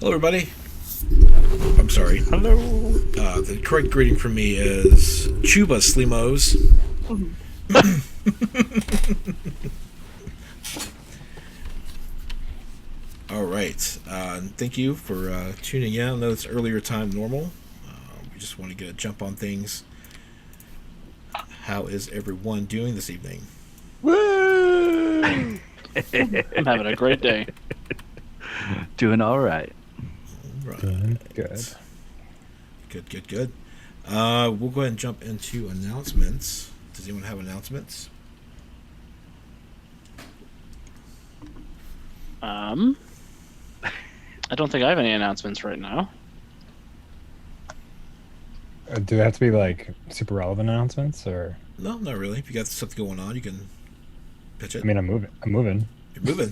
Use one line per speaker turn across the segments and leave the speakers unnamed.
Hello, everybody. I'm sorry.
Hello.
The correct greeting for me is Chuba Slimos. All right. Thank you for tuning in. I know it's earlier time than normal. We just want to get a jump on things. How is everyone doing this evening?
Woo!
I'm having a great day.
Doing all right.
All right.
Good.
Good. We'll go ahead and jump into announcements. Does anyone have announcements?
I don't think I have any announcements right now.
Do they have to be like super relevant announcements, or?
No, not really. If you got stuff going on, you can pitch it.
I mean, I'm moving.
You're moving.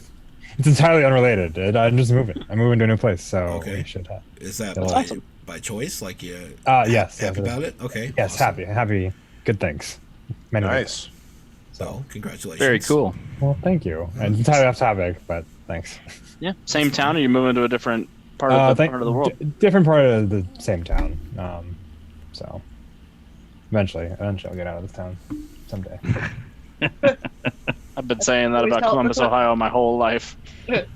It's entirely unrelated. I'm just moving. I'm moving to a new place, so
Okay.
we should have.
Is that
That's
awesome.
by choice? Like you?
Yes.
Happy about it? Okay.
Yes,
awesome.
happy. Good things. Many
Nice.
good.
So, congratulations.
Very cool.
Well, thank you. And it's entirely off topic, but thanks.
Yeah, same town, or you moving to a different part of the world?
Different part of the same town. So eventually I'll get out of this town someday.
I've been saying that about Columbus, Ohio, my whole life.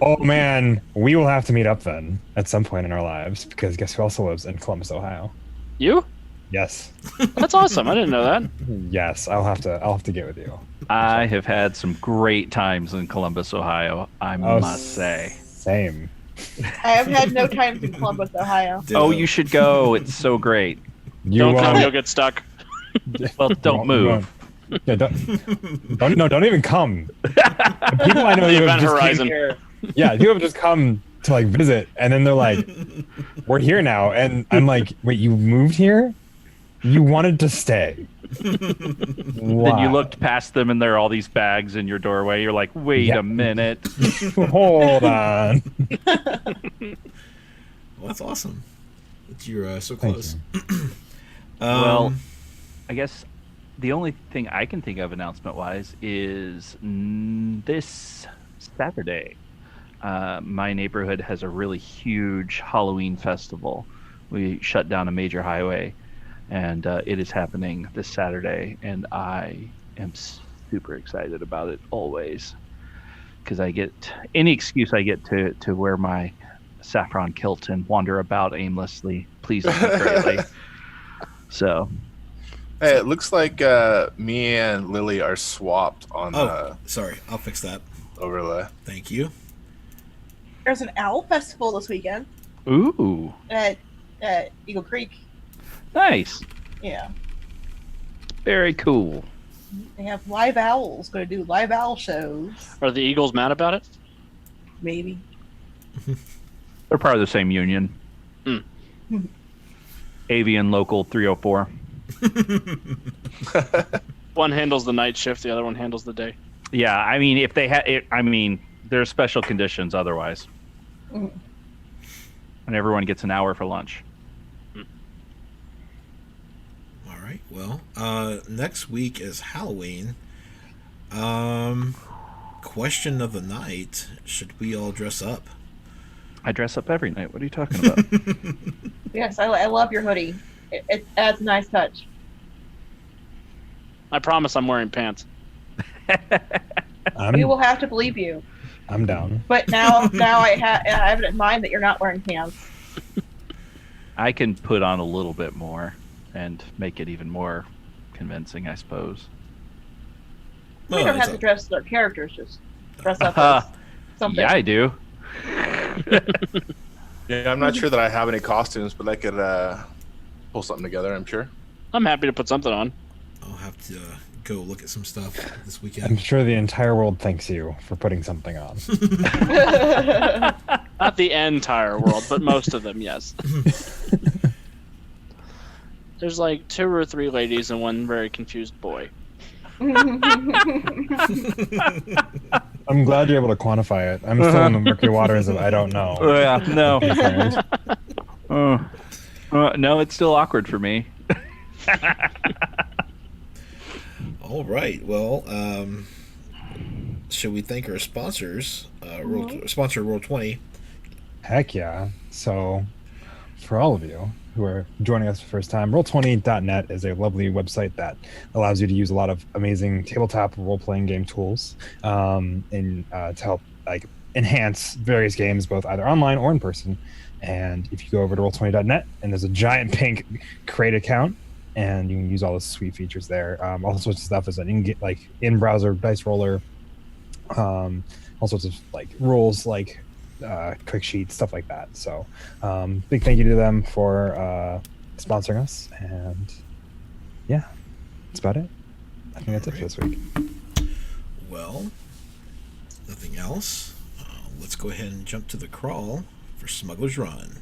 Oh man, we will have to meet up then at some point in our lives, because guess who also lives in Columbus, Ohio?
You?
Yes.
That's awesome. I didn't know that.
Yes, I'll have to get with you.
I have had some great times in Columbus, Ohio, I must say.
Same.
I have had no time in Columbus, Ohio.
Ditto.
Oh, you should go. It's so great.
Don't come, you'll get stuck.
Well, don't move.
Yeah, don't even come. People I know
The
who have
event
just
horizon.
came here. Yeah, people have just come to like visit, and then they're like, "We're here now," and I'm like, "Wait, you moved here? You wanted to stay?"
Then you looked past them and there are all these bags in your doorway. You're like, wait
Yeah.
a minute.
Hold on.
Well, that's awesome. That you're so
Thank
close.
Well, I guess the only thing I can think of announcement-wise is this Saturday. My neighborhood has a really huge Halloween festival. We shut down a major highway, and it is happening this Saturday, and I am super excited about it always, because I get any excuse I get to wear my saffron kilt and wander about aimlessly pleases me greatly. So
Hey, it looks like me and Lily are swapped on
sorry. I'll fix that.
overlay.
Thank you.
There's an owl festival this weekend
ooh,
at Eagle Creek.
nice,
Yeah,
very cool.
they have live owls. Going to do live owl shows.
Are the Eagles mad about it?
Maybe.
They're part of the same union.
Mm.
Avian Local 304.
One handles the night shift, the other one handles the day.
Yeah, I mean, if they had it, I mean, there's special conditions otherwise.
Mhm.
And everyone gets an hour for lunch.
All right. Well, next week is Halloween. Question of the night: should we all dress up?
I dress up every night. What are you talking about?
Yes, I love your hoodie. It adds a nice touch.
I promise I'm wearing pants.
We will have to believe you.
I'm down.
But now I have it in mind that you're not wearing pants.
I can put on a little bit more and make it even more convincing, I suppose.
We
Oh,
don't
it's
have to dress as our characters. Just dress up
Uh,
as something.
Yeah, I do.
Yeah, I'm not sure that I have any costumes, but I could pull something together, I'm sure.
I'm happy to put something on.
I'll have to go look at some stuff this
I'm
weekend.
sure the entire world thanks you for putting something on.
Not the entire world, but most of them, yes. There's like 2 or 3 ladies and one very confused boy.
I'm glad you're able to quantify it. I'm still in the murky waters of I don't know.
Yeah, no. No, it's still awkward for me.
All right. Well, should we thank our sponsors? Sponsor Roll 20.
Heck yeah. So, for all of you who are joining us for the first time, Roll20.net is a lovely website that allows you to use a lot of amazing tabletop role-playing game tools to help like enhance various games, both either online or in person. And if you go over to Roll20.net, and there's a giant pink create account, and you can use all the sweet features there. All sorts of stuff is an in-browser dice roller, all sorts of like rules like quick sheets, stuff like that. So big thank you to them for sponsoring us, and yeah, that's about it. I think that's it for this week.
Well, nothing else. Let's go ahead and jump to the crawl for Smugglers Run.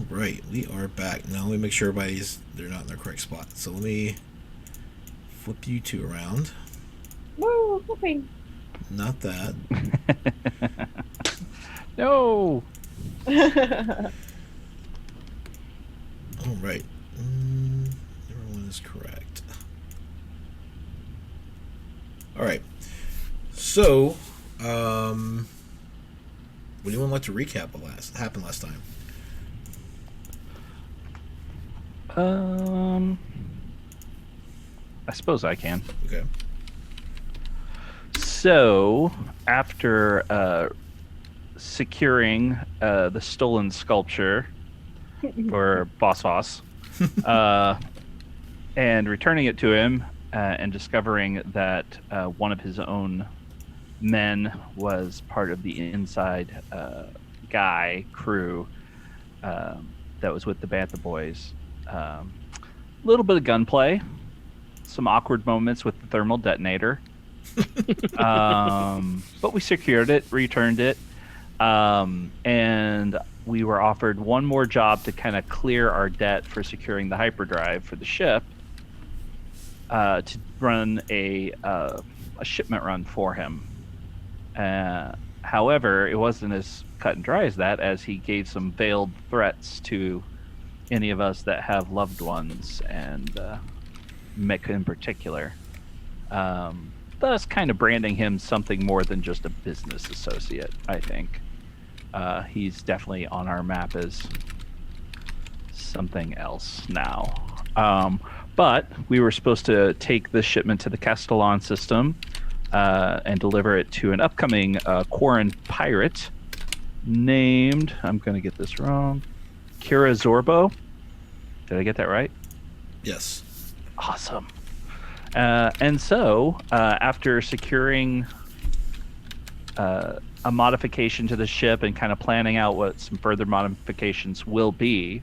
Right, we are back. Now let me make sure they're not in their correct spot. So let me flip you two around.
Woo, flipping.
Not that.
No.
All right. Everyone is correct. All right. So, what do you want to like to recap what happened last time?
I suppose I can.
Okay.
So, after securing the stolen sculpture for Boss Voss, and returning it to him, and discovering that one of his own men was part of the inside crew that was with the Bantha Boys. A little bit of gunplay, some awkward moments with the thermal detonator, but we secured it, returned it, and we were offered one more job to kind of clear our debt for securing the hyperdrive for the ship, to run a shipment run for him. However, it wasn't as cut and dry as that, as he gave some veiled threats to any of us that have loved ones, and Mick in particular, thus kind of branding him something more than just a business associate. I think he's definitely on our map as something else now. But we were supposed to take this shipment to the Castilon system and deliver it to an upcoming Quarren pirate named, I'm going to get this wrong, Kira Zorbo. Did I get that right?
Yes.
Awesome. And so, after securing a modification to the ship and kind of planning out what some further modifications will be,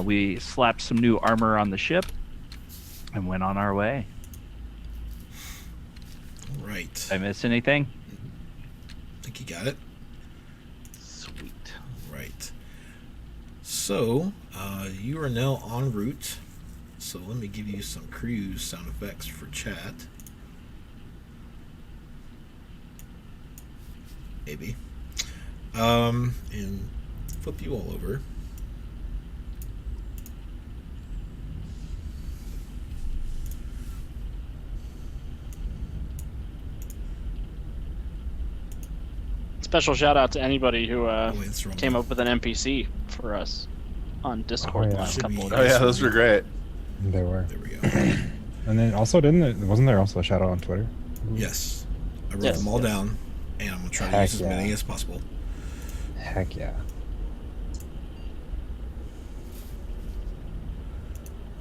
we slapped some new armor on the ship and went on our way.
All right.
Did I miss anything?
I think you got it.
Sweet.
Right. So, you are now en route. So let me give you some cruise sound effects for chat. Maybe. And flip you all over.
Special shout out to anybody who
That's wrong
came
one.
up with an NPC for us on Discord the last
Should
couple
be-
of
Oh
days.
yeah, those were great.
There were.
There we go.
And then also wasn't there also a shout out on Twitter?
Yes. I wrote
Yes,
them all
yes.
down, and I'm going to try to
Heck
use as many
yeah.
as possible.
Heck yeah.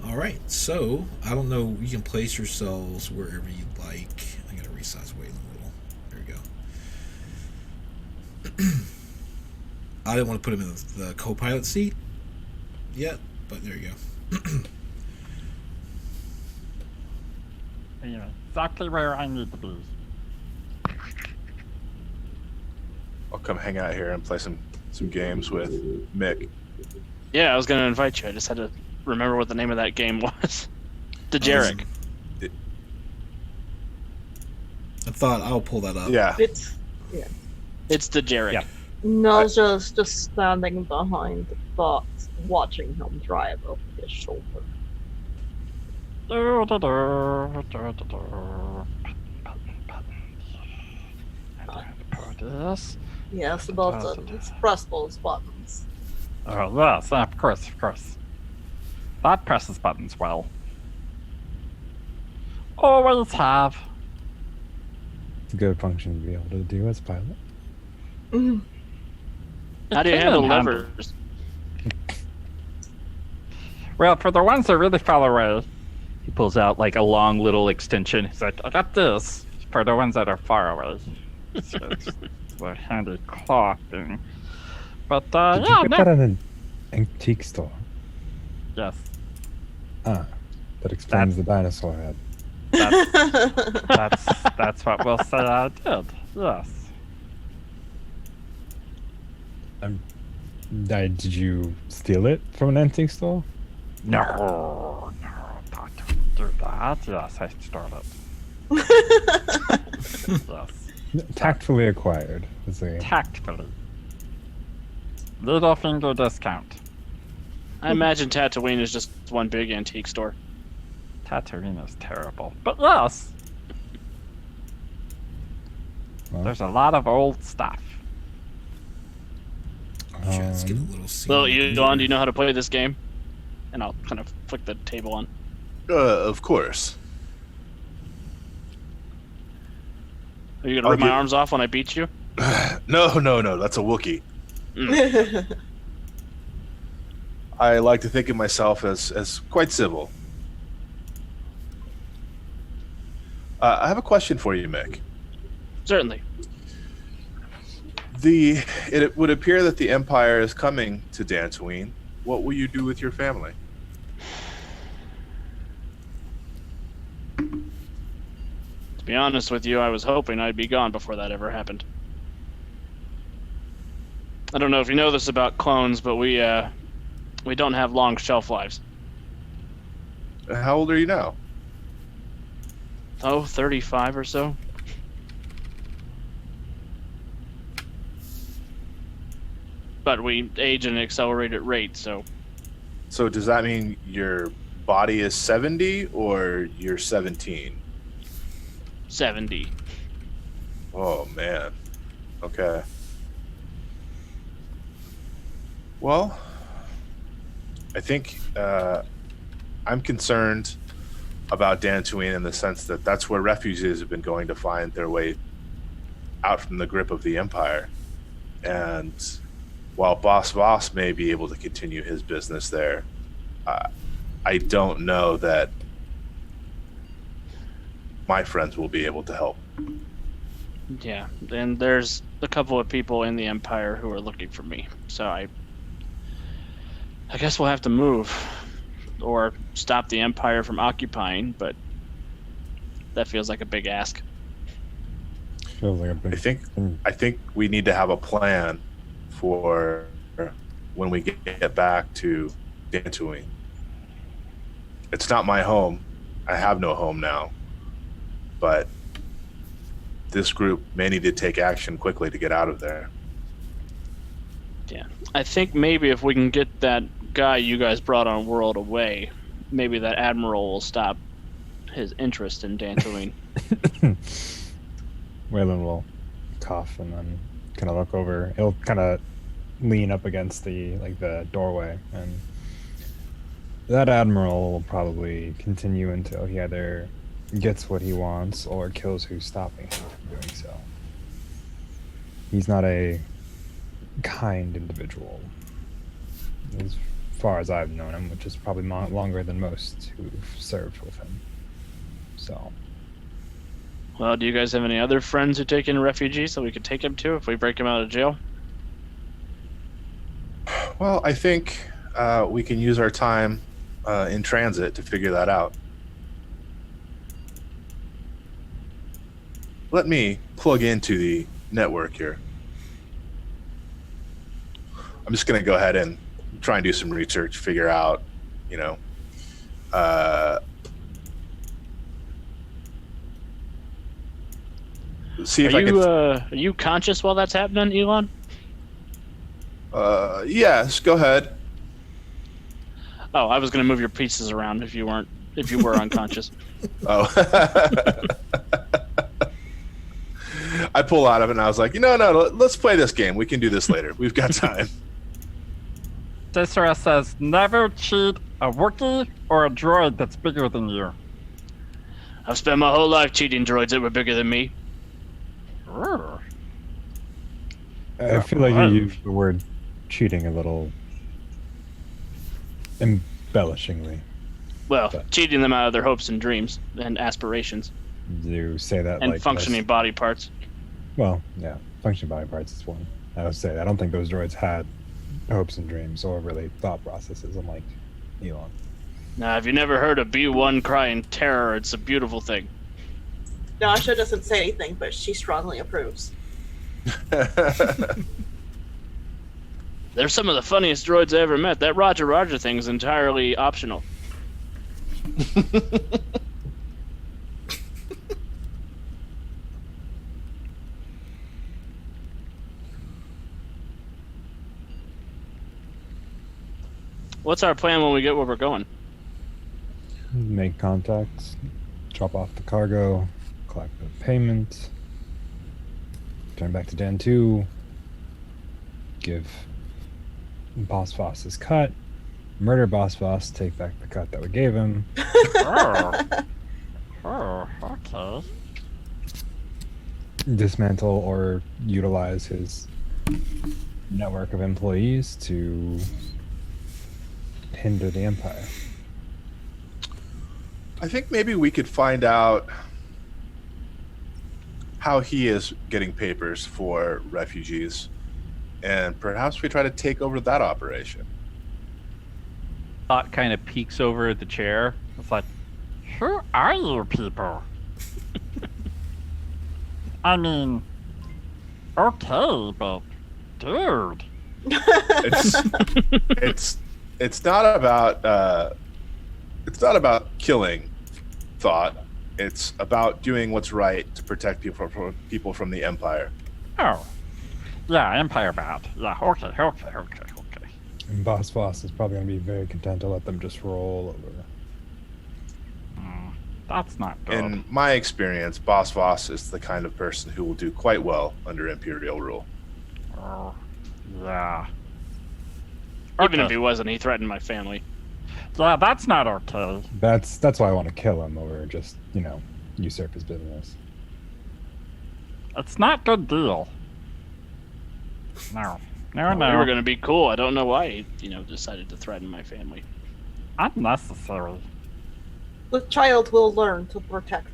All right, so I don't know. You can place yourselves wherever you like. I gotta resize Waylon a little. There we go. I didn't want to put him in the co-pilot seat yet, but there you go.
You're exactly where I need to be.
I'll come hang out here and play some games with Mick.
Yeah, I was gonna invite you. I just had to remember what the name of that game was. Dejarik.
I thought I'll pull that up.
Yeah.
It's Dejarik.
Yeah.
Nalja's just standing behind the box, watching him drive over his shoulder.
This.
Yes, the buttons. Press those buttons.
Oh, yes, of course, of course. That presses buttons well. Always have.
It's a good function to be able to do as pilot.
How do you handle
Handle.
levers?
Well, for the ones that really fell away,
He pulls out like a long little extension.
he's like, I got this. For the ones that are far away. It's a handy claw thing. But,
Did
yeah,
you get that at an antique store?
yes.
Ah, that explains the dinosaur head.
That's what we'll say I did. Yes.
Did you steal it from an antique store?
No, don't do that. Yes, I stole it. Yes,
Tactfully acquired. Is a
tactfully. Little finger discount.
I imagine Tatooine is just one big antique store.
Tatooine is terrible. But yes,
well,
there's a lot of old stuff.
Shit, let's get a little scene.
Well, Elon, do you know how to play this game? And I'll kind of flick the table on.
Of course.
Are you gonna rip my arms off when I beat you?
No, that's a Wookiee. I like to think of myself as quite civil. I have a question for you, Mick.
Certainly.
It would appear that the Empire is coming to Dantooine. What will you do with your family?
To be honest with you, I was hoping I'd be gone before that ever happened. I don't know if you know this about clones, but we don't have long shelf lives.
How old are you now?
Oh, 35 or so. But we age at an accelerated rate, so...
So does that mean your body is 70 or you're 17?
70.
Oh, man. Okay. Well, I think I'm concerned about Dantooine in the sense that that's where refugees have been going to find their way out from the grip of the Empire. And while Boss Voss may be able to continue his business there, I don't know that my friends will be able to help.
Yeah, and there's a couple of people in the Empire who are looking for me, so I guess we'll have to move or stop the Empire from occupying, but that feels like a big ask.
feels like a big
I think we need to have a plan for when we get back to Dantooine. It's not my home. I have no home now. But this group may need to take action quickly to get out of there.
Yeah, I think maybe if we can get that guy you guys brought on World away, maybe that Admiral will stop his interest in Dantooine.
Waylon will cough and then kind of look over. He'll kind of lean up against the doorway, and that admiral will probably continue until he either gets what he wants or kills who's stopping him from doing so. He's not a kind individual, as far as I've known him, which is probably longer than most who've served with him. So,
Well, do you guys have any other friends who take in refugees that we could take him to if we break him out of jail?
Well, I think we can use our time in transit to figure that out. Let me plug into the network here. I'm just going to go ahead and try and do some research, figure out, see if I can.
Are you conscious while that's happening, Elon?
Yes, go ahead.
Oh, I was going to move your pieces around if you were unconscious.
Oh. I pull out of it and I was like, no, let's play this game. We can do this later. We've got time.
Cicero says, never cheat a Wookiee or a droid that's bigger than you.
I've spent my whole life cheating droids that were bigger than me.
Ooh.
I feel like you used the word cheating a little embellishingly.
Well, cheating them out of their hopes and dreams and aspirations.
You say that
and
like
functioning body parts.
Well, yeah, functioning body parts is one. I would say I don't think those droids had hopes and dreams or really thought processes, unlike Elon.
Now, have you never heard of B1 crying terror? It's a beautiful thing.
Nasha doesn't say anything, but she strongly approves.
They're some of the funniest droids I ever met. That Roger thing is entirely optional. What's our plan when we get where we're going?
Make contacts, drop off the cargo, collect the payment, turn back to Dan 2, give Boss Voss his cut, murder Boss Voss, take back the cut that we gave him.
Oh, okay.
Dismantle or utilize his network of employees to hinder the Empire.
I think maybe we could find out how he is getting papers for refugees, and perhaps we try to take over that operation.
Thought kind of peeks over at the chair.
It's like, who are you people? I mean, okay, but dude.
It's not about killing Thought. It's about doing what's right to protect people from the Empire.
Oh, yeah, Empire bad. Yeah, okay.
And Boss Voss is probably going to be very content to let them just roll over.
That's not good.
In my experience, Boss Voss is the kind of person who will do quite well under Imperial rule.
Oh, yeah.
Even if he wasn't, he threatened my family.
Yeah, that's not okay.
That's why I want to kill him over just, usurp his business.
It's not good deal. No.
We were going to be cool. I don't know why he, decided to threaten my family.
Unnecessary.
The child will learn to protect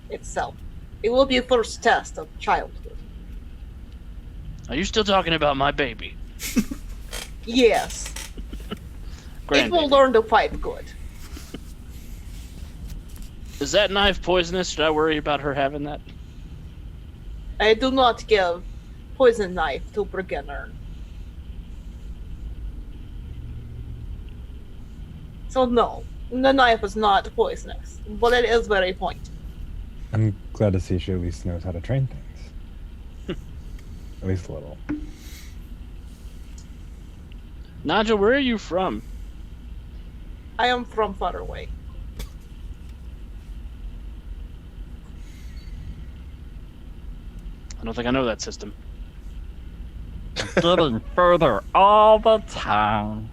itself. It will be a first test of childhood.
Are you still talking about my baby?
Yes. It will learn to fight good.
Is that knife poisonous? Should I worry about her having that?
I do not give poison knife to beginner. So no, the knife is not poisonous, but it is very pointy.
I'm glad to see she at least knows how to train things. At least a little.
Nigel, where are you from?
I am from far away.
I don't think I know that system.
Getting further all the time.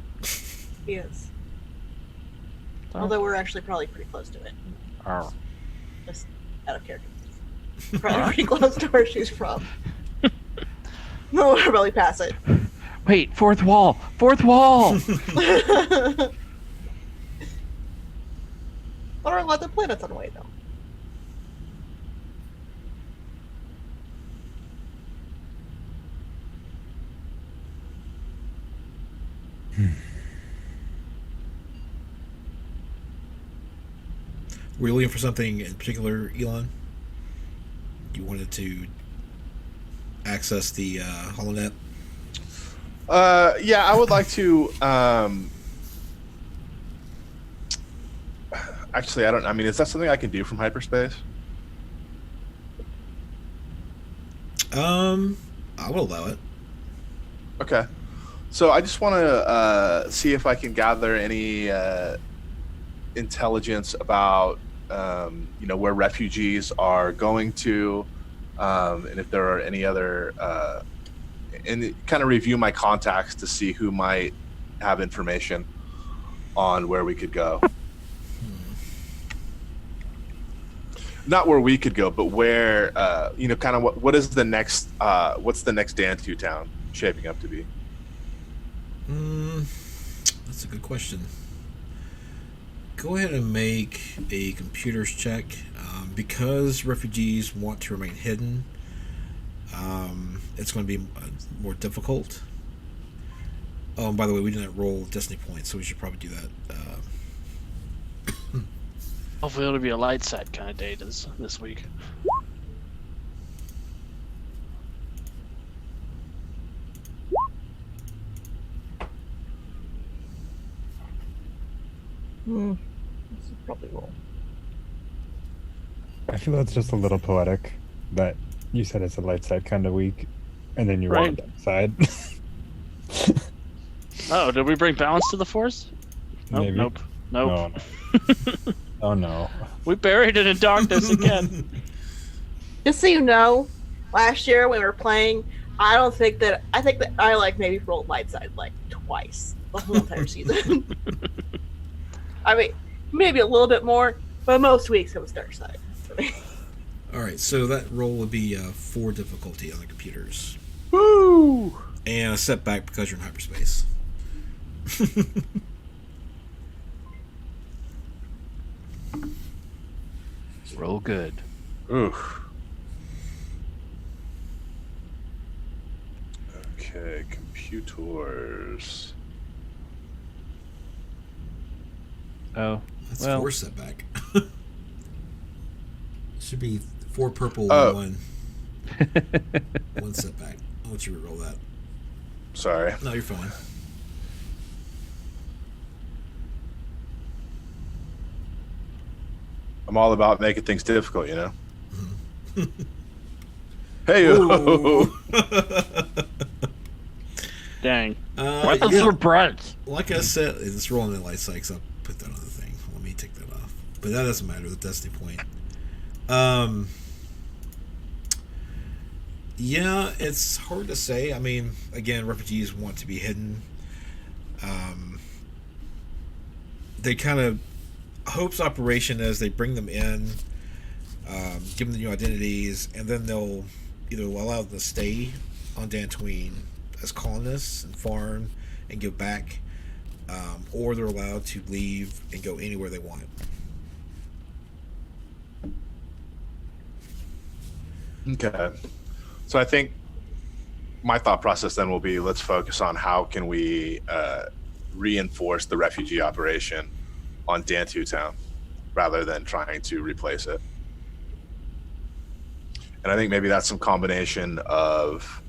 Yes. Although we're actually probably pretty close to it.
Oh.
Just out of character. Probably pretty close to where she's from. No, we're really past it.
Wait, fourth wall! Fourth wall!
What are a lot of planets on the way, though?
Were you looking for something in particular, Elon? You wanted to access the HoloNet?
Yeah, I would like to. Actually, I don't. I mean, is that something I can do from hyperspace?
I will allow it.
Okay. So I just want to see if I can gather any intelligence about, where refugees are going to, and if there are any other, and kind of review my contacts to see who might have information on where we could go. Not where we could go, but where, kind of what is the next, what's the next Dantu town shaping up to be?
That's a good question. Go ahead and make a computers check. Because refugees want to remain hidden, it's going to be more difficult. Oh, and by the way, we didn't roll Destiny points, so we should probably do that.
Hopefully it'll be a light side kind of day this week.
This is probably wrong.
I feel that's just a little poetic that you said it's a light side kind of week, and then you roll
Right.
the dark side.
Oh, did we bring balance to the force? Nope,
Maybe.
nope, nope.
No. Oh no.
We buried it in darkness again.
Just so you know, last year when we were playing, I think that I like maybe rolled light side like twice the whole entire season. I mean, maybe a little bit more, but most weeks it was dark side.
All right, so that roll would be 4 difficulty on the computers.
Woo!
And a setback because you're in hyperspace.
Roll good.
Oof. Okay, computers.
Oh,
That's
well.
4 setback. Should be 4 purple
Oh.
and 1 setback. I'll let you re-roll that.
Sorry.
No, you're fine.
I'm all about making things difficult, you know? Hey,
Dang.
Weapons
yeah,
are bright.
like I said, it's rolling in light cycles. I'll put that on the thing. Let me take that off. But that doesn't matter. The Destiny point. Yeah, it's hard to say. I mean, again, refugees want to be hidden. They kind of Hope's operation is they bring them in, give them the new identities, and then they'll either allow them to stay on Dantooine as colonists and farm and give back, or they're allowed to leave and go anywhere they want.
Okay. So I think my thought process then will be, let's focus on how can we reinforce the refugee operation on Dantu Town rather than trying to replace it. And I think maybe that's some combination of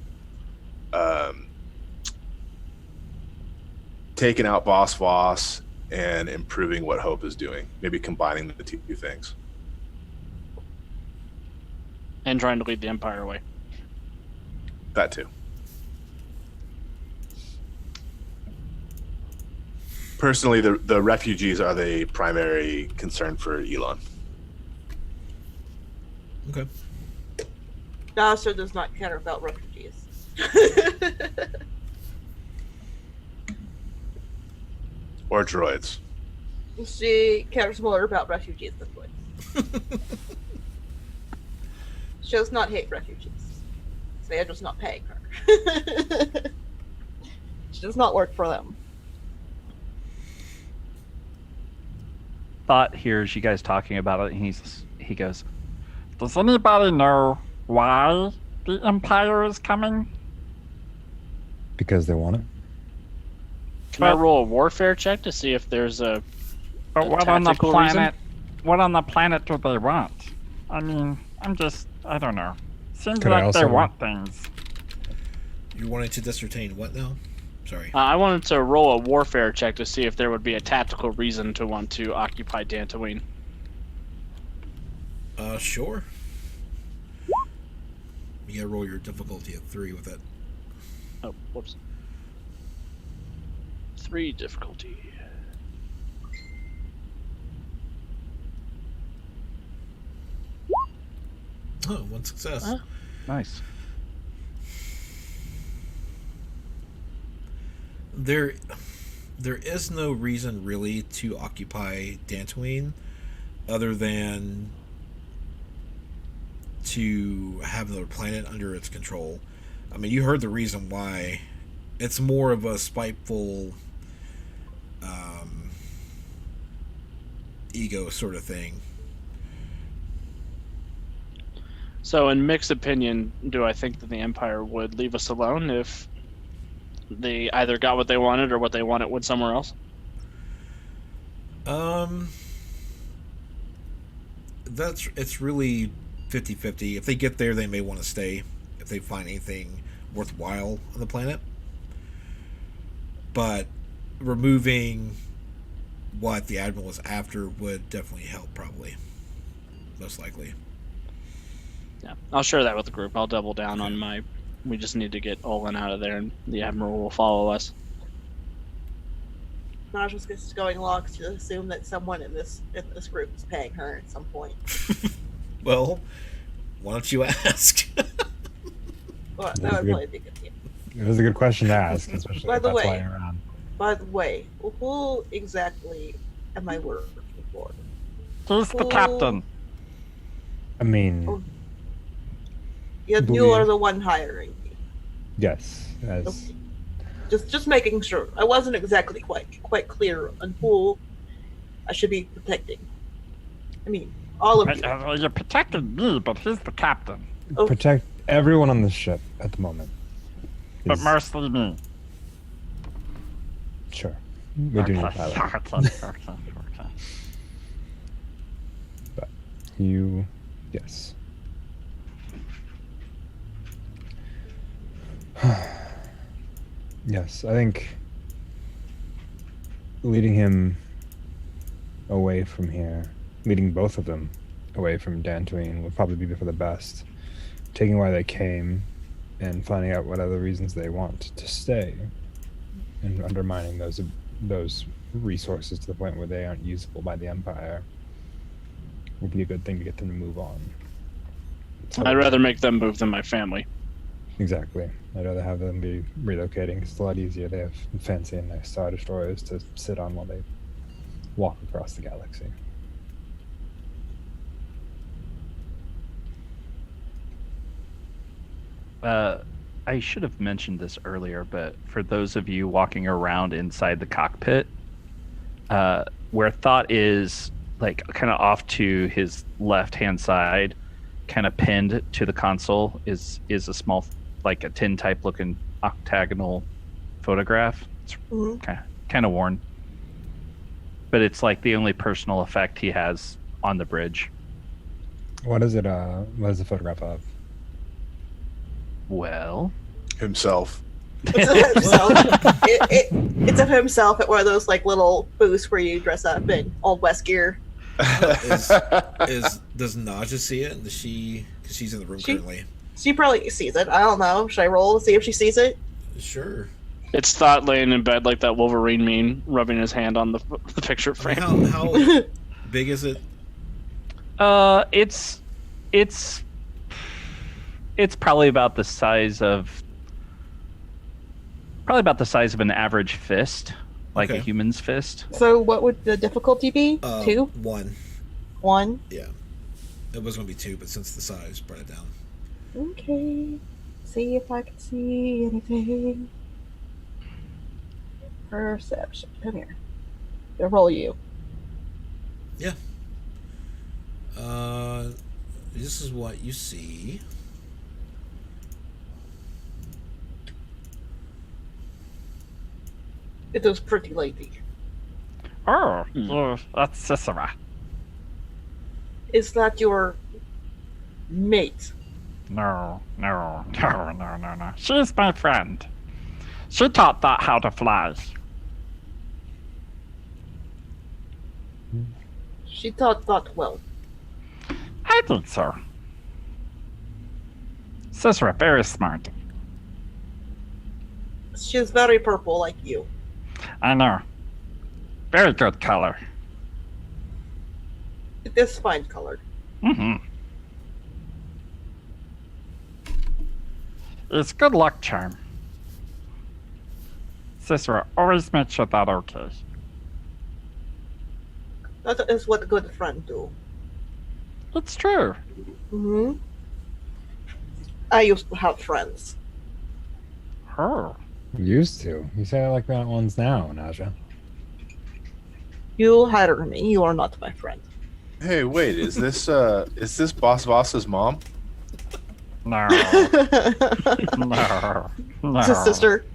taking out Voss and improving what Hope is doing, maybe combining the two things.
And trying to lead the Empire away.
That too. Personally, the refugees are the primary concern for Elon.
Okay.
Dawson does not care about refugees.
Or droids.
She cares more about refugees than droids. She does not hate refugees. They are just not paying her. does not work for them.
Thought hears you guys talking about it, and he goes,
Does anybody know why the Empire is coming?
Because they want it.
Can I roll a warfare check to see if there's a
But what on the
tactical
planet? What on the planet do they want? I mean, I don't know. Seems
Could I
like they
also-
want things.
You wanted to discertain what now? Sorry.
I wanted to roll a warfare check to see if there would be a tactical reason to want to occupy Dantooine.
Sure. You gotta roll your difficulty at 3 with it.
Oh, whoops. 3 difficulty.
Oh, 1 success.
Huh?
nice.
There is no reason really to occupy Dantooine other than to have another planet under its control. I mean, you heard the reason why. It's more of a spiteful ego sort of thing.
So, in mixed opinion, do I think that the Empire would leave us alone if they either got what they wanted or what they wanted went somewhere else?
It's really 50-50. If they get there, they may want to stay if they find anything worthwhile on the planet. But removing what the Admiral was after would definitely help, probably. Most likely.
Yeah, I'll share that with the group. I'll double down on my. We just need to get Olin out of there, and the Admiral will follow us.
Naj was just going along to assume that someone in this group is paying her at some point.
Well, why don't you ask?
Well,
That's
that would
good.
probably be good. Yeah.
It was a good question to ask, especially
By
if
the
that's why
way-
you're around.
By the way, who exactly am I working for?
He's the
Who-
captain.
I mean,
Oh. You
Believe-
are the one hiring me.
yes, as
Okay. Just making sure. I wasn't exactly quite clear on who I should be protecting. I mean, all of you.
You're protecting me, but he's the captain.
Oh.
protect everyone on the ship at the moment.
But
Is-
mostly me.
Sure, we do need a
Okay,
pilot.
okay.
You, yes. Yes, I think leading him away from here, leading both of them away from Dantooine would probably be for the best. Taking why they came and finding out what other reasons they want to stay and undermining those resources to the point where they aren't usable by the Empire would be a good thing to get them to move on. So-
I'd rather make them move than my family.
Exactly. I'd rather have them be relocating. It's a lot easier. They have fancy and nice Star Destroyers to sit on while they walk across the galaxy.
I should have mentioned this earlier, but for those of you walking around inside the cockpit, where Thought is like kind of off to his left-hand side, kind of pinned to the console, is a small, like a tin type looking octagonal photograph. It's
Mhm.
kind of worn, but it's like the only personal effect he has on the bridge.
What is it? What is the photograph of?
Well,
Himself.
It's of himself. It's of himself at one of those like little booths where you dress up in Old West gear.
Does Naja see it? Does she? Because she's in the room
She-
currently.
She probably sees it. I don't know. Should I roll to see if she sees it?
Sure.
It's Thought laying in bed like that Wolverine meme, rubbing his hand on the picture
I
frame.
mean, how big is it?
It's probably about the size of an average fist, like a
Okay.
human's fist.
So what would the difficulty be? 2?
1.
1?
Yeah. It was going to be 2, but since the size brought it down.
Okay. See if I can see anything. Perception. Come here. I'll roll you.
Yeah. This is what you see.
It was pretty lady.
Oh, that's Cicera.
Is that your mate?
No. She's my friend. She taught that how to fly.
She taught that well.
I think so. Cicera, very smart.
She's very purple like you.
I know. Very good color.
It is fine colored.
Mm-hmm. It's good luck charm. Cicera, always make sure that okay.
That is what a good friend do.
It's true.
Hmm. I used to have friends.
Oh.
Used to. You say it like that ones now, Naja.
You hired me. You are not my friend.
Hey, wait, is this Boss Voss's mom?
No. No.
It's his sister.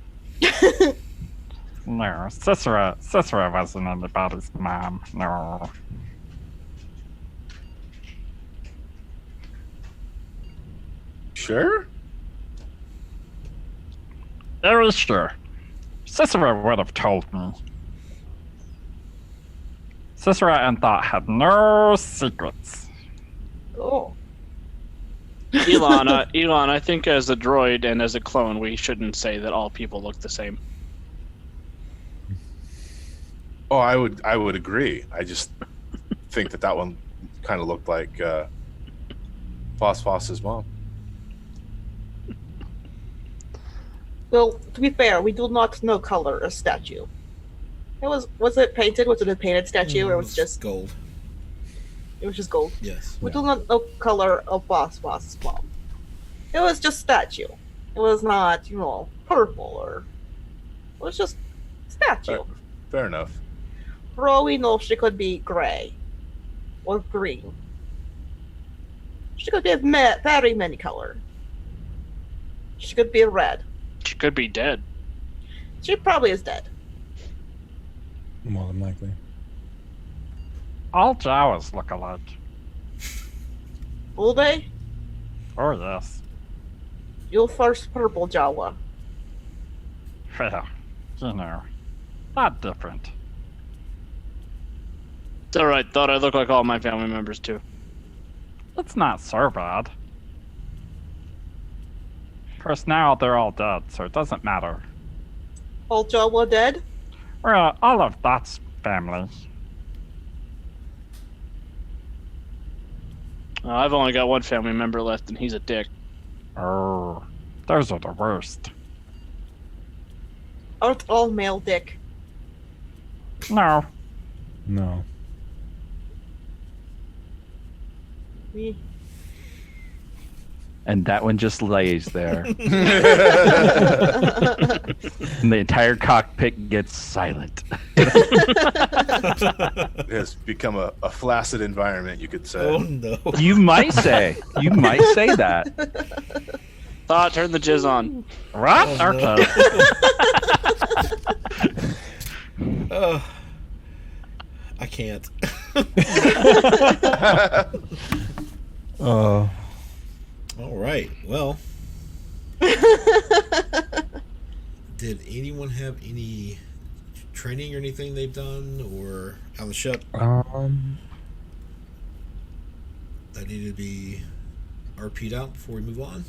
No. Cicera wasn't anybody's mom. No.
Sure.
Very sure. Cicera would have told me. Cicera and Thought had no secrets.
Oh.
Elon, I think as a droid and as a clone, we shouldn't say that all people look the same.
Oh, I would agree. I just think that one kind of looked like Boss Voss's mom.
Well, to be fair, we do not know color a statue. Was it painted? Was it a painted statue, or was it just
gold?
It was just gold.
Yes.
We do not know color of Boss's mom. It was just statue. It was not, purple or. It was just statue.
Fair enough.
For all we know, she could be gray or green. She could be very many color. She could be red.
She could be dead.
She probably is dead.
More than likely.
All Jawas look alike.
Will they?
Oh, yes.
You'll first purple Jawa.
Well, not different.
It's alright, thought I look like all my family members too.
It's not so bad. Of course, now they're all dead, so it doesn't matter.
All Jawa dead?
Well, all of that's family.
I've only got one family member left, and he's a dick.
Oh, those are the worst.
Aren't all male dick?
No.
No.
Me.
And that one just lays there. And the entire cockpit gets silent.
It has become a flaccid environment, you could say.
Oh no.
You might say that.
Thought, turn the jizz on.
What?
Oh,
Okay.
I can't.
Oh.
All right. Well, did anyone have any training or anything they've done or on the ship that needed to be RP'd out before we move on?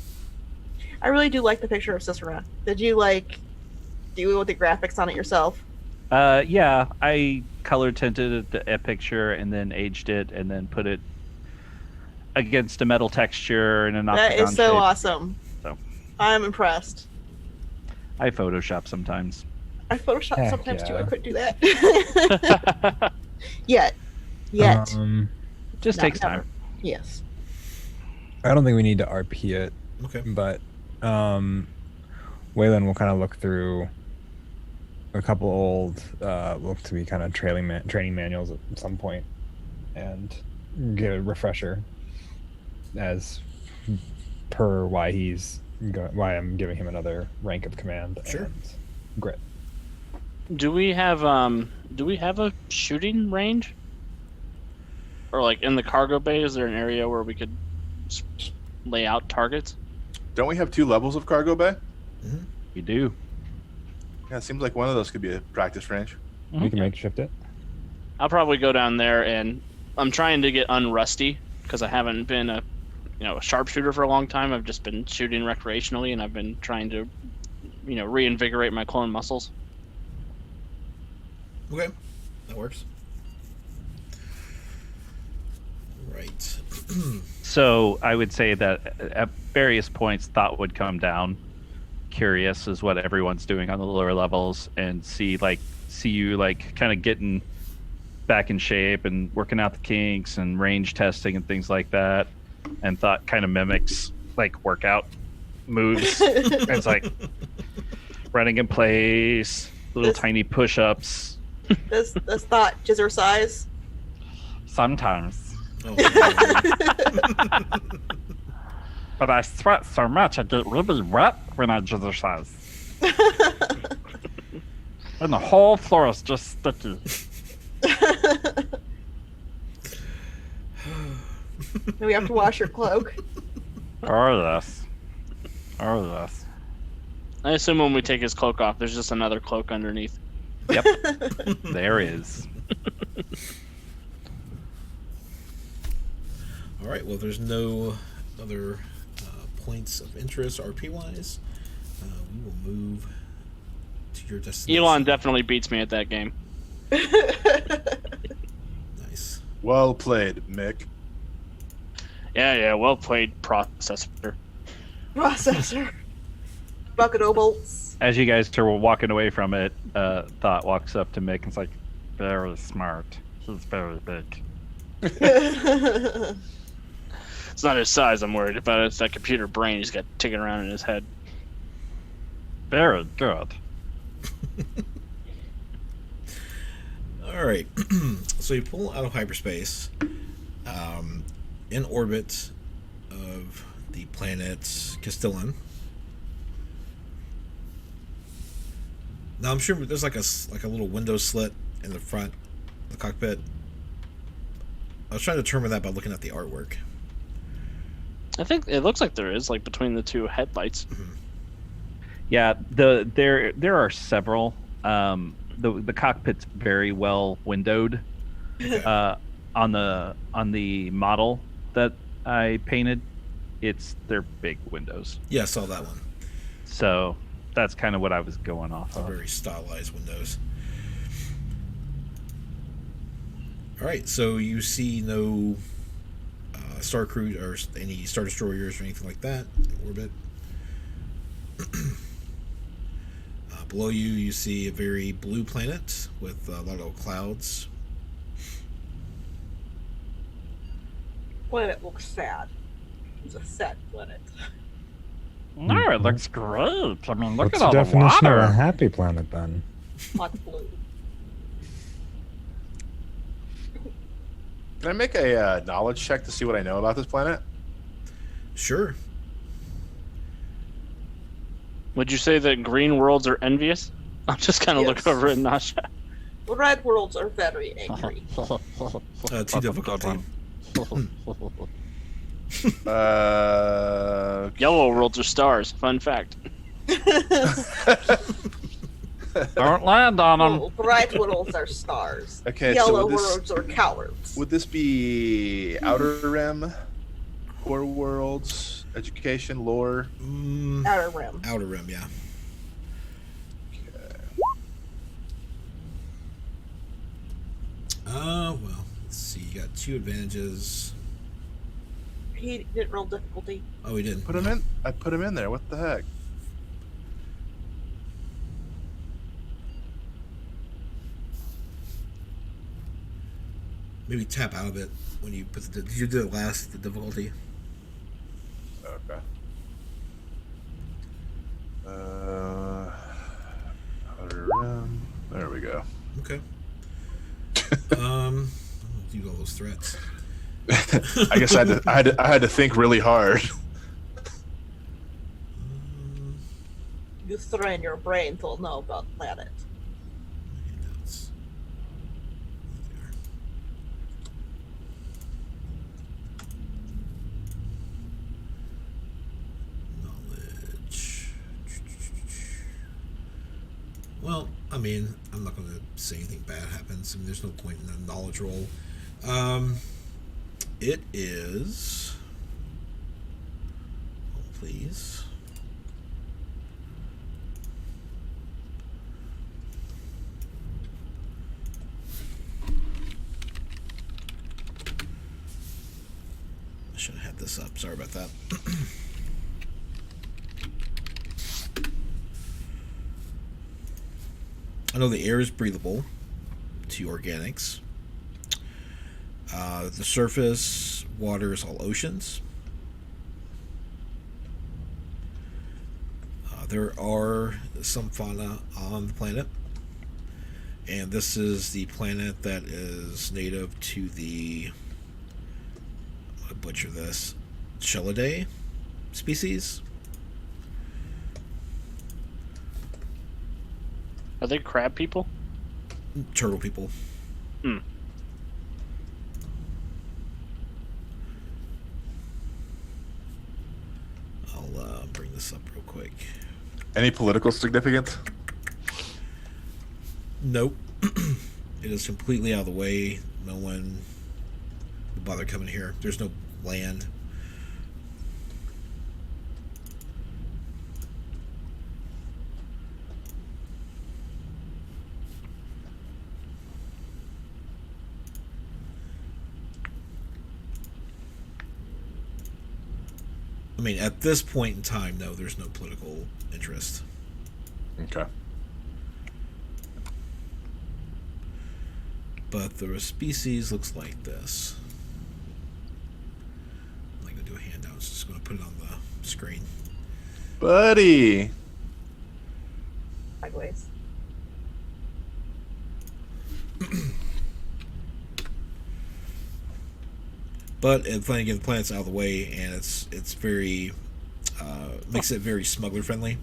I really do like the picture of Cicera. Did you do with the graphics on it yourself?
Yeah, I color tinted a picture and then aged it and then put it against a metal texture and an octagon
That is so
shape.
awesome.
So.
I'm impressed.
I Photoshop sometimes.
I Photoshop
Heck
sometimes too.
yeah.
I couldn't do that. Yet.
Just
Not
takes
never.
time.
Yes.
I don't think we need to RP it,
Okay.
but Waylon will kind of look through a couple old look to be kind of training manuals at some point, and get a refresher as per why I'm giving him another rank of command
Sure.
and grit.
Do we have a shooting range? Or like in the cargo bay, is there an area where we could lay out targets?
Don't we have 2 levels of cargo bay?
You do.
Yeah, it seems like one of those could be a practice range.
We can makeshift it.
I'll probably go down there, and I'm trying to get unrusty because I haven't been a sharpshooter for a long time. I've just been shooting recreationally, and I've been trying to reinvigorate my clone muscles.
Okay, that works. Right.
So I would say that at various points, thought would come down. Curious is what everyone's doing on the lower levels, and see you like kind of getting back in shape and working out the kinks and range testing and things like that. And thought kind of mimics like workout moves. It's like running in place, little tiny push-ups.
Does Thought jazzercise?
Sometimes.
Oh,
But I sweat so much I get really wet when I exercise. And the whole floor is just sticky.
Do we have to wash your cloak?
Oh yes. Oh yes.
I assume when we take his cloak off, there's just another cloak underneath.
Yep, there is.
all right. Well, there's no other points of interest RP-wise. We will move to your destination.
Elon definitely beats me at that game.
Nice.
Well played, Mick.
Yeah, well played, processor.
Processor. Bucket o' bolts.
As you guys are walking away from it, Thought walks up to Mick and's like,
Very smart. He's very big.
It's not his size I'm worried about, it's that computer brain he's got ticking around in his head.
Very good.
All right. So you pull out of hyperspace, in orbit of the planet Castilon. Now I'm sure there's like a little window slit in the front of the cockpit. I was trying to determine that by looking at the artwork.
I think it looks like there is, like between the two headlights.
yeah, there are several. The cockpit's very well windowed. On the model that I painted, they're big windows.
Yeah, I saw that one.
So that's kind of what I was going off of.
Very stylized windows. All right, so you see no Star Cruise or any Star Destroyers or anything like that in orbit. Below you, you see a very blue planet with a lot of clouds.
Planet looks sad. It's a sad planet.
No, it looks great. I mean, look
What's
at
the
all the
definition of a
water.
happy planet then?
Hot blue.
Can I make a knowledge check to see what I know about this planet?
Sure.
Would you say that green worlds are envious? I'm just kind of
Yes.
looking over at Nasha.
The red worlds are very angry.
Too difficult.
Yellow worlds are stars. Fun fact.
Don't land on them.
Well, bright worlds are stars.
Okay,
Yellow
so
worlds are cowards.
would this be Outer Rim, Core Worlds, Education, Lore?
Outer rim.
Outer Rim, yeah. Well, let's see. You got 2 advantages.
He didn't roll difficulty.
Oh, he didn't.
Put him in. I put him in there. What the heck?
Maybe tap out of it when you put the. Did you do it last? The difficulty.
Okay. Outer Rim.
Okay. Do all those threats.
I guess I had to think really hard.
You strain your brain to know about planet.
Handouts. Knowledge. Well, I mean, I'm not going to say anything bad happens. I mean, there's no point in a knowledge roll. It is. Oh, please. I should have had this up. Sorry about that. I know the air is breathable to organics. The surface water is all oceans. There are some fauna on the planet, and this is the planet that is native to the, I'm going to butcher this, Chelidae species.
Are they crab people?
Turtle people.
Hmm.
I'll bring this up real quick.
Any political significance?
Nope. It is completely out of the way. No one would bother coming here. There's no land. I mean, at this point in time, no, there's no political interest.
Okay.
But the species looks like this. I'm not going to do a handout. I'm just going to put it on the screen.
Buddy.
Sideways.
But again, the planet's out of the way, and it's very makes it very smuggler friendly.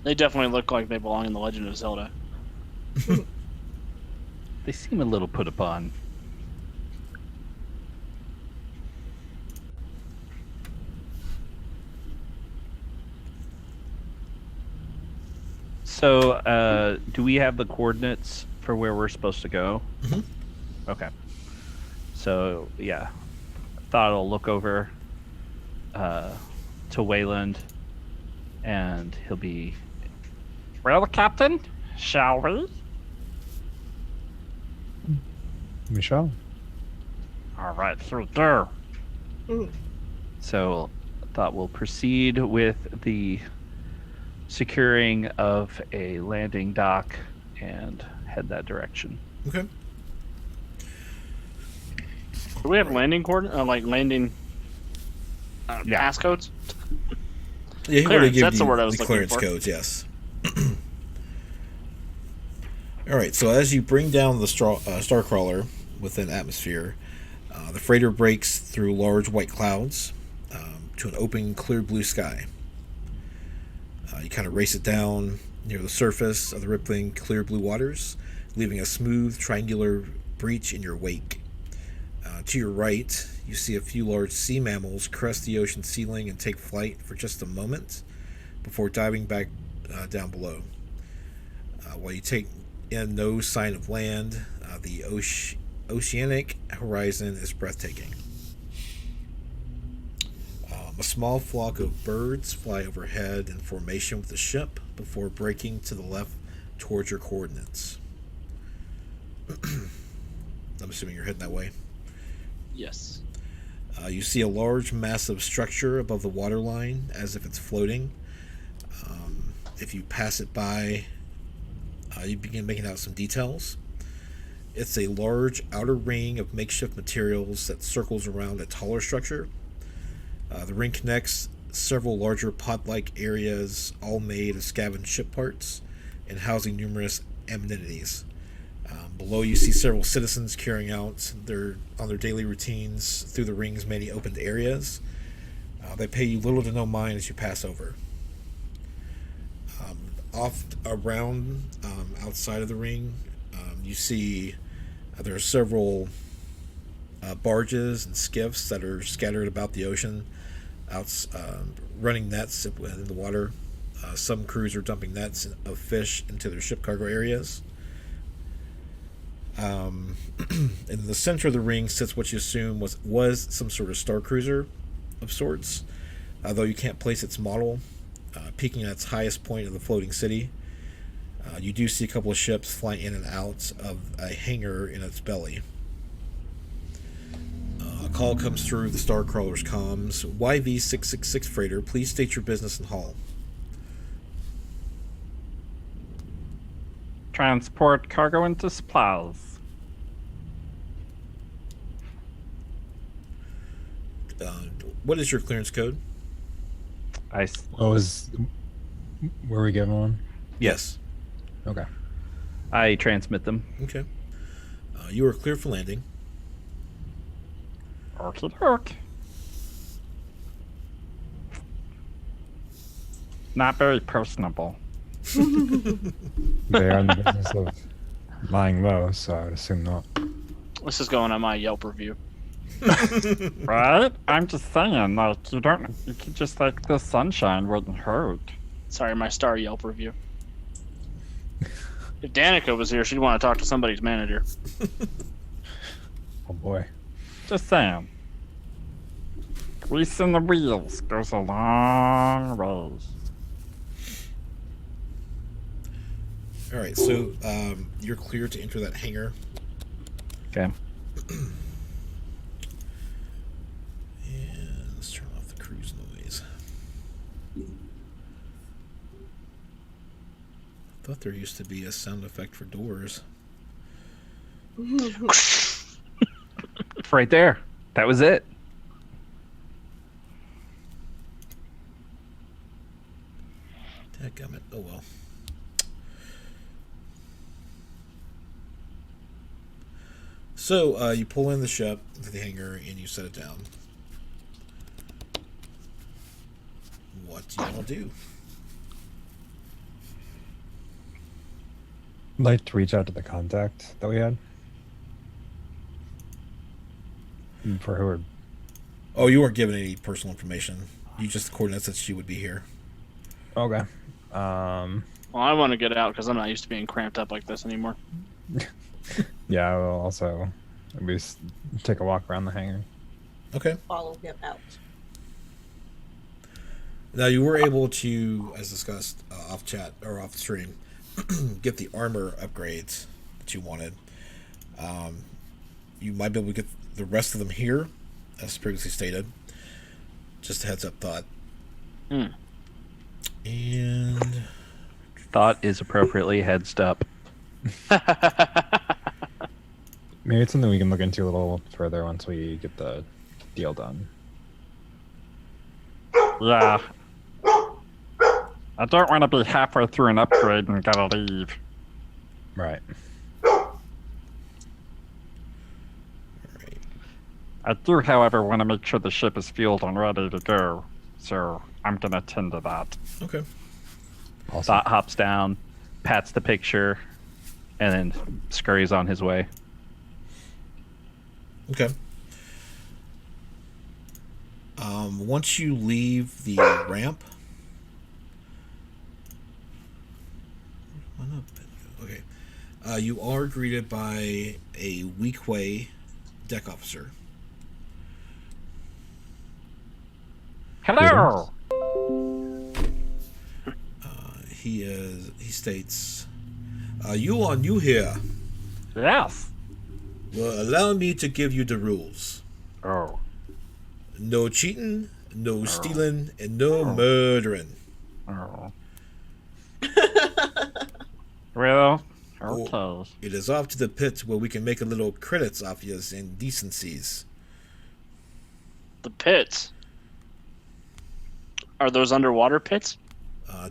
They definitely look like they belong in The Legend of Zelda.
They seem a little put upon. So, do we have the coordinates for where we're supposed to go?
Mhm.
Okay. So, yeah. Thought I'll look over to Wayland, and he'll be...
Well, Captain, shall we?
We shall.
All right, through there.
So, thought we'll proceed with the securing of a landing dock and head that direction.
Okay.
Do we have landing coordinates? Like landing
Yeah.
passcodes?
Yeah, he
Clearance,
already gave
that's
you
the word I was looking
clearance
for.
codes, yes. All right, so as you bring down the Starcrawler within atmosphere, the freighter breaks through large white clouds to an open, clear blue sky. You kind of race it down near the surface of the rippling, clear blue waters, leaving a smooth, triangular breach in your wake. To your right, you see a few large sea mammals crest the ocean ceiling and take flight for just a moment before diving back down below. While you take in no sign of land, the oceanic horizon is breathtaking. A small flock of birds fly overhead in formation with the ship before breaking to the left towards your coordinates. I'm assuming you're heading that way.
Yes.
You see a large, massive structure above the waterline as if it's floating. If you pass it by, you begin making out some details. It's a large outer ring of makeshift materials that circles around a taller structure. The ring connects several larger pod-like areas, all made of scavenged ship parts and housing numerous amenities. Below, you see several citizens carrying out their daily routines through the ring's many opened areas. They pay you little to no mind as you pass over. Off around outside of the ring, you see there are several barges and skiffs that are scattered about the ocean, running nets in the water. Some crews are dumping nets of fish into their ship cargo areas. In the center of the ring sits what you assume was some sort of star cruiser of sorts, though you can't place its model. Peaking at its highest point of the floating city, you do see a couple of ships flying in and out of a hangar in its belly. A call comes through the Starcrawler's comms. YV666 freighter, please state your business and haul.
Transport cargo into supplies.
What is your clearance code?
Were we given one?
Yes.
Okay.
I transmit them.
Okay. You are clear for landing.
Okie doke. Not very personable.
They are in the business of lying low, so I would assume not.
This is going on my Yelp review.
Right? I'm just saying, like, you could just, like, the sunshine wouldn't hurt.
Sorry, my star Yelp review. If Danica was here, she'd want to talk to somebody's manager.
Oh boy.
Just saying. Greasing the wheels goes a long ways.
All right, so you're clear to enter that hangar.
Okay.
And let's turn off the cruise noise. I thought there used to be a sound effect for doors.
It's right there. That was it.
Dadgummit. Oh well. So you pull in the ship to the hangar and you set it down. What do you want to do?
I'd like to reach out to the contact that we had. For who?
Oh, you weren't given any personal information. You just the coordinates that she would be here.
Okay.
Well, I want to get out because I'm not used to being cramped up like this anymore.
Yeah, I will also maybe take a walk around the hangar.
Okay.
Follow him out.
Now you were able to, as discussed off chat or off stream, get the armor upgrades that you wanted. You might be able to get the rest of them here, as previously stated. Just a heads up thought. And
Thought is appropriately heads up.
Maybe it's something we can look into a little further once we get the deal done.
Yeah. I don't want to be halfway through an upgrade and gotta leave.
Right.
I do, however, want to make sure the ship is fueled and ready to go, so I'm gonna tend to that.
okay.
Awesome.
Thought hops down, pats the picture, and then scurries on his way.
Okay. Once you leave the ramp. Okay. You are greeted by a Weequay deck officer.
Hello!
He states, you are new here.
Yes.
Well, allow me to give you the rules.
Oh.
No cheating, no stealing, and no murdering.
Oh. Well, okay.
Oh, it is off to the pit where we can make a little credits off yous and decencies.
The pits. Are those underwater pits?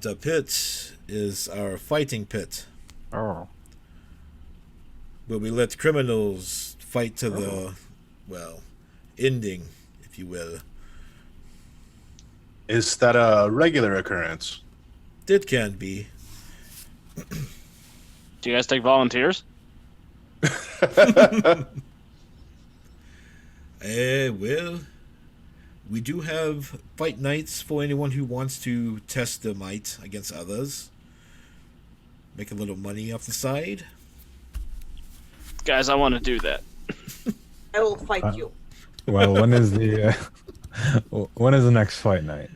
The pit is our fighting pit,
Oh.
where we let criminals fight to the, well, ending, if you will.
Is that a regular occurrence?
It can be.
Do you guys take volunteers?
Well, we do have fight nights for anyone who wants to test their might against others. Make a little money off the side.
Guys, I want to do that.
I will fight you.
Well, when is the next fight night?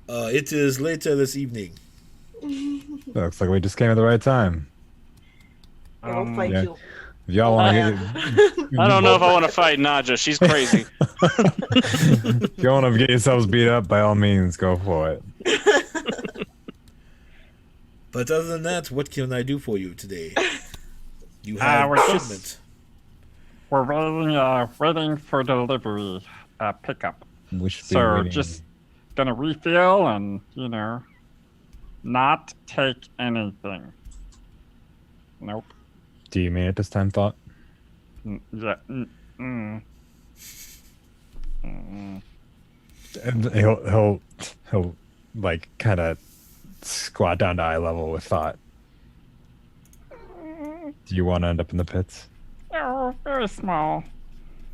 It is later this evening.
Looks like we just came at the right time.
I will fight
yeah.
you.
If y'all want to
I don't know if I want to fight Nadja. She's crazy.
if you want to get yourselves beat up, by all means, go for it.
But other than that, what can I do for you today? You have
we're
shipment.
just- We're waiting for delivery, pickup.
We should be
So
waiting.
just gonna refill and, not take anything. Nope.
Do you mean it this time, Thought?
Yeah. Mm.
And he'll like kind of squat down to eye level with Thought. Do you want to end up in the pits?
Oh, very small.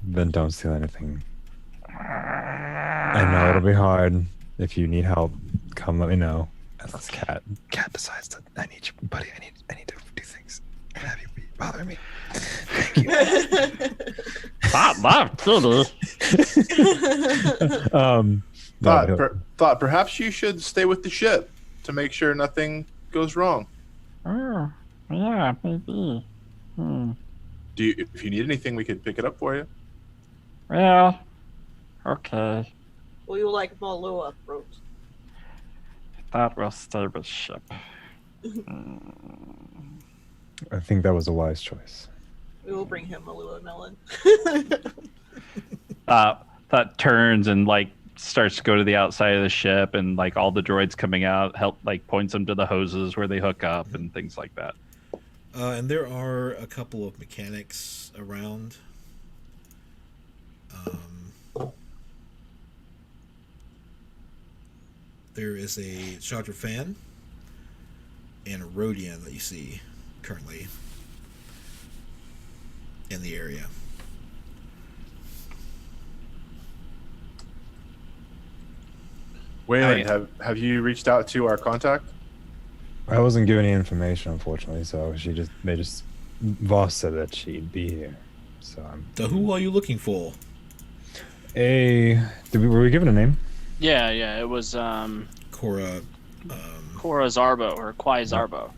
Then don't steal anything. I know it'll be hard. If you need help, come let me know. Unless Cat decides that I need you, buddy. I need to do things. And have you be bothering me. Thank you.
Not kitty.
Thought perhaps you should stay with the ship to make sure nothing goes wrong.
Oh, yeah, maybe.
If you need anything, we could pick it up for you.
Well, okay.
Will you like Malua fruit?
That will stay with ship.
I think that was a wise choice.
We will bring him Malua melon.
That turns and starts to go to the outside of the ship, and all the droids coming out points them to the hoses where they hook up and things like that.
And there are a couple of mechanics around. There is a charger fan and a Rhodian that you see currently in the area.
Wayland, have you reached out to our contact?
I wasn't given any information, unfortunately, so Voss said that she'd be here. So
So who are you looking for?
were we given a name?
Yeah, it was
Cora.
Cora Zarbo or Kwai Zarbo.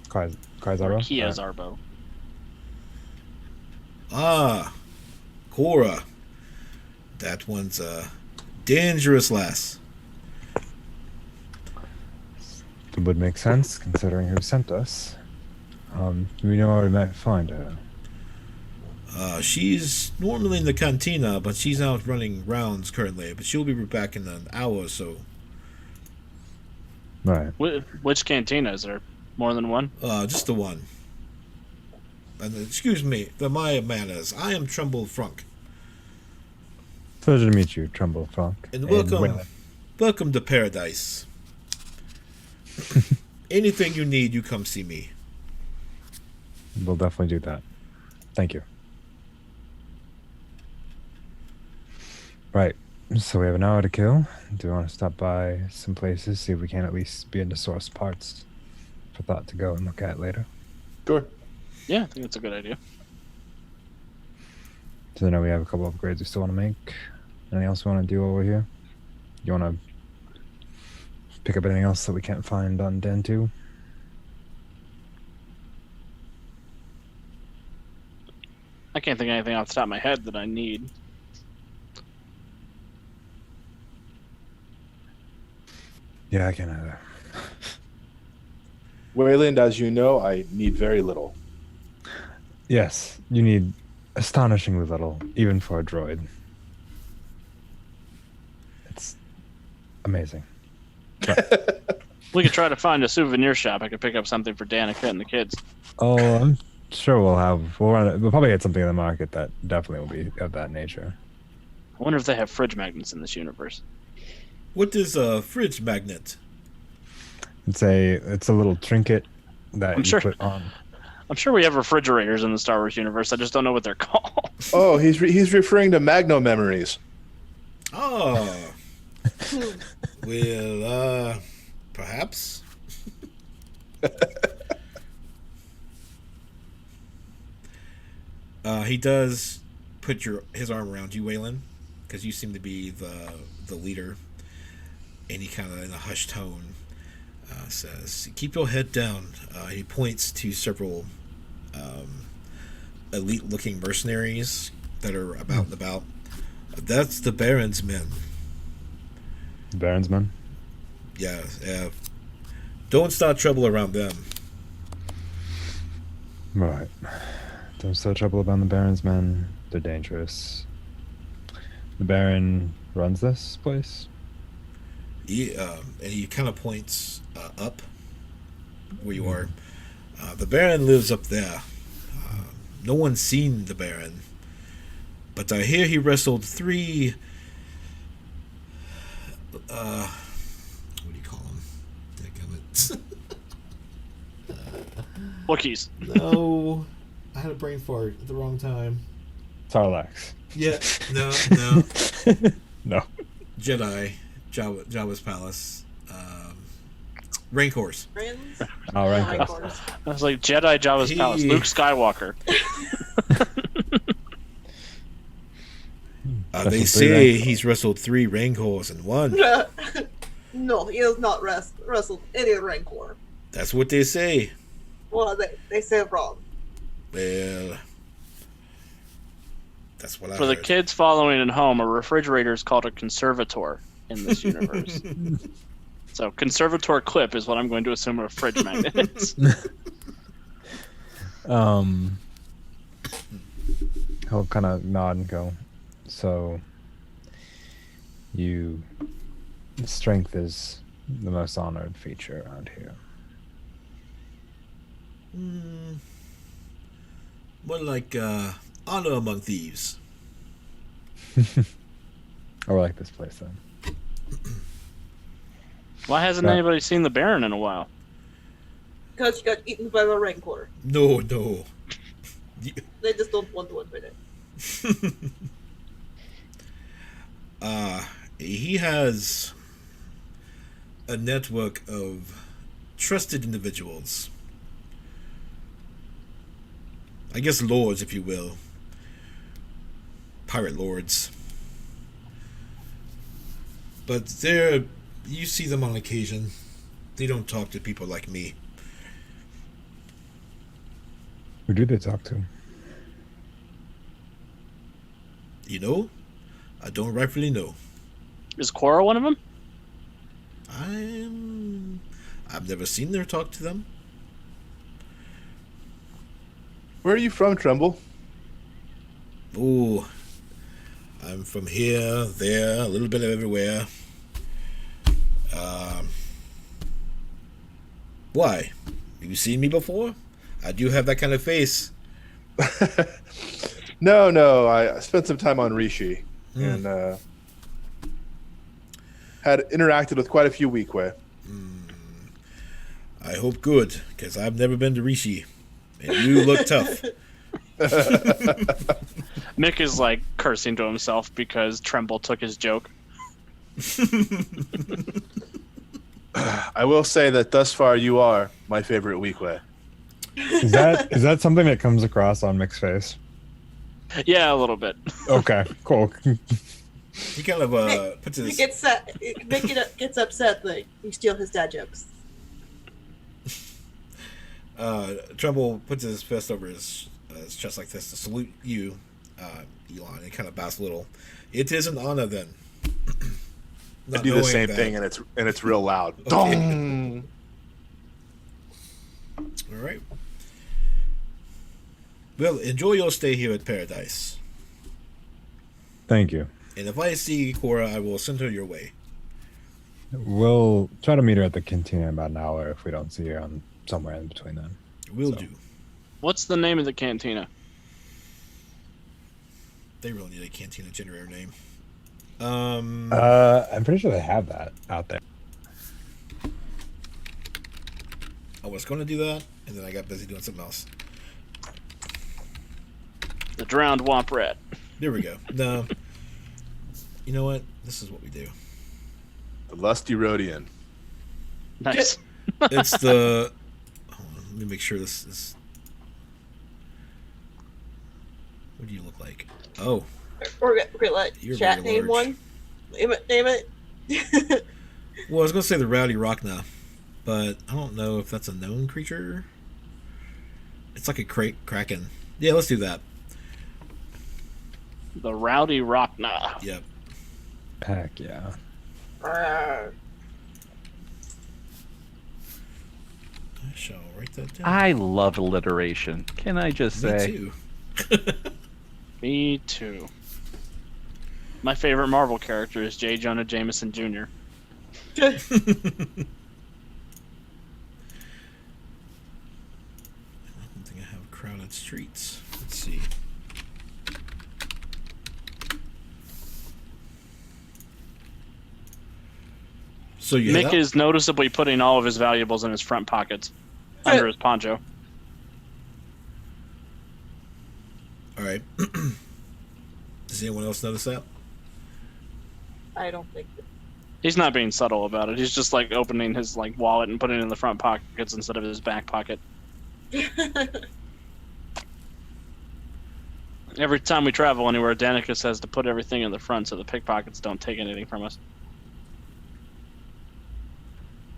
Kai
Or
Zaro?
Kia
Alright.
Zarbo.
Ah, Cora. That one's a dangerous lass.
It would make sense, considering who sent us. Do we know where we might find her?
She's normally in the cantina, but she's out running rounds currently. But she'll be back in an hour or so.
Right.
Which cantina? Is there more than one?
Just the one. And excuse me, my manners. I am Trumbull Frunk,
Pleasure to meet you, Trumbull Frank.
and welcome,
Wayland.
welcome to paradise. Anything you need, you come see me.
We'll definitely do that. Thank you. Right. So we have an hour to kill. Do we want to stop by some places, see if we can at least be into source parts for Thought to go and look at later?
Sure.
Yeah, I think that's a good idea.
So I know we have a couple of upgrades we still want to make. Anything else we want to do over here? You want to pick up anything else that we can't find on Den 2?
I can't think of anything off the top of my head that I need.
Yeah, I can either.
Wayland, as you know, I need very little.
Yes, you need astonishingly little, even for a droid. It's Amazing.
We could try to find a souvenir shop. I could pick up something for Danica and the kids.
Oh, I'm sure we'll probably get something in the market that definitely will be of that nature.
I wonder if they have fridge magnets in this universe.
What is a fridge magnet?
It's a little trinket that you put on.
I'm sure we have refrigerators in the Star Wars universe. I just don't know what they're called.
Oh, he's referring to Magno memories.
Oh. Well, perhaps. He does put his arm around you, Waylon, because you seem to be the leader. And he kind of, in a hushed tone, says, "Keep your head down." He points to several elite-looking mercenaries that are about and about. That's the Baron's men.
The Baron's men?
Yeah. Don't start trouble around them.
Right. Don't start trouble around the Baron's men. They're dangerous. The Baron runs this place?
And he kind of points up where you are. The Baron lives up there. No one's seen the Baron, but I hear he wrestled 3. What do you call them?
Wookiees.
No, I had a brain fart at the wrong time.
Sarlacc.
Yeah, no.
No.
Jedi, Jabba's palace. Rancors.
Friends?
Oh, right.
Rancors.
I was like, Jedi Jabba's palace. Luke Skywalker.
They say he's wrestled 3 Rancors in one.
No, he has not wrestled any Rancor.
That's what they say.
Well, they said wrong.
Well, that's what I
For the
heard.
kids following at home, a refrigerator is called a conservator in this universe. So, conservator clip is what I'm going to assume a fridge magnet is.
He'll kind of nod and go, so strength is the most honored feature around here.
More like honor among thieves.
I like this place then.
Why hasn't anybody seen the Baron in a while?
Because you got eaten by the Rancor.
No.
They just don't want to admit it.
He has a network of trusted individuals. I guess lords, if you will. Pirate lords. But you see them on occasion. They don't talk to people like me.
Who do they talk to?
You know? I don't rightfully know.
Is Quora one of them?
I've never seen them talk to them.
Where are you from, Tremble?
Oh, I'm from here, there, a little bit of everywhere. Why? Have you seen me before? I do have that kind of face.
No. I spent some time on Rishi and had interacted with quite a few Weequay.
I hope good, because I've never been to Rishi. And you look tough.
Mick is like cursing to himself because Tremble took his joke.
I will say that thus far you are my favorite Weequay.
Is that something that comes across on Mick's face?
Yeah, a little bit.
Okay, cool.
He kind of puts his...
He gets gets upset that you steal his dad jokes.
Tremble puts his fist over his chest like this to salute you, Elon. He kind of bows a little. It is an honor, then.
I do the same thing, and it's real loud.
Okay.
Dong!
All right. Well, enjoy your stay here at Paradise.
Thank you.
And if I see Cora, I will send her your way.
We'll try to meet her at the cantina in about an hour if we don't see her on somewhere in between then.
Will
So.
do.
What's the name of the cantina?
They really need a cantina generator name.
I'm pretty sure they have that out there.
I was going to do that, and then I got busy doing something else.
The Drowned Womp Rat.
There we go. No. You know what? This is what we do.
The Lusty Rhodian.
Nice.
It's the... Hold on, let me make sure this is... What do you look like? Oh.
We're gonna let
You're
chat
very
name
large.
one. Name it.
Well, I was going to say the Rowdy Rockna, but I don't know if that's a known creature. It's like a kraken. Yeah, let's do that.
The Rowdy Rockna.
Yep.
Heck yeah.
Arrgh.
I shall write that down.
I love alliteration. Can I just
Me
say?
too.
Me too. My favorite Marvel character is J. Jonah Jameson Jr.
I don't think I have crowded streets. Let's see. So you head
Mick
out?
is noticeably putting all of his valuables in his front pockets, under his poncho.
All right. Does anyone else notice that?
I don't think.
He's not being subtle about it. He's just like opening his like wallet and putting it in the front pockets instead of his back pocket. Every time we travel anywhere, Danica says to put everything in the front so the pickpockets don't take anything from us.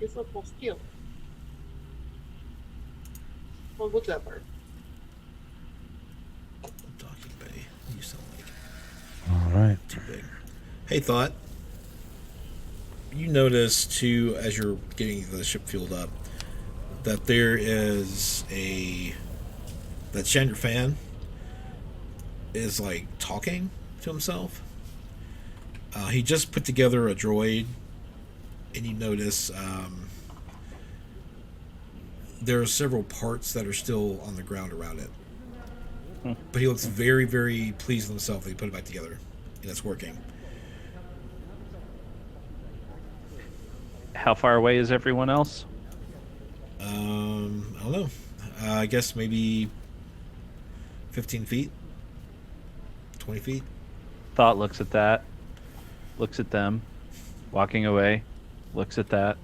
It's a full steal. Well, what's that part?
Docking bay. You sound like
All right.
too big. Hey, Thought. You notice too, as you're getting the ship fueled up, that there is that Chandra fan is like talking to himself. He just put together a droid, and you notice there are several parts that are still on the ground around it. But he looks very, very pleased with himself that he put it back together, and it's working.
How far away is everyone else?
I don't know. I guess maybe 15 feet, 20 feet.
Thought looks at that, looks at them, walking away, looks at that,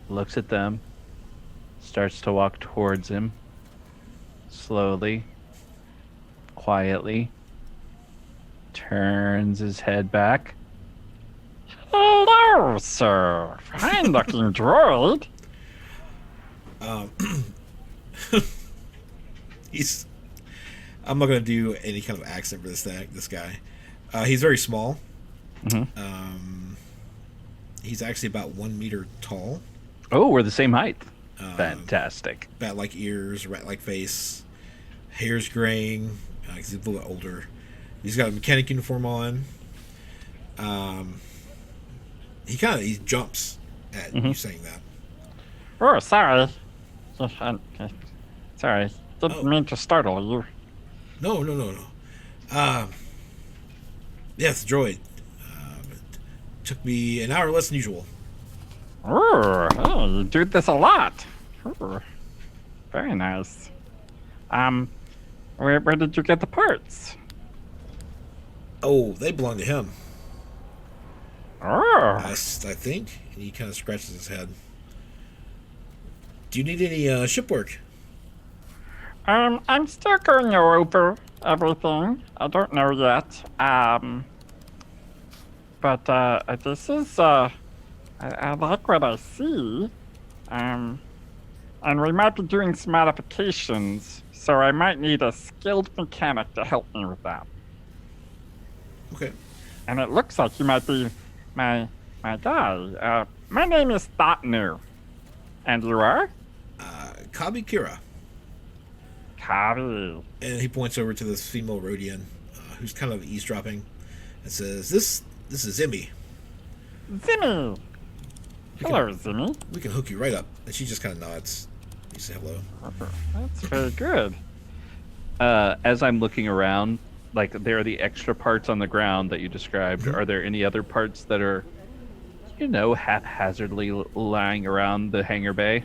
looks at them, starts to walk towards him, slowly, quietly, turns his head back.
Hello, sir. Fine looking droid.
He's. I'm not gonna do any kind of accent for this guy. He's very small.
Mm-hmm.
He's actually about 1 meter tall.
Oh, we're the same height. Fantastic.
Bat-like ears, rat-like face, hair's graying. He's a little bit older. He's got a mechanic uniform on. He jumps at you saying that.
Oh, sorry. Sorry. Didn't
Oh.
mean to startle you.
No. Yeah, it's a droid. It took me an hour less than usual.
Oh, you do this a lot. Oh, very nice. Where did you get the parts?
Oh, they belong to him.
Oh,
I think. And he kind of scratches his head. Do you need any ship work?
I'm still going over everything. I don't know yet. But this is I like what I see. And we might be doing some modifications, so I might need a skilled mechanic to help me with that.
Okay.
And it looks like you might be my guy. My name is Thotnu. And you are?
Kabi Kira.
Kavi.
And he points over to this female Rhodian, who's kind of eavesdropping, and says, "This is Zimmy."
Zimmy. Hello, Zimmy.
We can hook you right up. And she just kind of nods. You say hello.
That's very good.
As I'm looking around, like there are the extra parts on the ground that you described.
Mhm.
Are there any other parts that are, haphazardly lying around the hangar bay?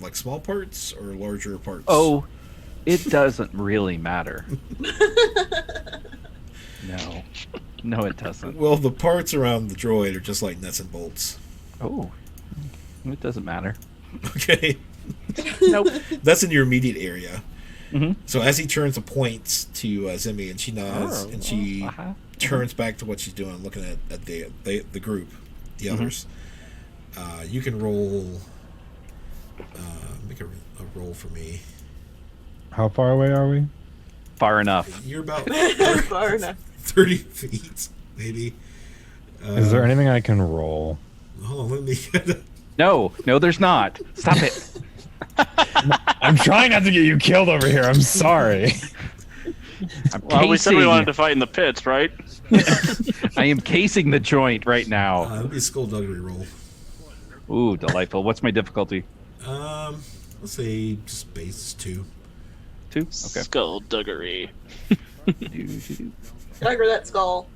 Like small parts or larger parts?
Oh, it doesn't really matter. No, it doesn't.
Well, the parts around the droid are just like nuts and bolts.
Oh, it doesn't matter.
Okay.
Nope.
That's in your immediate area.
Mm-hmm.
So as he turns, and points to Zimmy, and she nods, and she turns back to what she's doing, looking at the group, the others. You can roll. Make a roll for me.
How far away are we?
Far enough.
You're about
Far enough.
30 feet, maybe.
Is there anything I can roll?
Hold on, let me.
No, there's not. Stop it.
I'm trying not to get you killed over here. I'm sorry.
Well, we said we wanted to fight in the pits, right?
I am casing the joint right now.
Let me skullduggery roll.
Ooh, delightful. What's my difficulty?
Let's say just base 2.
2? Okay.
Skullduggery.
Dugger that skull.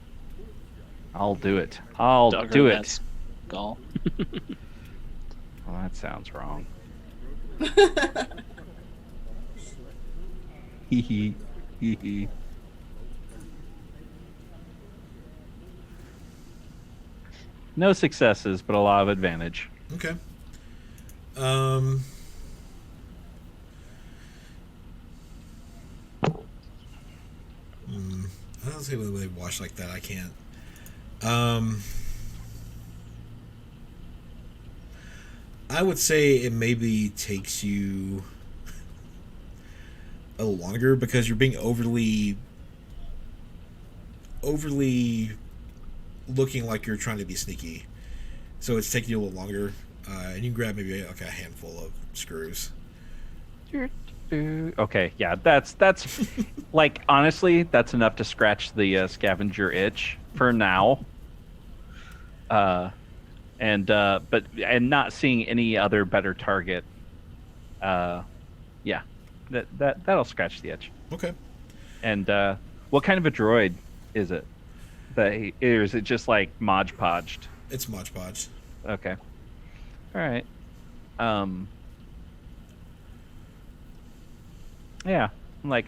I'll do it. I'll
Dugger
do
that
it.
skull.
Well, that sounds wrong. Hee hee. Hee hee. No successes, but a lot of advantage.
Okay. I don't see whether they wash like that. I can't. I would say it maybe takes you a little longer because you're being overly looking like you're trying to be sneaky. So it's taking you a little longer. And you can grab maybe like a handful of screws.
Okay, yeah, that's like honestly, that's enough to scratch the scavenger itch for now. And not seeing any other better target. Yeah, that'll scratch the itch.
Okay.
And what kind of a droid is it? Or is it just like Mod Podged?
It's Mod Podge.
Okay. All right. Yeah. Like,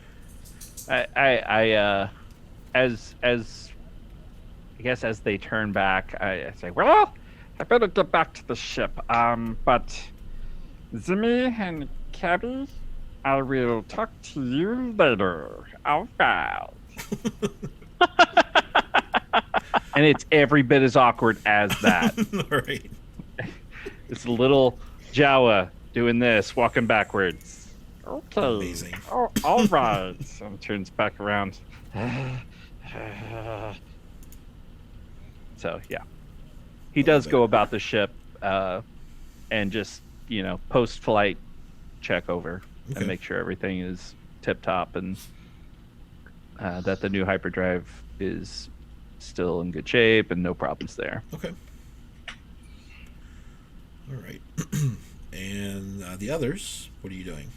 I as I guess as they turn back, I say,
Well, I better get back to the ship. But Zimmy and Cabby, I will talk to you later. All right.
and it's every bit as awkward as that.
All right.
It's a little Jawa doing this, walking backwards.
Okay.
Amazing.
Oh, all right.
So turns back around. So yeah, he does go about the ship and just post-flight check over
Okay.
and make sure everything is tip-top and that the new hyperdrive is still in good shape and no problems there.
Okay. All right. And the others, what are you doing?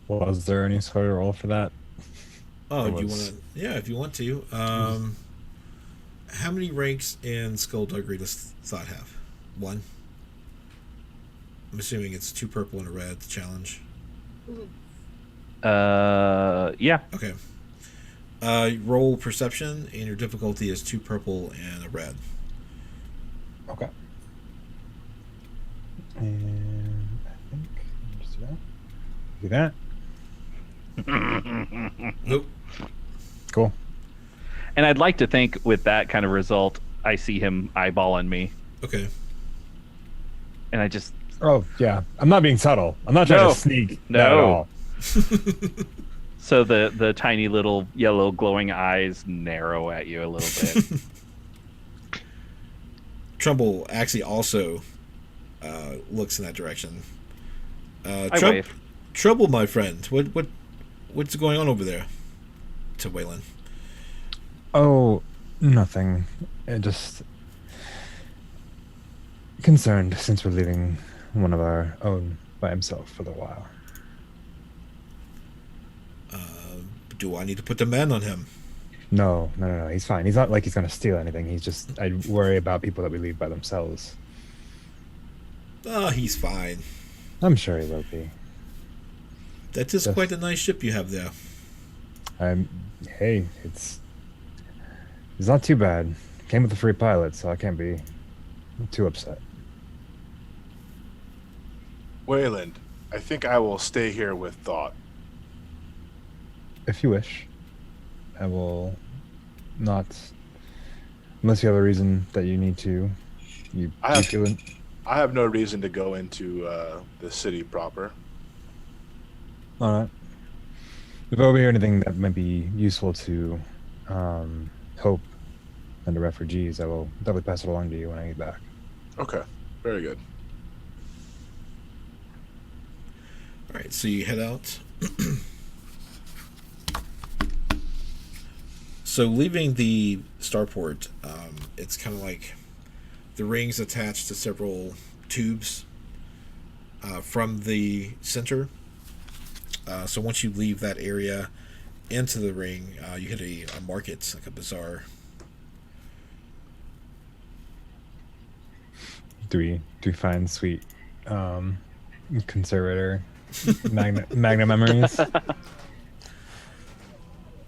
Was there any sort of roll for that?
Oh,
Or
do you
was-
want to? Yeah, if you want to. How many ranks in skullduggery does Thought have? 1. I'm assuming it's 2 purple and a red challenge.
Yeah.
Okay. Roll perception, and your difficulty is 2 purple and a red.
Okay. And I think I'll just do that.
Nope.
Cool.
And I'd like to think with that kind of result, I see him eyeballing me,
Okay.
and I just
Oh yeah, I'm not being subtle. I'm not trying
No.
to sneak
No.
that at all.
so the tiny little yellow glowing eyes narrow at you a little bit.
Trumbull actually also looks in that direction.
I wave.
Trouble, my friend. What's going on over there? To Waylon.
Oh, Nothing. Just concerned since we're leaving one of our own by himself for a while.
Do I need to put the men on him?
No. He's fine. He's not like he's gonna steal anything. He's just, I worry about people that we leave by themselves.
Oh, he's fine.
I'm sure he will be.
That is quite a nice ship you have there.
Hey, it's not too bad. Came with a free pilot, so I can't be too upset.
Wayland, I think I will stay here with Thought.
If you wish, I will not, unless you have a reason that you need to.
I have no reason to go into the city proper.
All right. If I overhear anything that might be useful to Hope and the refugees, I will definitely pass it along to you when I get back.
Okay, very good.
All right, so you head out. So leaving the starport, it's kind of like the ring's attached to several tubes from the center. So once you leave that area into the ring, you hit a market, like a bazaar.
Do we find sweet conservator magna memories?
Hold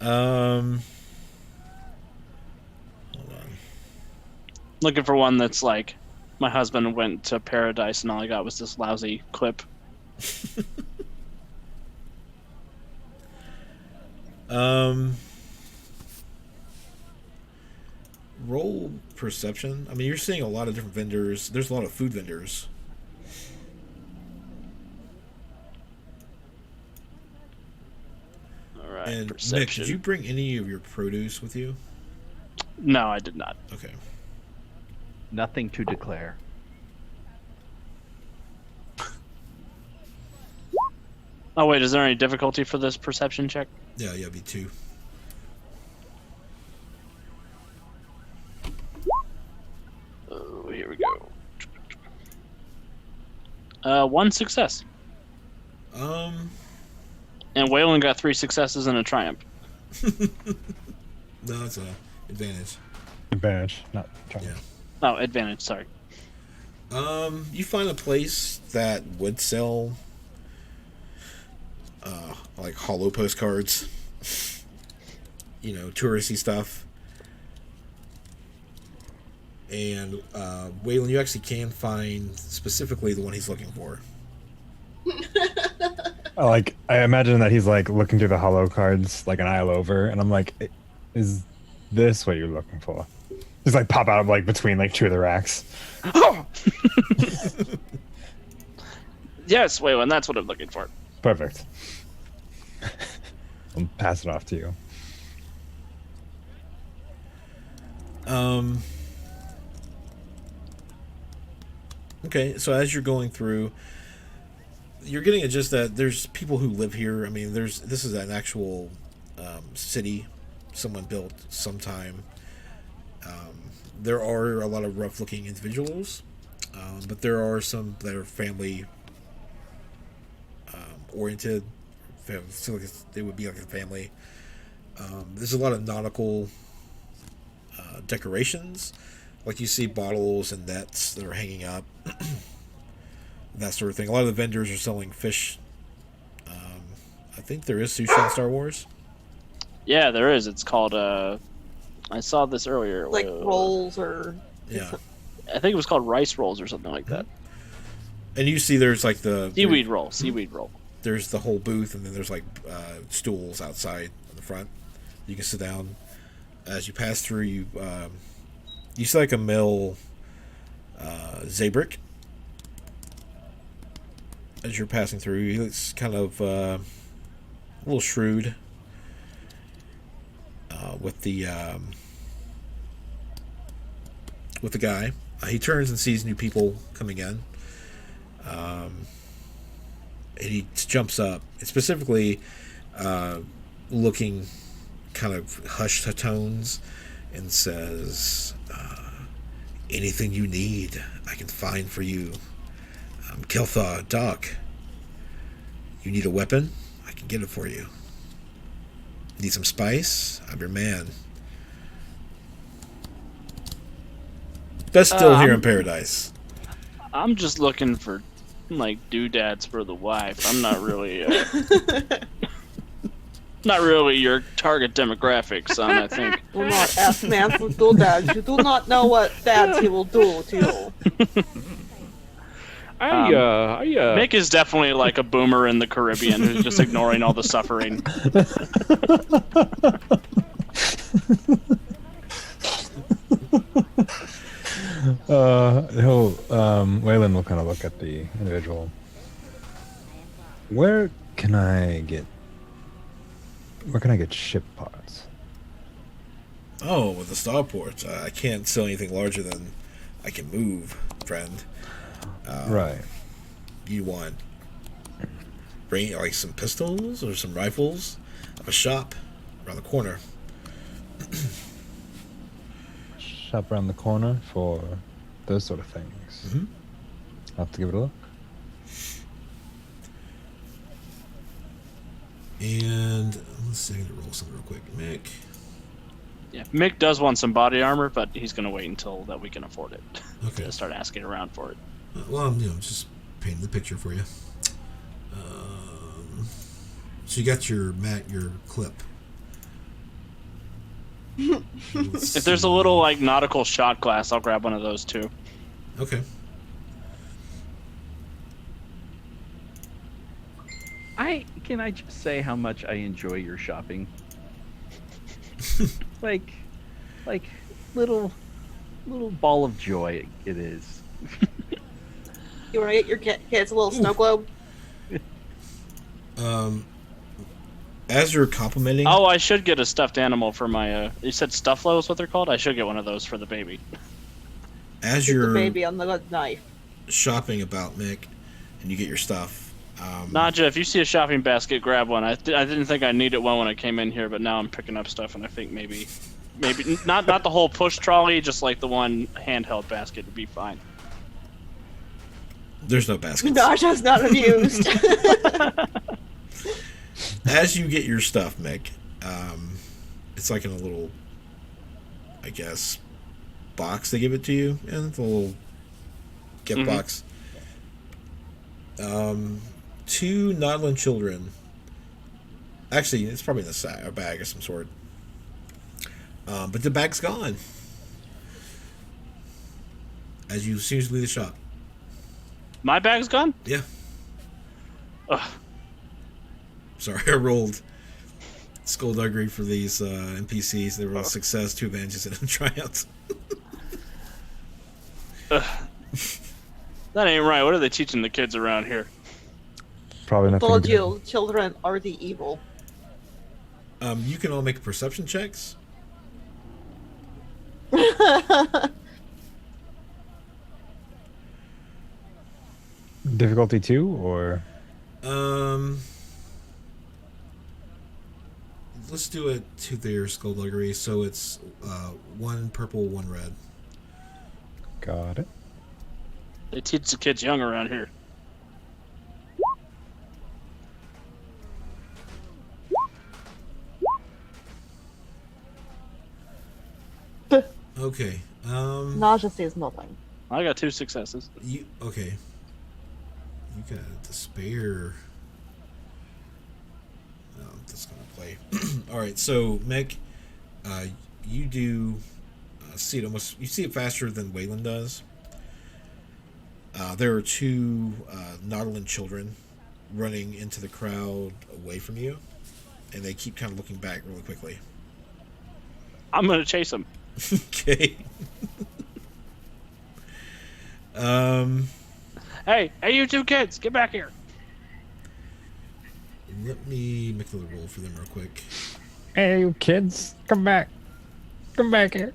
on.
Looking for one that's like, my husband went to paradise and all I got was this lousy clip.
Roll perception. I mean, you're seeing a lot of different vendors. There's a lot of food vendors.
All right,
And
perception.
Mick, did you bring any of your produce with you?
No, I did not.
Okay.
Nothing to declare.
Oh wait, is there any difficulty for this perception check?
Yeah, it'd be 2.
Oh, here we go. 1 success. And Waylon got 3 successes and a triumph.
No, it's a advantage.
Advantage, not trying.
Yeah.
Oh, advantage, sorry.
You find a place that would sell like hollow postcards, you know, touristy stuff. And Waylon, you actually can find specifically the one he's looking for.
I imagine that he's like looking through the hollow cards like an aisle over, and I'm like, is this what you're looking for? Just like pop out of like between like 2 of the racks.
Oh! Yes, Waylon, that's what I'm looking for.
Perfect. I'll pass it off to you.
Okay, so as you're going through, you're getting just that there's people who live here. I mean, this is an actual city someone built sometime. There are a lot of rough-looking individuals, but there are some that are family oriented. Feel like they would be like a family. There's a lot of nautical decorations, like you see bottles and nets that are hanging up, that sort of thing. A lot of the vendors are selling fish. I think there is sushi in Star Wars.
Yeah, there is. It's called, I saw this earlier.
Like rolls or...
Yeah.
I think it was called rice rolls or something like that.
And you see there's like the...
Seaweed roll.
There's the whole booth, and then there's like stools outside in the front. You can sit down. As you pass through, you see like a male Zabrik. As you're passing through, he looks kind of a little shrewd with the guy. He turns and sees new people coming in. And he jumps up, specifically looking kind of hushed tones, and says, anything you need, I can find for you. Keltha, Doc, you need a weapon? I can get it for you. Need some spice? I'm your man. That's still here in paradise.
I'm just looking for like doodads for the wife. I'm not really not really your target demographic, son, I think.
Do not ask man for doodads. You do not know what dads he will do to you.
Mick is definitely like a boomer in the Caribbean who's just ignoring all the suffering.
Waylon will kind of look at the individual. Where can I get ship parts?
Oh, with the starports, I can't sell anything larger than I can move, friend.
Right.
You want like some pistols or some rifles? I have a shop around the corner.
Shop around the corner for those sort of things.
Mm-hmm.
I'll have to give it a look.
And let's see, I'm gonna roll something real quick. Mick.
Yeah, Mick does want some body armor, but he's going to wait until that we can afford it
Okay.
to start asking around for it.
Well, I'm just painting the picture for you. So you got your clip.
If there's a little like nautical shot glass, I'll grab one of those too.
Okay.
Can I just say how much I enjoy your shopping? like little ball of joy it is.
You want to get your kids a little snow globe?
As you're complimenting,
Oh, I should get a stuffed animal for my. You said Stuffalo is what they're called. I should get one of those for the baby.
as
Get the
you're
baby on the knife.
shopping about Mick, and you get your stuff.
Nadja, if you see a shopping basket, grab one. I didn't think I needed one when I came in here, but now I'm picking up stuff, and I think maybe not the whole push trolley, just like the one handheld basket would be fine.
There's no baskets.
Naja's not amused.
As you get your stuff, Mick, it's like in a little, I guess, box they give it to you, and it's a little gift box. 2 Nodland children. Actually, it's probably in a bag of some sort. But the bag's gone. As you soon as you leave the shop.
My bag's gone?
Yeah.
Ugh.
Sorry, I rolled skullduggery for these NPCs. They rolled success, 2 advantages, and a triumph.
That ain't right. What are they teaching the kids around here?
Probably nothing.
Told
good.
you, children are the evil.
You can all make perception checks.
Difficulty 2 or
Let's do it to their skullduggery. So it's 1 purple, 1 red.
got it.
They teach the kids young around here.
Okay.
Naja sees nothing.
I got 2 successes.
You okay? You got despair. Oh, that's gonna play. All right. So, Mick, you do see it almost. You see it faster than Waylon does. There are 2 Nautilin children running into the crowd away from you, and they keep kind of looking back really quickly.
I'm gonna chase them.
Okay.
Hey, you 2 kids, get back here.
Let me make another roll for them real quick.
Hey, you kids, come back here.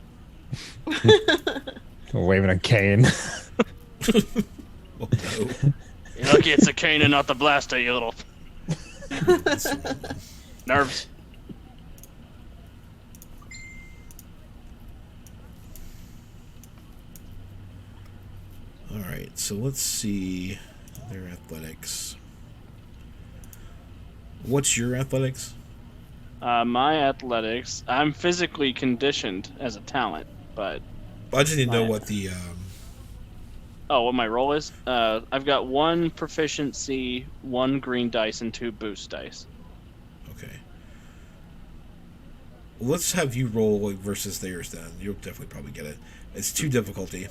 Waving a cane.
Oh no.
You're lucky it's a cane and not the blaster, you little nerves.
So let's see their athletics. What's your athletics?
My athletics. I'm physically conditioned as a talent, but
I just need to know
My-
what the.
what my role is? I've got 1 proficiency, 1 green dice, and 2 boost dice.
Okay. Well, let's have you roll versus theirs then. You'll definitely probably get it. It's 2 difficulty.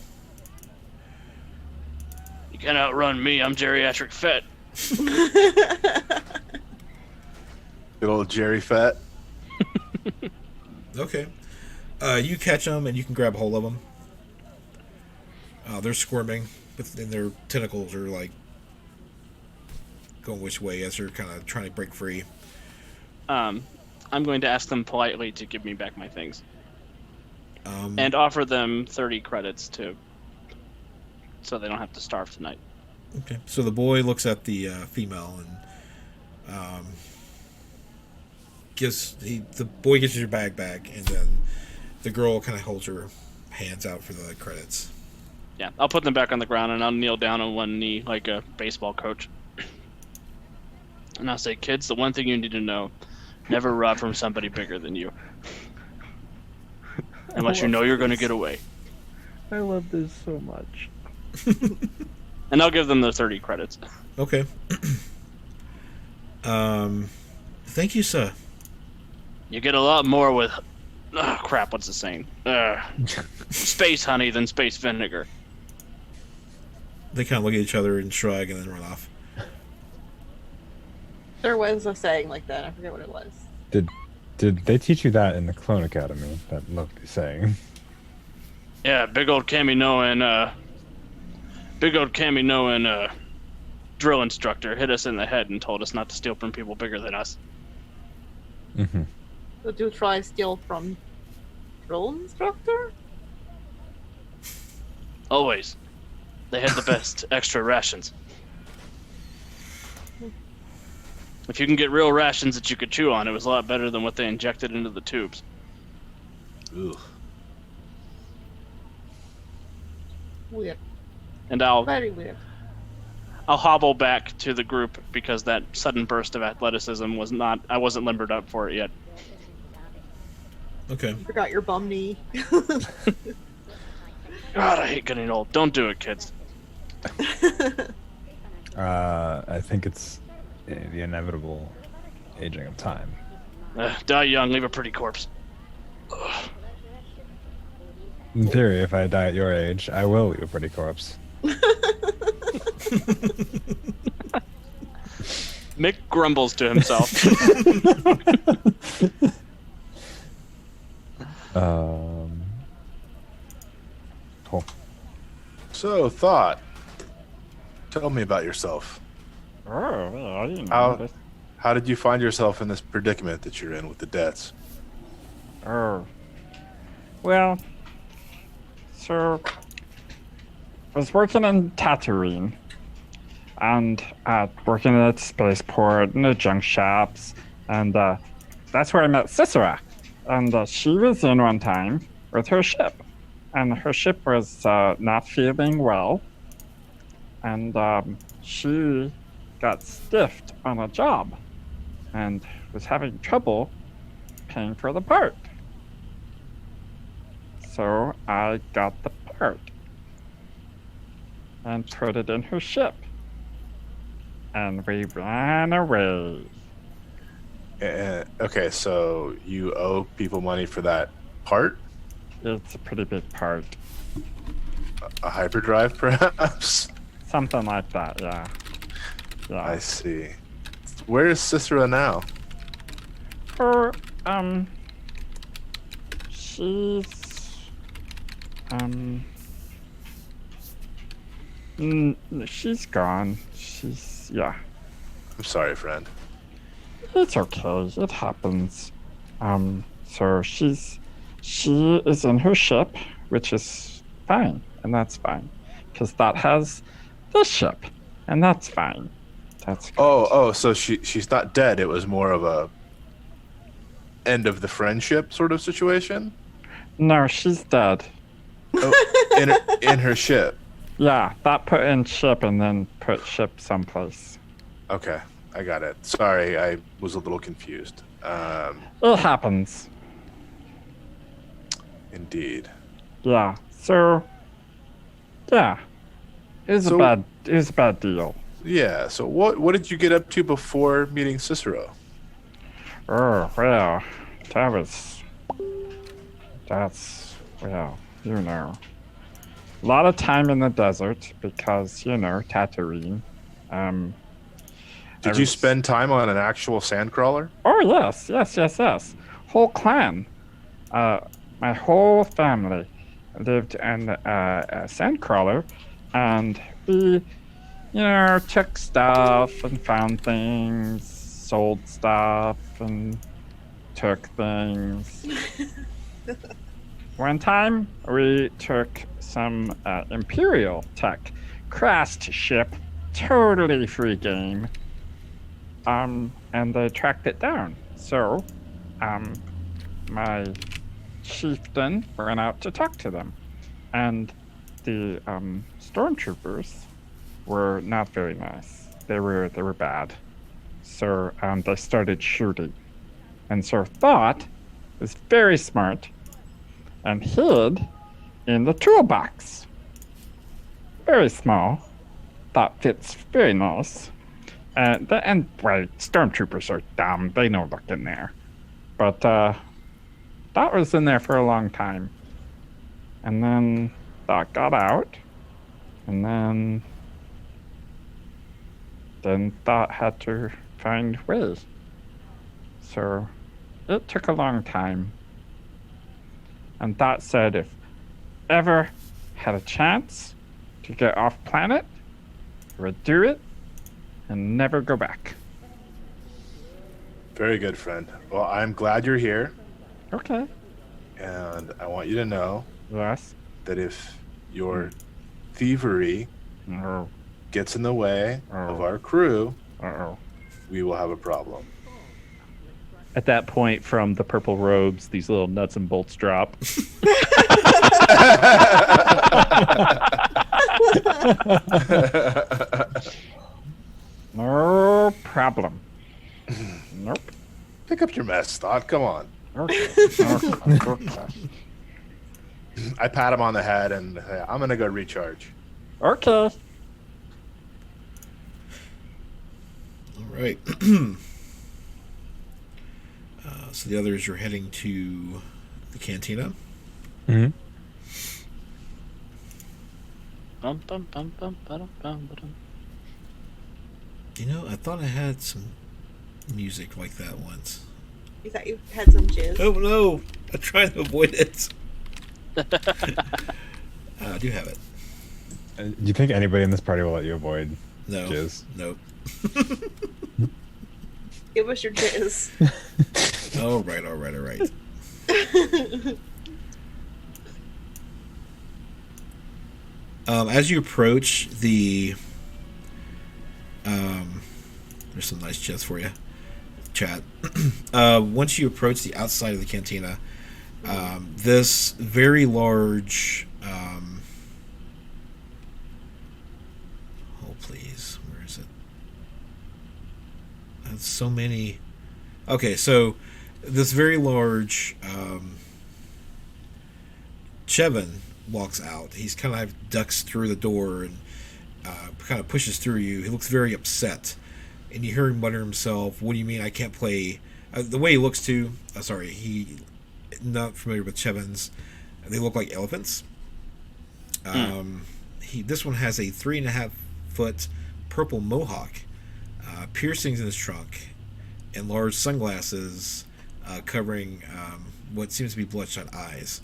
You can't outrun me. I'm geriatric fat.
Good old Jerry Fett.
Okay. You catch them and you can grab hold of them. They're squirming, and their tentacles are like going which way as they're kind of trying to break free.
I'm going to ask them politely to give me back my things
And
and offer them 30 credits so they don't have to starve tonight.
okay, so the boy looks at the female and the boy gives your bag back, and then the girl kind of holds her hands out for the credits.
Yeah, I'll put them back on the ground and I'll kneel down on one knee like a baseball coach. And I'll say, kids, the one thing you need to know, never rob from somebody bigger than you. Unless you know you're going to get away.
I love this so much.
And I'll give them the 30 credits.
Okay. Thank you, sir.
You get a lot more with... Oh, crap, what's the saying? Space honey than space vinegar.
They kind of look at each other and shrug and then run off.
There was a saying like that. I forget what it was.
Did they teach you that in the Clone Academy? That lovely saying.
Yeah, big old Camino and drill instructor hit us in the head and told us not to steal from people bigger than us.
Mm-hmm.
So do try steal from drill instructor?
Always. They had the best extra rations. If you can get real rations that you could chew on, it was a lot better than what they injected into the tubes.
Ugh.
Weird.
And I'll
Very weird.
hobble back to the group because that sudden burst of athleticism was not... I wasn't limbered up for it yet.
Okay.
Forgot your bum knee.
God, I hate getting old. Don't do it, kids.
I think it's the inevitable aging of time.
Die young, leave a pretty corpse. Ugh.
In theory, if I die at your age, I will leave a pretty corpse.
Mick grumbles to himself.
Cool.
So, Thought, tell me about yourself.
Oh, well, I didn't
How-
know this.
How did you find yourself in this predicament that you're in with the debts?
Oh. Well, so I was working in Tatooine and working at spaceport and the junk shops, and that's where I met Cicera. And she was in one time with her ship, and her ship was not feeling well, and she got stiffed on a job and was having trouble paying for the part. So I got the part and put it in her ship. And we ran away.
Okay, so you owe people money for that part?
It's a pretty big part.
A hyperdrive, perhaps?
Something like that, yeah. Yeah.
I see. Where is Cicera now?
Her, she's, she's gone. She's, yeah.
I'm sorry, friend.
It's okay. It happens. So she is in her ship, which is fine, and that's fine, because that has this ship, and that's fine. That's good.
Oh, so she's not dead. It was more of a end of the friendship sort of situation?
No, she's dead.
Oh, in her ship.
Yeah, that put in ship and then put ship someplace.
Okay, I got it. Sorry, I was a little confused.
It happens.
Indeed.
Yeah. So, yeah, it was
So-
a bad deal.
Yeah. So what did you get up to before meeting Cicero?
Oh well, well, you know, a lot of time in the desert because Tatooine.
Did you spend time on an actual sandcrawler?
Oh yes. Whole clan, my whole family lived in a sandcrawler, and we, took stuff and found things, sold stuff and took things. One time we took some Imperial tech, crashed ship, totally free game. And they tracked it down. So, my chieftain went out to talk to them, and the stormtroopers were not very nice. They were bad. So they started shooting, and so Thought was very smart and hid in the toolbox. Very small. Thought fits very nice. Stormtroopers are dumb. They know look in there. But Dot was in there for a long time. And then Dot got out. And then Dot had to find ways. So it took a long time. And Dot said if ever had a chance to get off planet, he would do it and never go back.
Very good, friend. Well, I'm glad you're here,
Okay.
and I want you to know
Yes.
that if your thievery
Oh.
gets in the way of
Oh.
our crew,
Uh-oh.
we will have a problem.
At that point, from the purple robes, these little nuts and bolts drop.
No problem. Nope.
Pick up your mess, Thought. Come on.
Okay.
I pat him on the head and say, I'm going to go recharge.
Okay.
All right. So the others are heading to the cantina.
Mm-hmm.
Bum, bum, bum, bum, ba-dum, bum, ba-dum.
You know, I thought I had some music like that once.
You thought you had some jizz?
Oh no! I tried to avoid it. I do have it.
Do you think anybody in this party will let you avoid
No.
jizz?
Nope.
Give us your jizz.
All right. As you approach the, there's some nice chats for you, chat. Once you approach the outside of the cantina, this very large, oh please, where is it? That's so many. Okay, so this very large Chevin walks out. He's kind of ducks through the door and kind of pushes through you. He looks very upset, and you hear him mutter himself, "What do you mean I can't play?" The way he looks too. Sorry, he not familiar with Chevins. They look like elephants. This one has a 3.5-foot purple mohawk, piercings in his trunk, and large sunglasses covering what seems to be bloodshot eyes.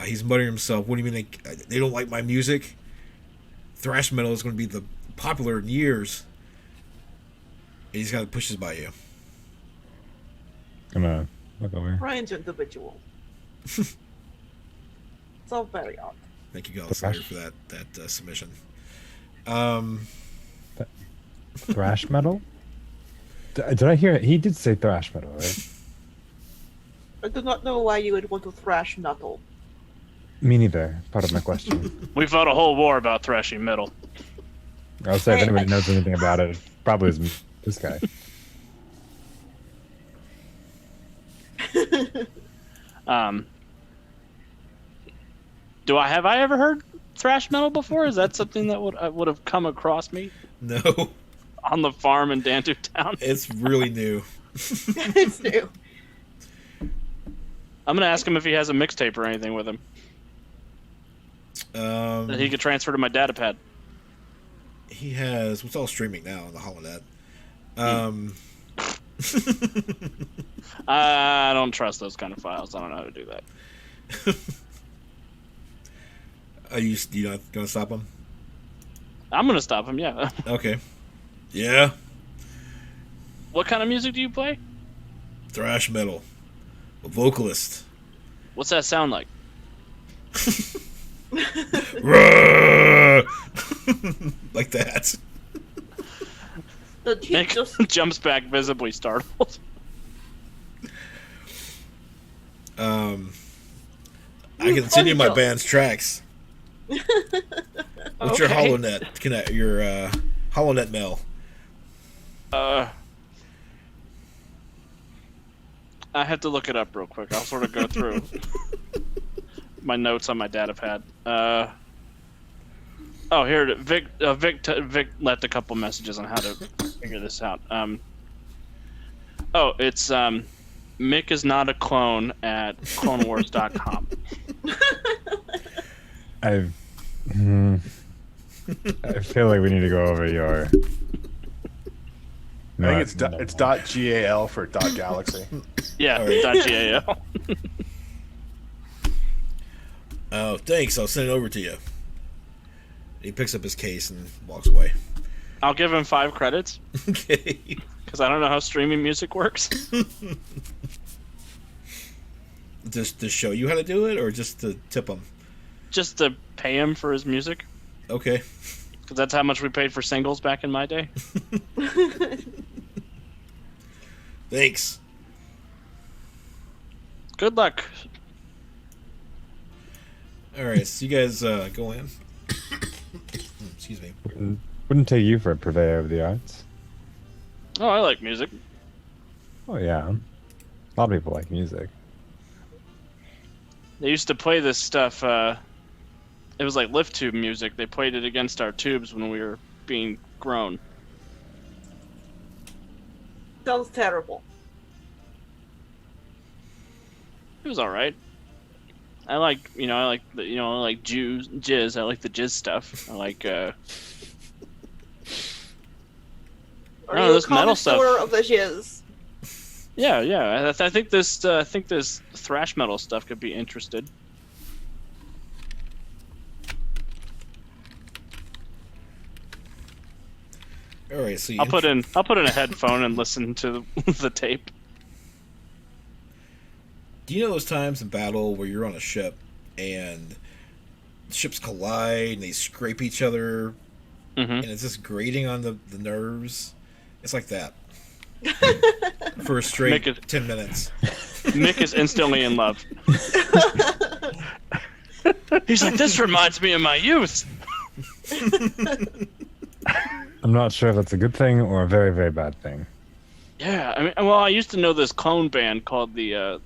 He's muttering to himself, "What do you mean they don't like my music? Thrash metal is going to be the popular in years." And he's kind of pushes by you.
I'm gonna look over.
Ryan's individual. It's all very odd.
Thank you,
Thrash?
Galaslayer, for that submission.
Thrash metal? Did I hear it? He did say thrash metal, right?
I do not know why you would want to thrash metal.
Me neither. Part of my question.
We fought a whole war about thrashing metal.
I'll say if anybody knows anything about it, probably is this guy.
Have I ever heard thrash metal before? Is that something that would have come across me
No,
on the farm in Dantu Town?
it's really new.
It's new.
I'm gonna ask him if he has a mixtape or anything with him that he could transfer to my datapad.
He has. What's all streaming now on the holonet?
I don't trust those kind of files. I don't know how to do that.
Are you not gonna stop him?
I'm gonna stop him. Yeah.
Okay. Yeah.
What kind of music do you play?
Thrash metal. A vocalist.
What's that sound like?
Like that.
The teeth
Nick
just
jumps back visibly startled.
I can send you my band's tracks. What's your
Okay.
HoloNet? Your HoloNet mail.
I have to look it up real quick. I'll sort of go through my notes on my data pad. Oh, here it is. Vic left a couple messages on how to figure this out. It's Mick is not a clone at clonewars.com.
I feel like we need to go over your.
I think it's .gal for .galaxy.
Yeah,
All right.
.gal.
Oh, thanks. I'll send it over to you. He picks up his case and walks away.
I'll give him 5 credits
Okay.
because I don't know how streaming music works.
Just to show you how to do it, or just to tip him?
Just to pay him for his music,
Okay.
because that's how much we paid for singles back in my day.
Thanks.
Good luck.
All right, so you guys go in. Excuse me.
Wouldn't take you for a purveyor of the arts.
Oh, I like music.
Oh yeah, a lot of people like music.
They used to play this stuff. It was like lift tube music. They played it against our tubes when we were being grown.
sounds terrible.
It was all right. I like jizz. I like the jizz stuff. I like.
Are
No,
you a
this metal stuff.
connoisseur of the jizz?
Yeah. I think this thrash metal stuff could be interested.
All right, so you
I'll put in a headphone and listen to the tape.
Do you know those times in battle where you're on a ship and ships collide and they scrape each other
Mm-hmm.
and it's just grating on the nerves? It's like that. For a straight
Make it-
10 minutes.
Mick is instantly in love. He's like, this reminds me of my youth.
I'm not sure if that's a good thing or a very, very bad thing.
Yeah, I mean, well, I used to know this clone band called the.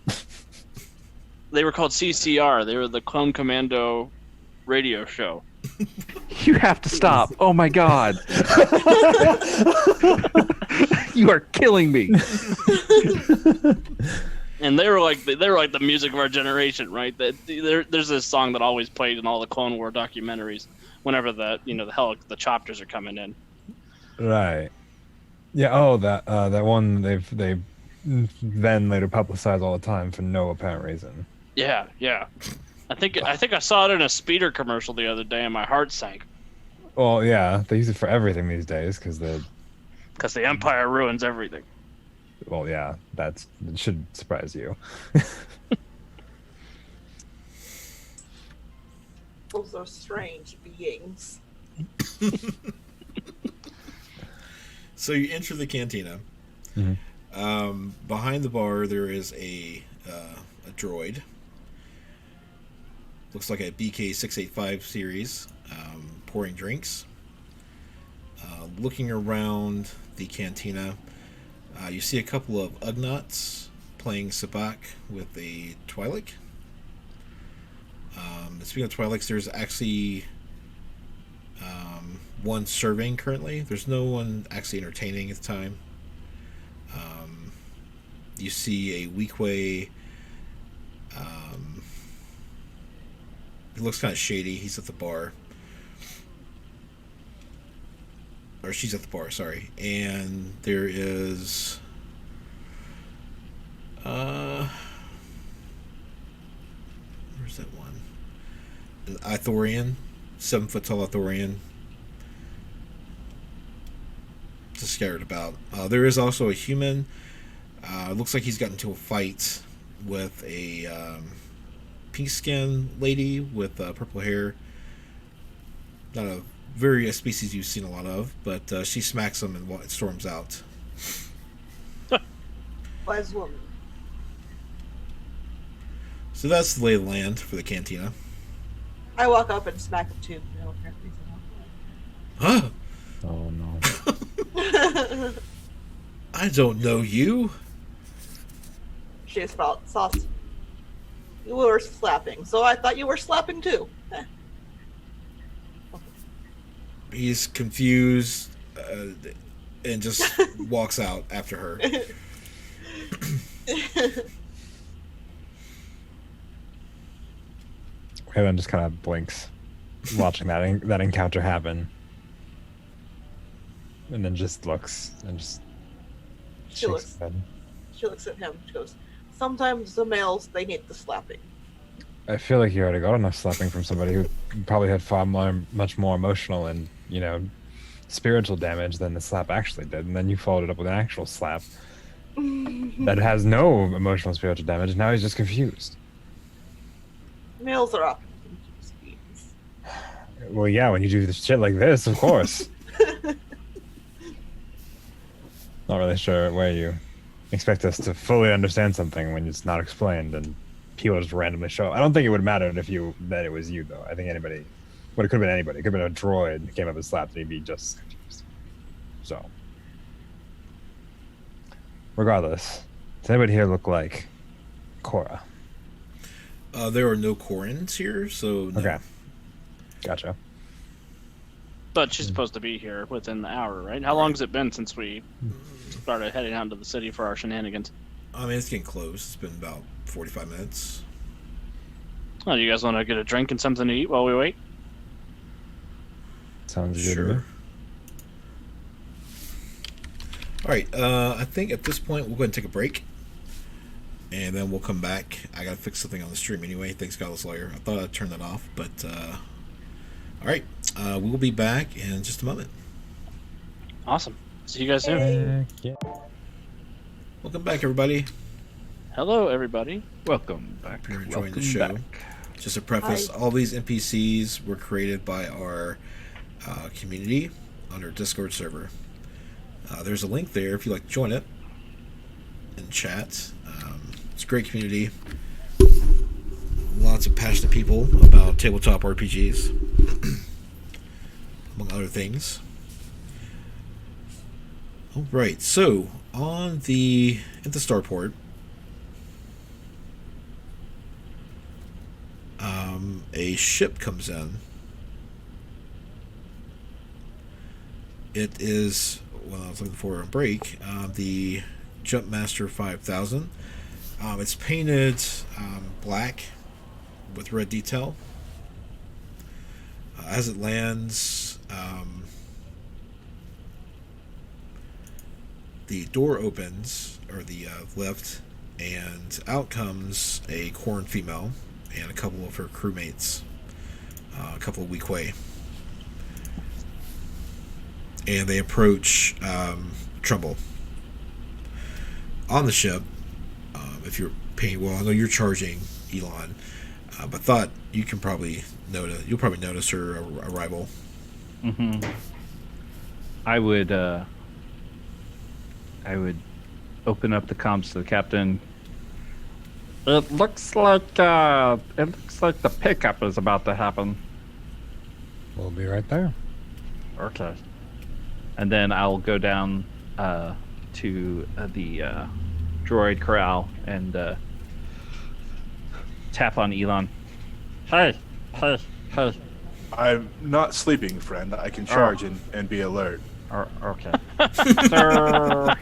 They were called CCR. They were the Clone Commando radio show.
You have to stop. Oh my god. You are killing me.
And they were like the music of our generation, right? There's this song that always played in all the Clone War documentaries whenever the chopters are coming in.
Right. Yeah. Oh, that one they then later publicized all the time for no apparent reason.
Yeah. I think I saw it in a speeder commercial the other day, and my heart sank.
Well, yeah, they use it for everything these days because
Because the Empire ruins everything.
well, yeah, it should surprise you.
Those are strange beings.
So you enter the cantina.
Mhm.
Behind the bar, there is a droid. looks like a BK685 series, pouring drinks. Looking around the cantina, you see a couple of Ugnaughts playing sabacc with a Twi'lek. Speaking of Twi'leks, there's actually one serving currently. There's no one actually entertaining at the time. You see a Weequay. He looks kind of shady. He's at the bar. Or she's at the bar, sorry. And there is... where's that one? An Ithorian. 7-foot tall Ithorian. Just scattered about. There is also a human. Looks like he's gotten into a fight with a pink skin lady with purple hair. Not a very a species you've seen a lot of, but she smacks him and storms out.
Wise woman.
So that's the lay of the land for the cantina.
I walk up and smack him too.
Huh?
Oh no.
I don't know you.
She is sauce. You were slapping, so I thought you were slapping too.
He's confused and just walks out after her.
Evan just kind of blinks, watching that encounter happen, and then just looks and just
She
shakes his head.
She looks at him. She goes, "Sometimes the males, they need the slapping."
I feel like you already got enough slapping from somebody who probably had much more emotional and, spiritual damage than the slap actually did, and then you followed it up with an actual slap that has no emotional spiritual damage, and now he's just confused.
Males are often confused beings.
Well, yeah, when you do shit like this, of course. Not really sure where you expect us to fully understand something when it's not explained and people just randomly show up. I don't think it would matter that it was you, though. I think anybody, well, it could have been anybody. It could have been a droid who came up and slapped and he'd be just confused. So, regardless, does anybody here look like Cora?
There are no Corans here, so no.
Okay. Gotcha.
But she's supposed to be here within the hour, right? How long has it been since we started heading out to the city for our shenanigans?
I mean, it's getting close. It's been about 45 minutes.
Oh, do you guys want to get a drink and something to eat while we wait?
Sounds good to me.
Sure. All right. I think at this point we'll go ahead and take a break, and then we'll come back. I gotta fix something on the stream anyway. Thanks, Godless Lawyer. I thought I'd turn that off, but all right. We will be back in just a moment.
Awesome. See you guys soon.
Yeah.
Welcome back, everybody.
Hello, everybody.
Welcome back.
If you're enjoying
Welcome
the show.
back.
Just a preface,
Hi.
all these NPCs were created by our community on our Discord server. There's a link there if you'd like to join it and chat. It's a great community. Lots of passionate people about tabletop RPGs, among other things. All right, so at the starport, a ship comes in. It is, well, I was looking for a break, the Jumpmaster 5000. It's painted black with red detail. As it lands, the door opens, or the lift, and out comes a Corn female and a couple of her crewmates, a couple of Weequay. And they approach Trumbull. On the ship, if you're paying, well, I know you're charging Elon, but thought you'll probably notice her arrival.
Mm-hmm. I would open up the comms to the captain.
It looks like the pickup is about to happen.
We'll be right there.
Okay. And then I'll go down to the droid corral and tap on Elon.
Hey.
I'm not sleeping, friend. I can charge and be alert.
Okay.
Sir.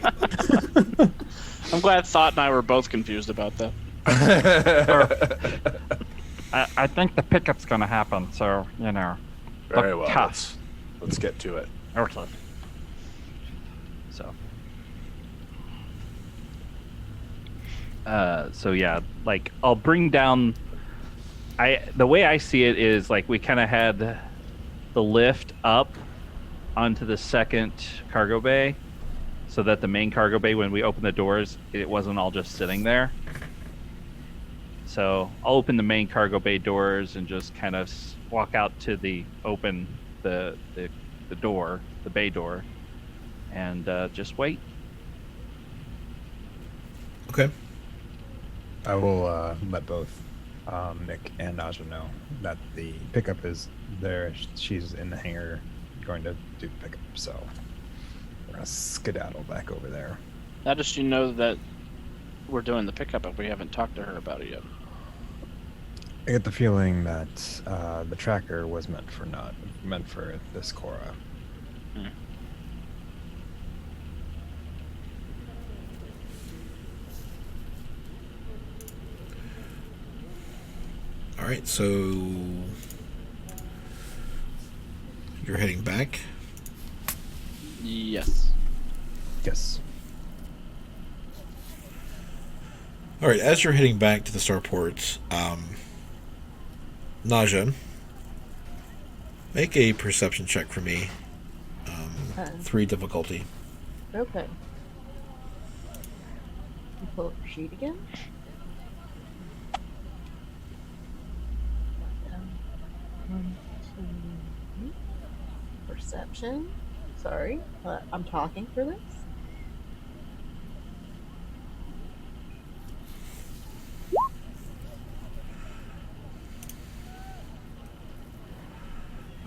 I'm glad Thought and I were both confused about that.
I think the pickup's gonna happen, so, you know.
Very
look
well.
tough.
Let's get to it.
Okay.
So yeah, like I'll bring down. The way I see it is like we kind of had the lift up onto the second cargo bay, so that the main cargo bay, when we open the doors, it wasn't all just sitting there. So I'll open the main cargo bay doors and just kind of walk out to the door, the bay door, and just wait.
Okay.
I will let both Nick and Naja know that the pickup is there. She's in the hangar going to do the pickup, so we're going to skedaddle back over there.
How does she know that we're doing the pickup if we haven't talked to her about it yet?
I get the feeling that the tracker was meant for this Cora.
All right, so you're heading back.
Yes.
Yes.
All right, as you're heading back to the starport, Naja, make a perception check for me. 3 difficulty.
Okay. You pull up your sheet again. One, two, three. Perception. Sorry, I'm talking for this.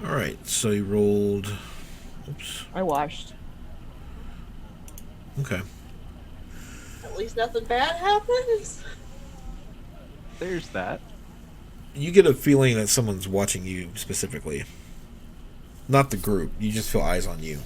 All right, so you rolled. Oops.
I watched.
Okay.
At least nothing bad happens.
There's that.
You get a feeling that someone's watching you specifically. Not the group. You just feel eyes on you.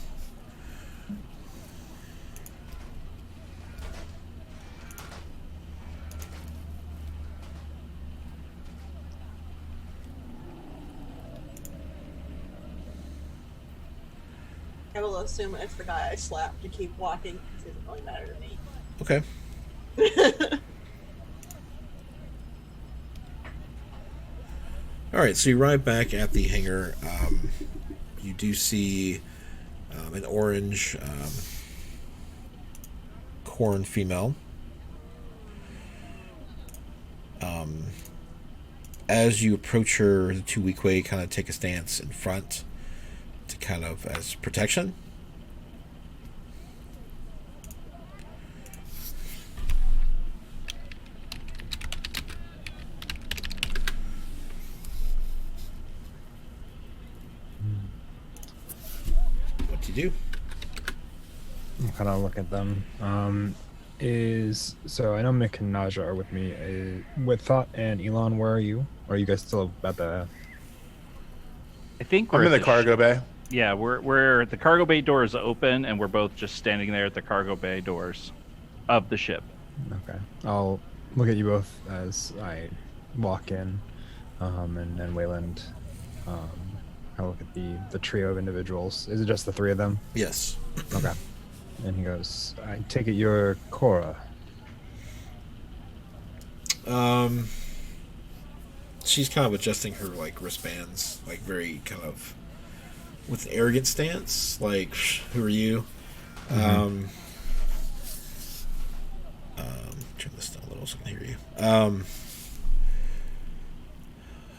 I will assume it's the guy I slapped to keep walking because it doesn't really matter to me.
Okay. All right, so you arrive back at the hangar. You do see an orange corn female. As you approach her, the 2 weak way kind of take a stance in front to kind of as protection. What do you do?
I'll kind of look at them. So I know Mick and Naja are with me. With Thought and Elon, where are you? Or are you guys still at the?
I think
I'm
we're
in
at
the cargo bay.
Yeah, we're the cargo bay doors open, and we're both just standing there at the cargo bay doors of the ship.
Okay, I'll look at you both as I walk in, and Wayland. I'll look at the trio of individuals. Is it just the 3 of them?
Yes.
Okay. And he goes, "I take it you're Cora."
She's kind of adjusting her like wristbands, like very kind of with an arrogant stance. Like, who are you?
Mm-hmm.
Turn this down a little so I can hear you.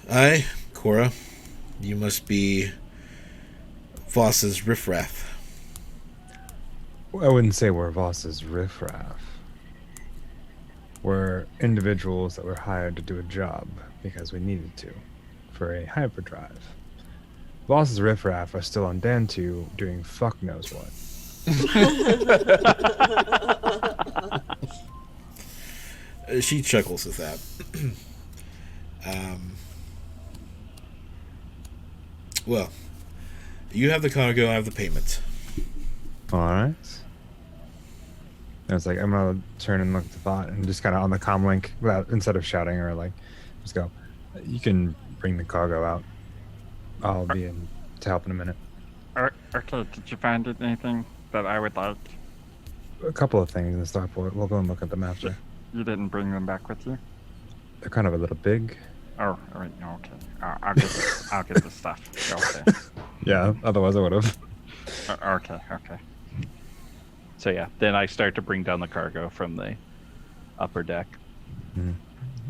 I, Cora, you must be Voss's riffraff.
I wouldn't say we're Voss's riffraff. were individuals that were hired to do a job because we needed to for a hyperdrive. Voss's riffraff are still on Dan2 doing fuck knows what.
She chuckles with that. Well, you have the cargo, I have the payment.
All right. And it's like, I'm gonna turn and look at the thought and just kind of on the comm link, without, instead of shouting or like, just go, you can bring the cargo out. I'll be in to help in a minute.
Okay, did you find anything that I would like?
A couple of things in the starport. We'll go and look at them after.
You didn't bring them back with you?
They're kind of a little big.
Oh, all right, no, okay. I'll get the stuff. Okay.
Yeah, otherwise I would have.
Okay.
So yeah, then I start to bring down the cargo from the upper deck.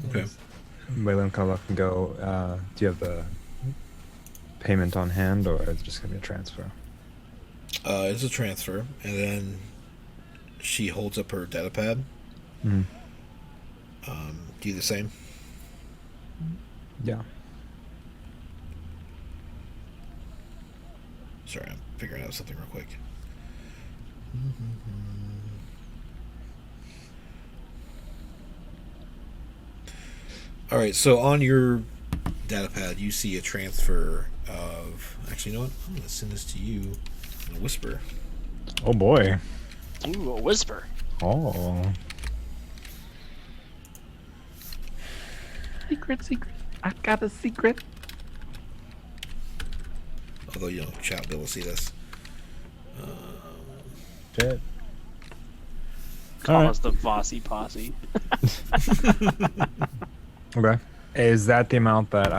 Okay.
Waylon kind of look and go, do you have the payment on hand, or is it just going to be a transfer?
It's a transfer, and then she holds up her data pad.
Mm-hmm.
Do you the same?
Yeah.
Sorry, I'm figuring out something real quick. All right, so on your data pad, you see a transfer of. Actually, you know what? I'm going to send this to you in a whisper.
Oh boy.
Ooh, a whisper.
Oh.
Secret. I've got a secret.
Although you don't chat, be able to see this.
Shit.
Call
All right.
us the Vossi Posse.
Okay. Is that the amount that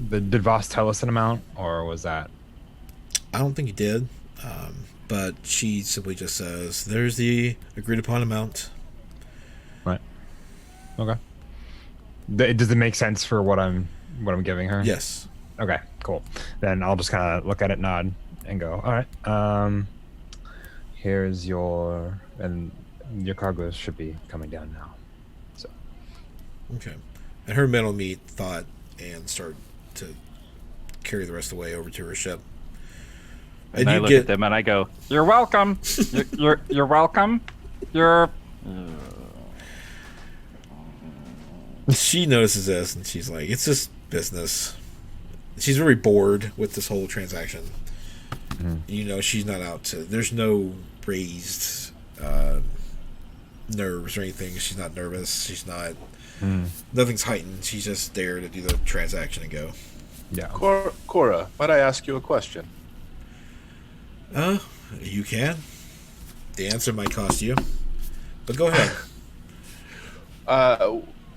did Voss tell us an amount, or was that?
I don't think he did, but she simply just says, "There's the agreed upon amount."
Right. Okay. Does it make sense for what I'm giving her?
Yes.
Okay, cool. Then I'll just kind of look at it, nod, and go, all right. Here's your cargo should be coming down now. So.
Okay. And her mental meat thought and start to carry the rest of the way over to her ship.
And I look at them and I go,
You're welcome. You're welcome. You're.
She notices this and she's like, "It's just business." She's very bored with this whole transaction.
Mm-hmm.
You know, she's not out to. There's no raised nerves or anything. She's not nervous. She's not. Nothing's heightened. She's just there to do the transaction and go.
Yeah.
Cora, might I ask you a question?
You can. The answer might cost you, but go ahead.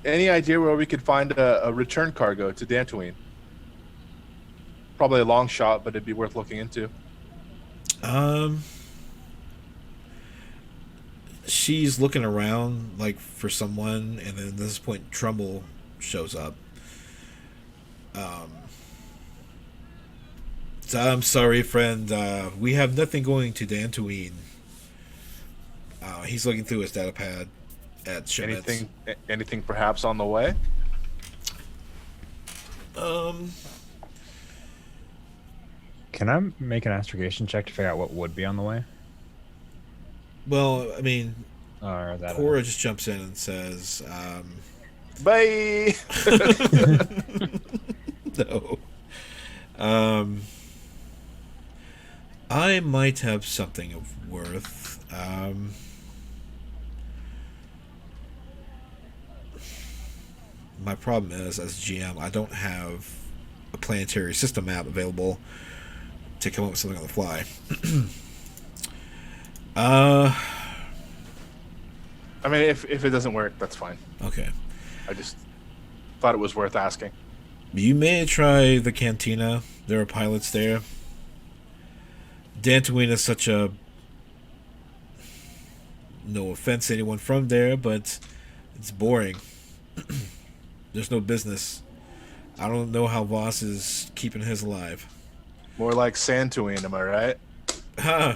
Any idea where we could find a return cargo to Dantooine? Probably a long shot, but it'd be worth looking into.
She's looking around like for someone, and then at this point, Trumbull shows up. So I'm sorry, friend. We have nothing going to Dantooine. He's looking through his data pad at shipments.
Anything perhaps on the way?
Can I make an astrogation check to figure out what would be on the way?
Well, I mean,
Or is that
Cora just jumps in and says,
Bye.
"No. I might have something of worth. My problem is, as GM, I don't have a planetary system map available to come up with something on the fly."
I mean, if it doesn't work, that's fine.
Okay.
I just thought it was worth asking.
You may try the cantina. There are pilots there. Dantooine is such a... No offense to anyone from there, but it's boring. There's no business. I don't know how Voss is keeping his alive.
More like Santoine, am I right?
Huh.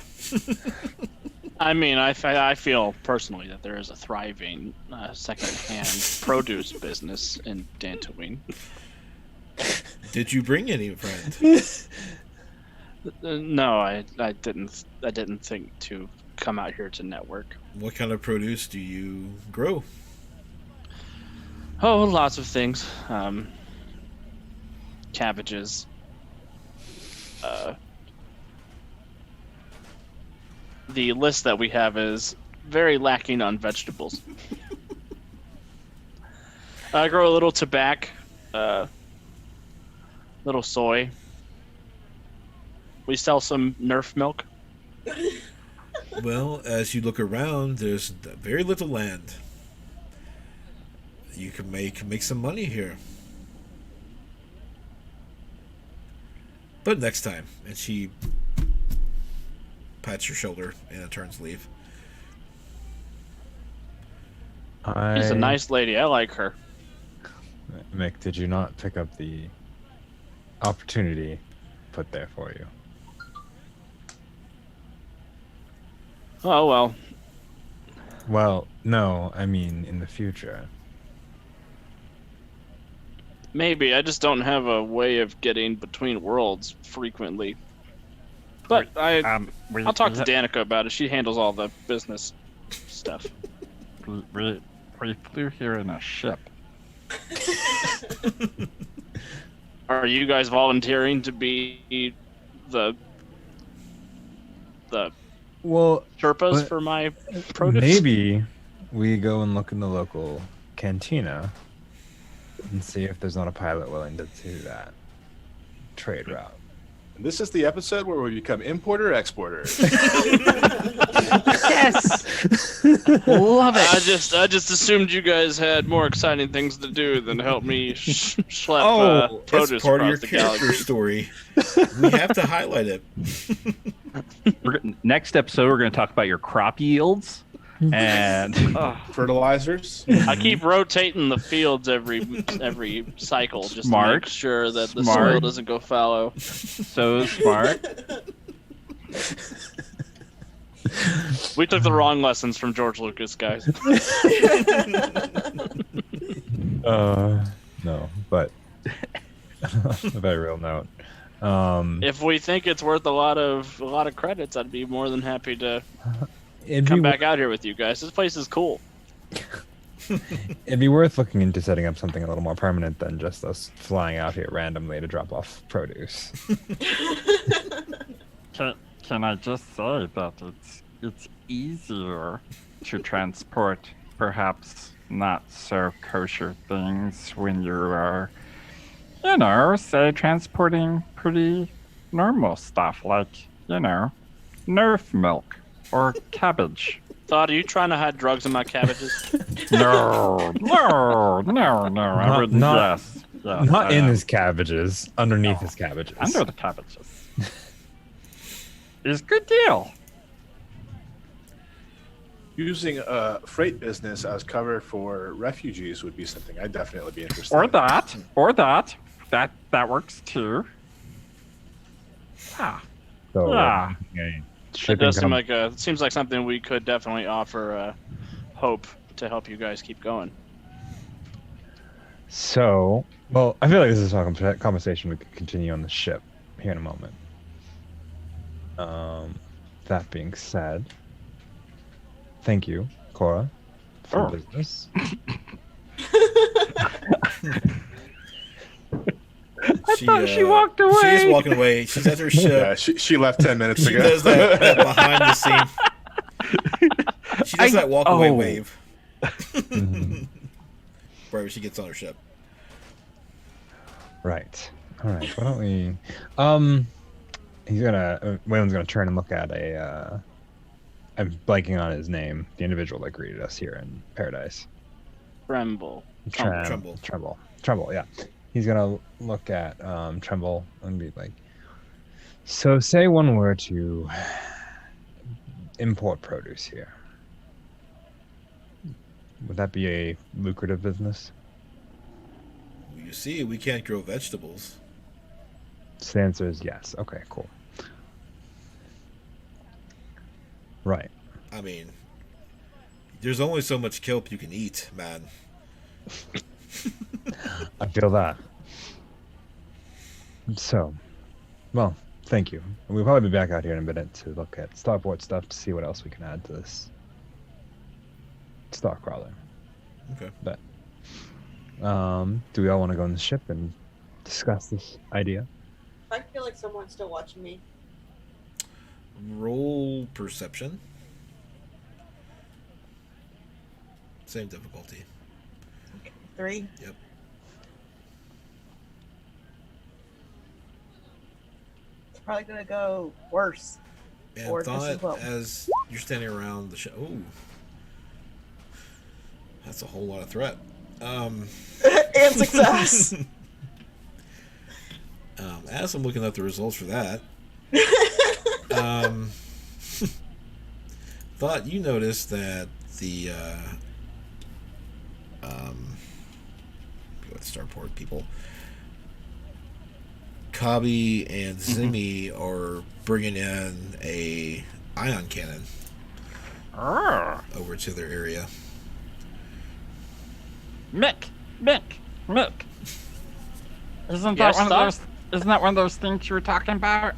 I mean, I feel personally that there is a thriving second-hand produce business in Dantooine.
Did you bring any, friend?
No, I didn't think to come out here to network.
What kind of produce do you grow?
Oh, lots of things. Cabbages. The list that we have is very lacking on vegetables. I grow a little tobacco, little soy. We sell some Nerf milk.
Well, as you look around, there's very little land. You can make some money here. But next time. And she pats your shoulder and turns to leave.
She's a nice lady. I like her.
Mick, did you not pick up the opportunity put there for you?
Oh, well.
Well, no, I mean in the future.
Maybe. I just don't have a way of getting between worlds frequently. But I'll talk to Danica about it. She handles all the business stuff.
We flew here in a ship.
Are you guys volunteering to be the
Well,
Sherpas for my produce?
maybe we go and look in the local cantina and see if there's not a pilot willing to do that trade route.
And this is the episode where we become importer exporter.
Yes, love it.
I just assumed you guys had more exciting things to do than help me schlep produce
It's part of your
across the
character
galaxy.
story. We have to highlight it.
Next episode, we're going to talk about your crop yields and
Fertilizers.
I keep rotating the fields every cycle just to make sure that the
Smart.
soil doesn't go fallow.
so smart.
We took the wrong lessons from George Lucas, guys.
No, but on a very real note.
If we think it's worth a lot of credits, I'd be more than happy to
it'd
come
be
back out here with you guys. This place is cool.
It'd be worth looking into setting up something a little more permanent than just us flying out here randomly to drop off produce.
Can I just say that it's easier to transport perhaps not so kosher things when you are, say transporting pretty normal stuff like, Nerf milk or cabbage.
Thought, are you trying to hide drugs in my cabbages?
No, I wouldn't guess. Yes,
Not
I
in
am.
his cabbages, underneath his cabbages.
Under the cabbages. Is good deal.
Using a freight business as cover for refugees would be something I'd definitely be interested
Or
in.
that works too. Ah,
So,
Yeah.
It
shipping
does seems like something we could definitely offer hope to help you guys keep going.
So, well, I feel like this is a conversation we could continue on the ship here in a moment. That being said, thank you, Cora, for
Oh.
business.
She
walked away.
She is walking away. She's at her
Yeah,
ship.
she left 10 minutes
She
ago.
does that behind the scene. She does that walk away wave
Mhm.
wherever she gets on her ship.
Right. All right. Why don't we? Waylon's gonna turn and look at I'm blanking on his name. The individual that greeted us here in Paradise.
Tremble.
Tremble. Yeah. He's gonna look at Tremble and be like, so say one were to import produce here. Would that be a lucrative business?
You see, we can't grow vegetables.
So the answer is yes. Okay, cool. Right.
I mean, there's only so much kelp you can eat, man.
I feel that. So, well, thank you. We'll probably be back out here in a minute to look at starport stuff to see what else we can add to this star crawler.
Okay.
But, do we all want to go on the ship and discuss this idea?
I feel like someone's still watching me.
Roll perception. Same difficulty.
3.
Yep.
It's probably gonna go worse.
And
Or just
thought
as well.
as you're standing around the ship. Ooh. That's a whole lot of threat.
And success.
As I'm looking up the results for that, thought you noticed that the starport people, Kabi and Zimmy, are bringing in a ion cannon over to their area.
Mick. Isn't
Yes,
that one
Doc?
of those? Isn't that one of those things you were talking about?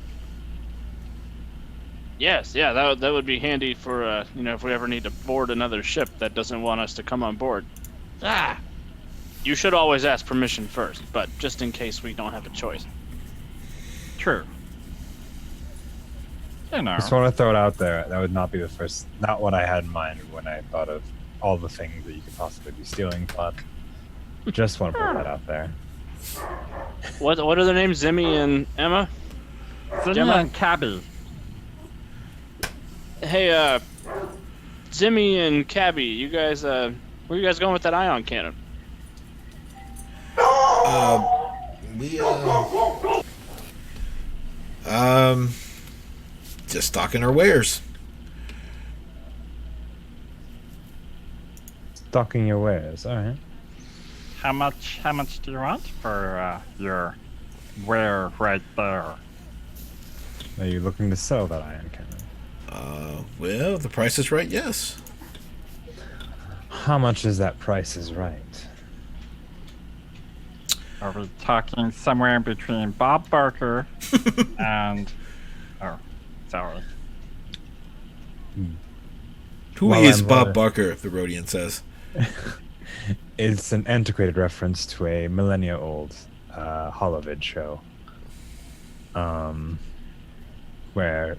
Yes, yeah, that would be handy for if we ever need to board another ship that doesn't want us to come on board.
Yeah.
You should always ask permission first, but just in case we don't have a choice.
True. You know.
Just want to throw it out there. That would not be not what I had in mind when I thought of all the things that you could possibly be stealing, but just want to put that out there.
What are their names? Zimmy and Emma?
Zimmy and Cabby.
Hey, Zimmy and Cabby, you guys, where you guys going with that ion cannon?
We just stocking our wares.
Stocking your wares, all right.
How much do you want for your ware right there?
Are you looking to sell that ion cannon?
Well, the price is right, yes.
How much is that price is right?
Are we talking somewhere in between Bob Barker and... Oh, sorry.
Who
Well,
is
I'm,
Bob Barker, the Rhodian says.
It's an antiquated reference to a millennia-old Holovid show, where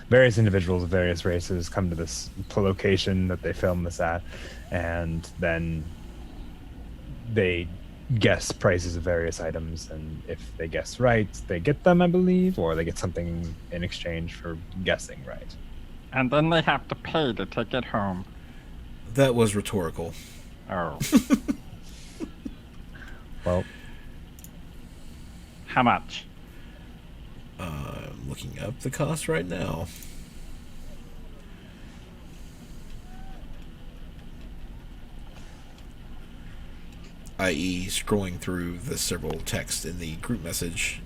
various individuals of various races come to this location that they film this at, and then they guess prices of various items, and if they guess right, they get them, I believe, or they get something in exchange for guessing right.
And then they have to pay to take it home.
That was rhetorical.
Oh.
Well,
How much?
I'm looking up the cost right now. I.e., scrolling through the several texts in the group message.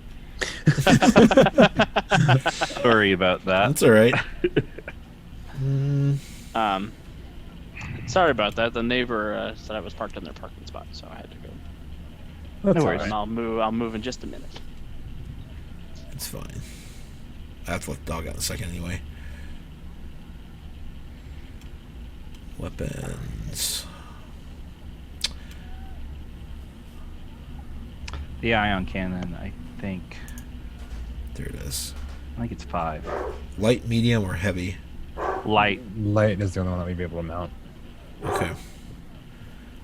Sorry about that.
That's all right.
Sorry about that. The neighbor said I was parked in their parking spot, so I had to go.
that's
No
all
worries.
right.
And I'll move in just a minute.
It's fine. I have to let the dog out in a second anyway. Weapons.
The ion cannon, I think
There it is.
it's 5.
Light, medium, or heavy?
Light.
Light is the only one that we'd be able to mount.
Okay.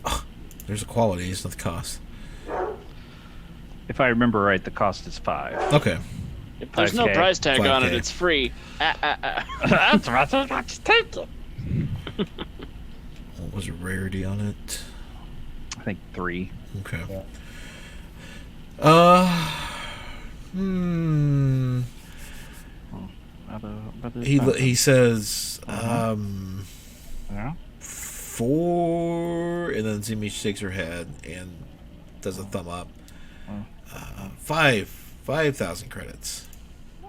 Oh, there's a quality, it's not the cost.
If I remember right, the cost is 5.
Okay.
If there's no
5K.
price tag on it,
5K.
it's free.
That's what I got to take it.
What was the rarity on it?
I think 3.
Okay.
Yeah.
He says
Yeah.
4, and then Zimi shakes her head and does a thumb up. 5,000 credits.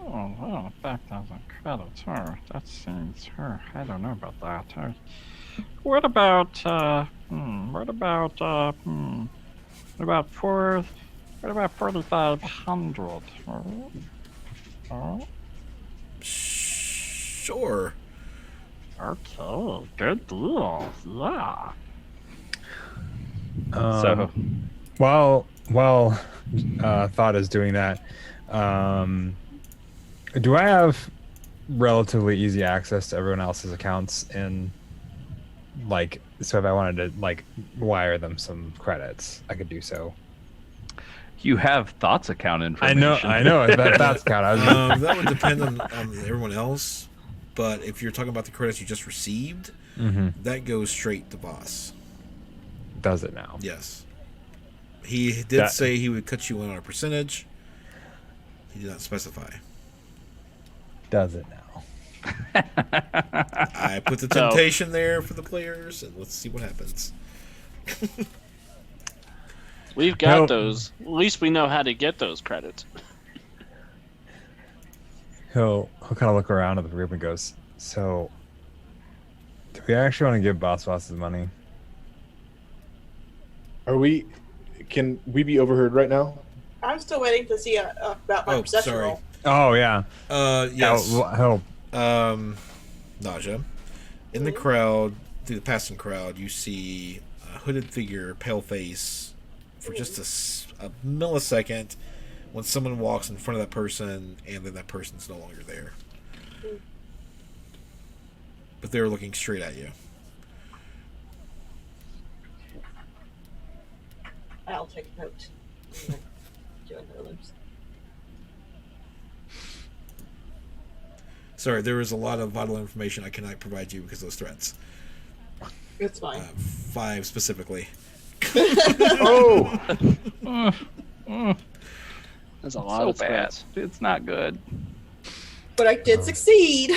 well, 5,000 credits. Oh, that seems. I don't know about that. What about? What about? What about 4,500? Oh,
Sure.
okay, good deal. Yeah.
So
While Thought is doing that, do I have relatively easy access to everyone else's accounts in, like, so if I wanted to, like, wire them some credits, I could do so?
you have Thoughts account information.
I know. That's count. I was just,
That would depend on everyone else, but if you're talking about the credits you just received, that goes straight to boss.
does it now?
Yes. He did say he would cut you in on a percentage. He did not specify.
Does it now?
I put the temptation there for the players, and let's see what happens.
We've got those. At least we know how to get those credits.
He'll kind of look around at the group and goes, so do we actually want to give Boss his money?
Can we be overheard right now?
I'm still waiting to see about my perception roll.
Oh, yeah.
Yes.
Help.
Nausea. In the crowd, through the passing crowd, you see a hooded figure, pale face, for just a millisecond, when someone walks in front of that person, and then that person's no longer there. But they're looking straight at you.
I'll take note. Join the others.
Sorry, there is a lot of vital information I cannot provide you because of those threats.
It's fine.
5 specifically.
Oh!
That's a lot
So
of
bad.
threats.
It's not good.
But I did succeed.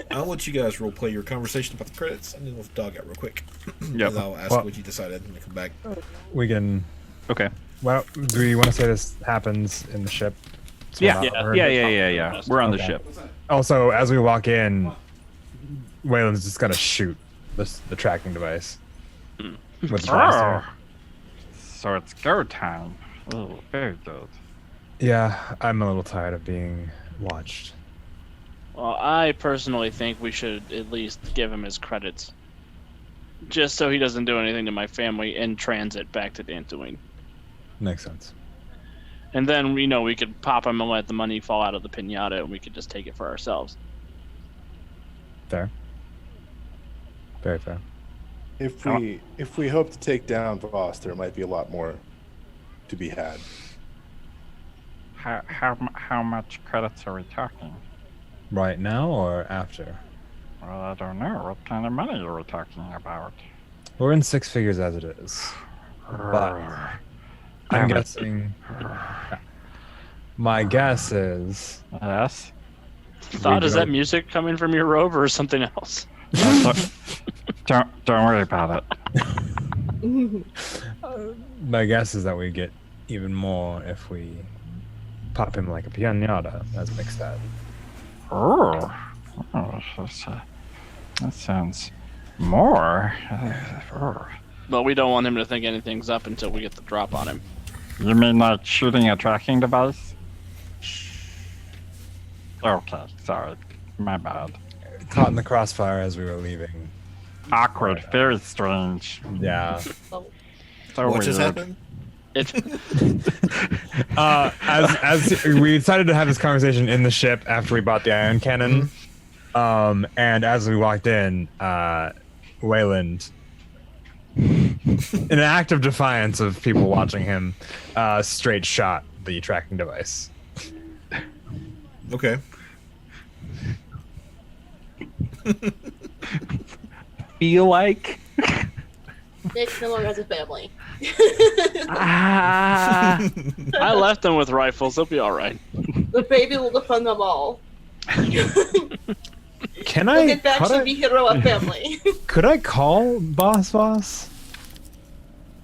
I'll let you guys role play your conversation about the credits. I'm gonna let the dog out real quick.
Yep.
And I'll ask
Well-
what you decided when I come back.
We can.
Okay.
Well, do we want to say this happens in the ship? So
Yeah.
we're not overheard?
Yeah. We're on the
Okay.
ship.
Also, as we walk in, Waylon's just gonna shoot the tracking device with the blaster.
So it's go time. Oh, very good.
Yeah, I'm a little tired of being watched.
Well, I personally think we should at least give him his credits. Just so he doesn't do anything to my family in transit back to Dantooine.
Makes sense.
And then, we could pop him and let the money fall out of the pinata, and we could just take it for ourselves.
Fair. Very fair.
If we hope to take down Voss, there might be a lot more to be had.
How much credits are we talking?
Right now or after?
Well, I don't know. What kind of money are we talking about?
We're in 6 figures as it is. But I'm guessing. My guess is.
Yes.
Thought, is that music coming from your robe or something else?
Don't worry about it.
My guess is that we get even more if we pop him like a piñata, as Mick said.
Oh, that sounds more.
But we don't want him to think anything's up until we get the drop on him.
You mean like shooting a tracking device? Okay, sorry. My bad.
Caught in the crossfire as we were leaving.
Awkward, very strange.
Yeah.
So
What
weird.
just happened?
As we decided to have this conversation in the ship after we bought the ion cannon, and as we walked in, Wayland, in an act of defiance of people watching him, straight shot the tracking device.
Okay.
Feel like.
Nick no longer has a family.
Ah.
I left him with rifles. They'll be all right.
The baby will defend them all.
Can
We'll get back
could
to
I,
the hero of family.
could I call Boss?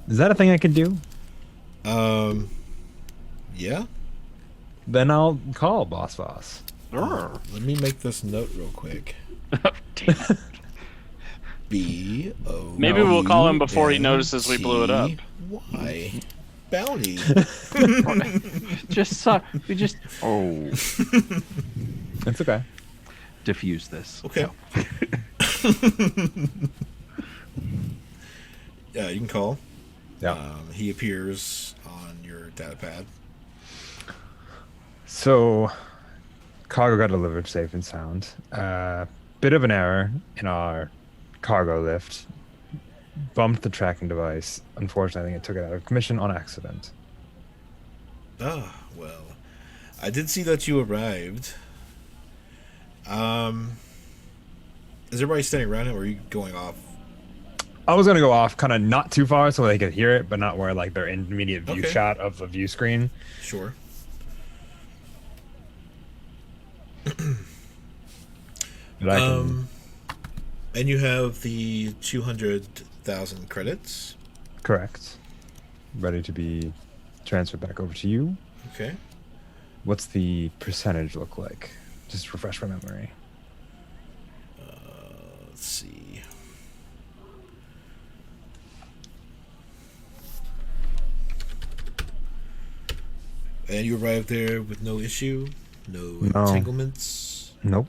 Is that a thing I could do?
Yeah.
Then I'll call Boss.
Let me make this note real quick.
Damn it.
B-O.
Maybe we'll call him before he notices we blew it up.
Why? Bounty.
We just. Oh.
It's okay.
Diffuse this.
Okay.
No.
Yeah, you can call.
Yeah.
He appears on your data pad.
So, cargo got delivered safe and sound. Bit of an error in our cargo lift. Bumped the tracking device. Unfortunately, I think it took it out of commission on accident.
Ah, well. I did see that you arrived. Is everybody standing around him, or are you going off?
I was gonna go off kind of not too far so they could hear it, but not where like their immediate view
Okay.
shot of the view screen.
Sure.
But I can,
And you have the 200,000 credits.
correct. Ready to be transferred back over to you.
Okay.
What's the percentage look like? Just refresh my memory.
Let's see. And you arrived there with no issue? No entanglements?
Nope.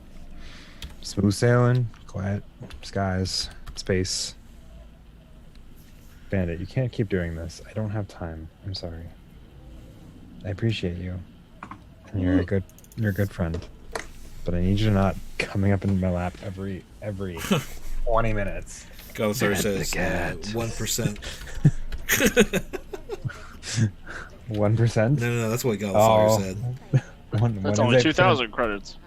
Smooth sailing, quiet skies, space. Bandit, you can't keep doing this. I don't have time. I'm sorry. I appreciate you. And you're a good friend. But I need you to not coming up in my lap every 20 minutes.
Galasar says
the cat.
1%.
1%?
No, that's what Galasar said.
That's only 2,000 credits.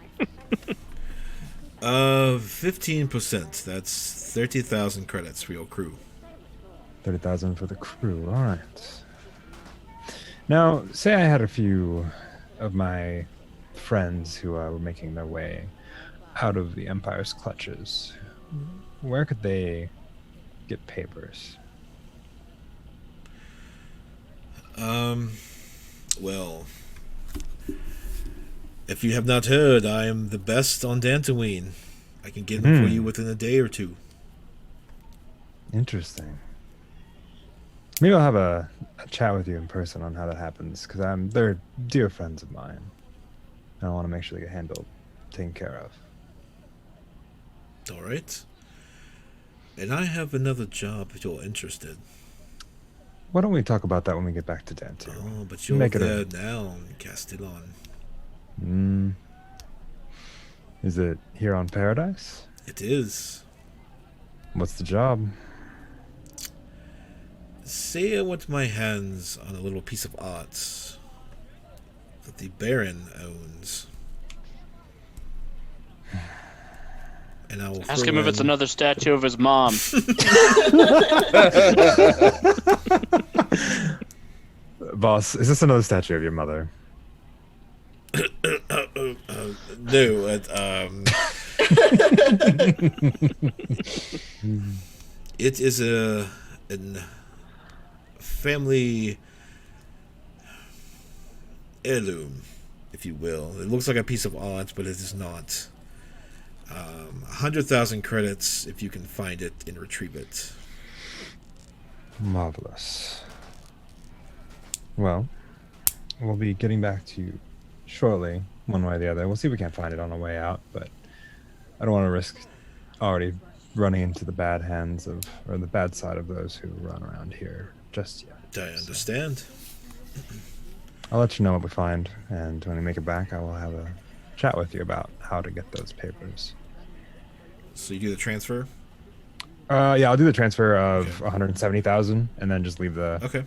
15%. That's 30,000 credits for your crew.
30,000 for the crew. All right. Now, say I had a few of my friends who were making their way out of the Empire's clutches. Where could they get papers?
Well, if you have not heard, I am the best on Dantooine. I can get them for you within a day or two.
Interesting. Maybe I'll have a chat with you in person on how that happens, because they're dear friends of mine. And I want to make sure they get taken care of.
All right. And I have another job if you're interested.
Why don't we talk about that when we get back to Dante?
Oh, but you're
Make it
there now in Castilon.
Is it here on Paradise?
It is.
What's the job?
Say I want my hands on a little piece of art that the Baron owns. And I will
Ask him if it's another statue of his mom.
Boss, is this another statue of your mother?
No, it is a family heirloom, if you will. It looks like a piece of art, but it is not. 100,000 credits if you can find it and retrieve it.
Marvelous. Well, we'll be getting back to you shortly, one way or the other. We'll see if we can't find it on the way out, but I don't want to risk already running into the bad hands of, or the bad side of those who run around here just yet.
I understand.
I'll let you know what we find, and when we make it back, I will have a chat with you about how to get those papers.
So you do the transfer?
Yeah, I'll do the transfer of
Okay.
170,000, and then just leave the
Okay.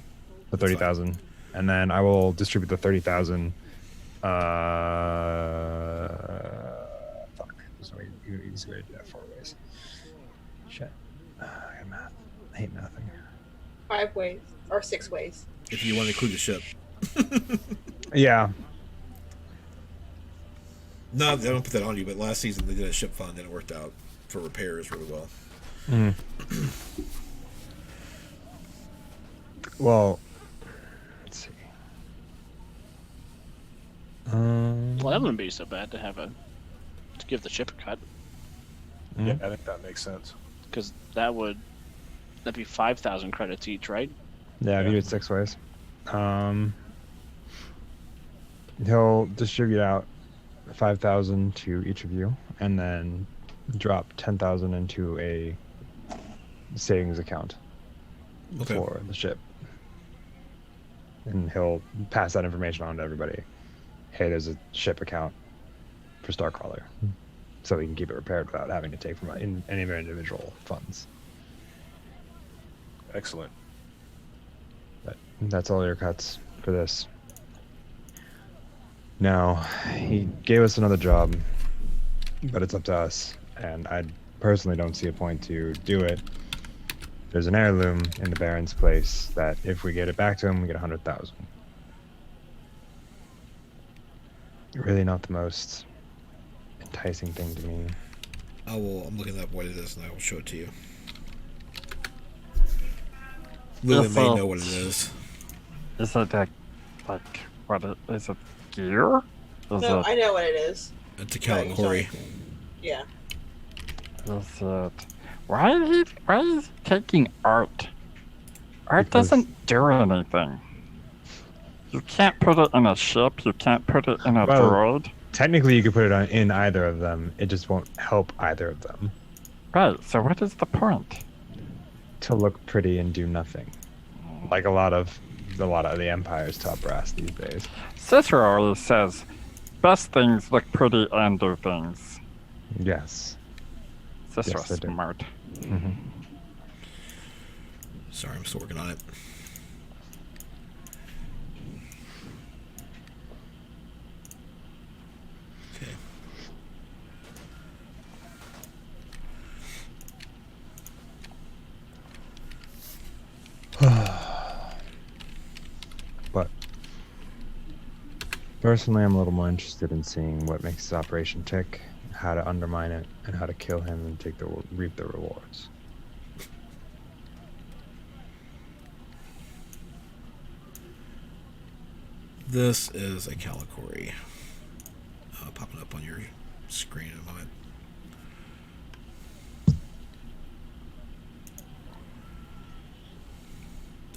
30,000, and then I will distribute the 30,000. Fuck. There's no easy way to do that 4 ways. Shit. I got math. I hate mathing.
5 ways or 6 ways.
If you want to include the ship.
Yeah.
No, they don't put that on you, but last season they did a ship fund and it worked out for repairs really well.
Well, let's see.
Well, that wouldn't be so bad to give the ship a cut,
Yeah, I think that makes sense.
because that'd be 5,000 credits each, right?
Yeah, if you do it 6 ways. He'll distribute out 5,000 to each of you, and then drop 10,000 into a savings account for the ship. And he'll pass that information on to everybody. Hey, there's a ship account for Starcrawler, so we can keep it repaired without having to take from any of our individual funds.
Excellent.
But that's all your cuts for this. Now, he gave us another job, but it's up to us, and I personally don't see a point to do it. There's an heirloom in the Baron's place that if we get it back to him, we get 100,000. Really not the most enticing thing to me.
I'm looking up what it is, and I will show it to you. Lily may know what it is.
Is it like what is it? Gear?
No, I know what it is.
It's a calicori.
Yeah.
Is it? Why is he taking art? Art
Because-
doesn't do anything. You can't put it in a ship. You can't put it in a
Well-
droid.
Technically, you could put it in either of them. It just won't help either of them.
Right. So what is the point?
To look pretty and do nothing, like a lot of the Empire's top brass these days.
Cicero always says, "Best things look pretty and do things."
Yes.
Cicero's
they do.
smart.
Mm-hmm.
Sorry, I'm still working on it. Okay.
But personally, I'm a little more interested in seeing what makes this operation tick, how to undermine it, and how to kill him and reap the rewards.
This is a calicori. Popping up on your screen in a moment.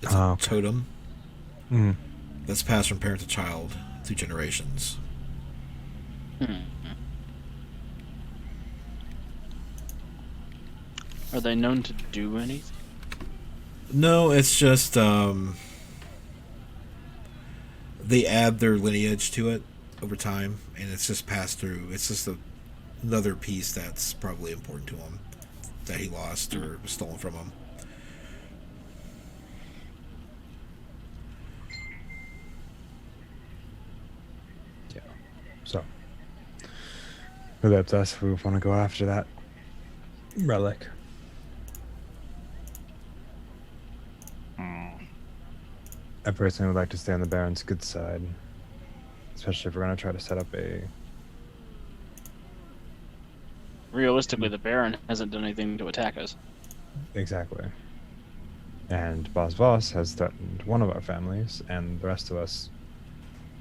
It's a
Okay.
totem
Mm.
that's passed from parent to child through generations.
Are they known to do anything?
No, it's just they add their lineage to it over time, and it's just passed through. It's just another piece that's probably important to him that he lost or was stolen from him.
Yeah. So, maybe that's us if we want to go after that relic. I personally would like to stay on the Baron's good side, especially if we're going to try to set up a.
Realistically, the Baron hasn't done anything to attack us.
Exactly. And Boss Voss has threatened one of our families and the rest of us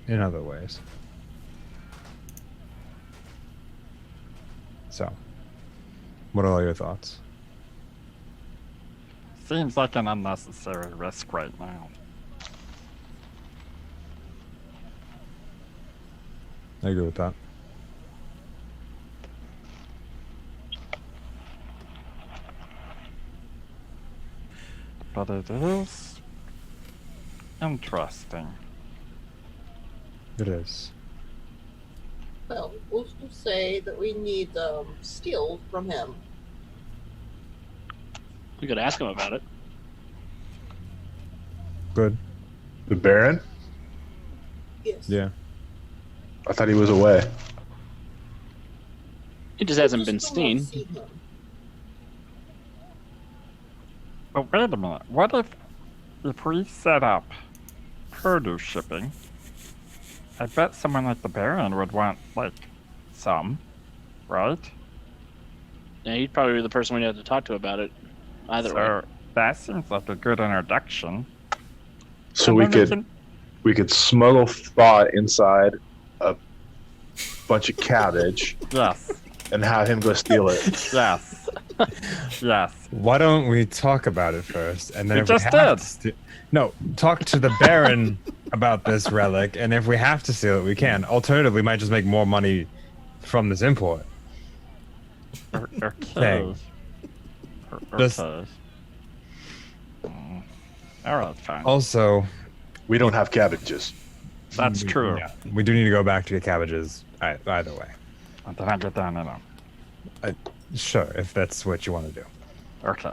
in other ways. So, what are all your thoughts?
Seems like an unnecessary risk right now.
I agree with that.
But it is interesting.
It is.
Well, we'll just say that we need steel from him.
We could ask him about it.
Good.
The Baron?
Yes.
Yeah.
I thought he was away.
He just hasn't
We
been
just don't wanna
seen.
see him.
But wait a minute. What if we set up produce shipping? I bet someone like the Baron would want like some, right?
Yeah, he'd probably be the person we'd have to talk to about it. Either way.
So that seems like a good introduction.
So
And
we
then
could smuggle thought inside a bunch of cabbage
Yes.
and have him go steal it.
Yes. Yes.
Why don't we talk about it first, and then
We
if
just
we have
did.
no, talk to the Baron about this relic, and if we have to steal it, we can. Alternatively, we might just make more money from this import.
Okay.
Thing. Just-
Okay. All right, fine.
Also,
We don't have cabbages.
That's true.
yeah, we do need to go back to get cabbages. Either way,
And then I get down in them.
sure, if that's what you want to do.
Okay.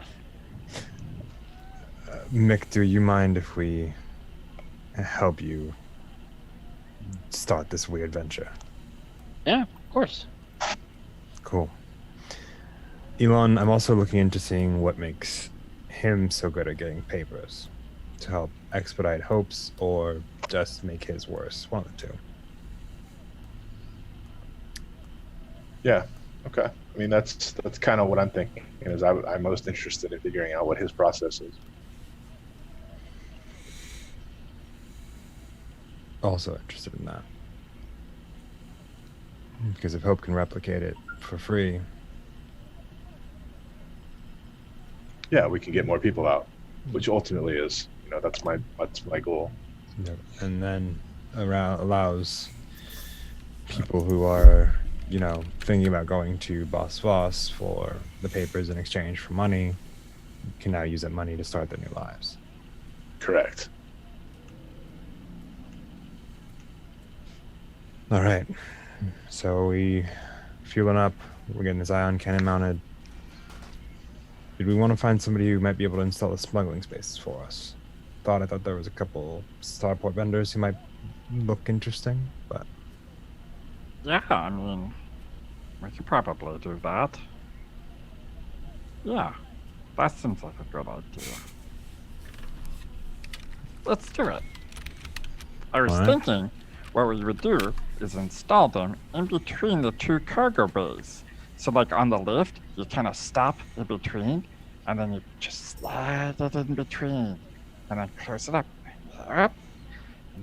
Mick, do you mind if we help you start this weird venture?
Yeah, of course.
Cool. Elon, I'm also looking into seeing what makes him so good at getting papers to help expedite hopes or just make his worse. One of the two.
Yeah. Okay. I mean, that's kind of what I'm thinking. Is I'm most interested in figuring out what his process is.
Also interested in that. Because if Hope can replicate it for free,
Yeah, we can get more people out, which ultimately is, that's my goal.
and then allows people who are, thinking about going to Boss Voss for the papers in exchange for money, can now use that money to start their new lives.
Correct.
All right. So we fueling up. We're getting this ion cannon mounted. Did we want to find somebody who might be able to install the smuggling spaces for us? I thought there was a couple starport vendors who might look interesting, but
Yeah, I mean, we could probably do that. Yeah, that seems like a good idea. Let's do it. I was
Alright.
thinking what we would do is install them in between the two cargo bays. So, like on the lift, you kind of stop in between, and then you just slide it in between, and then close it up. Up.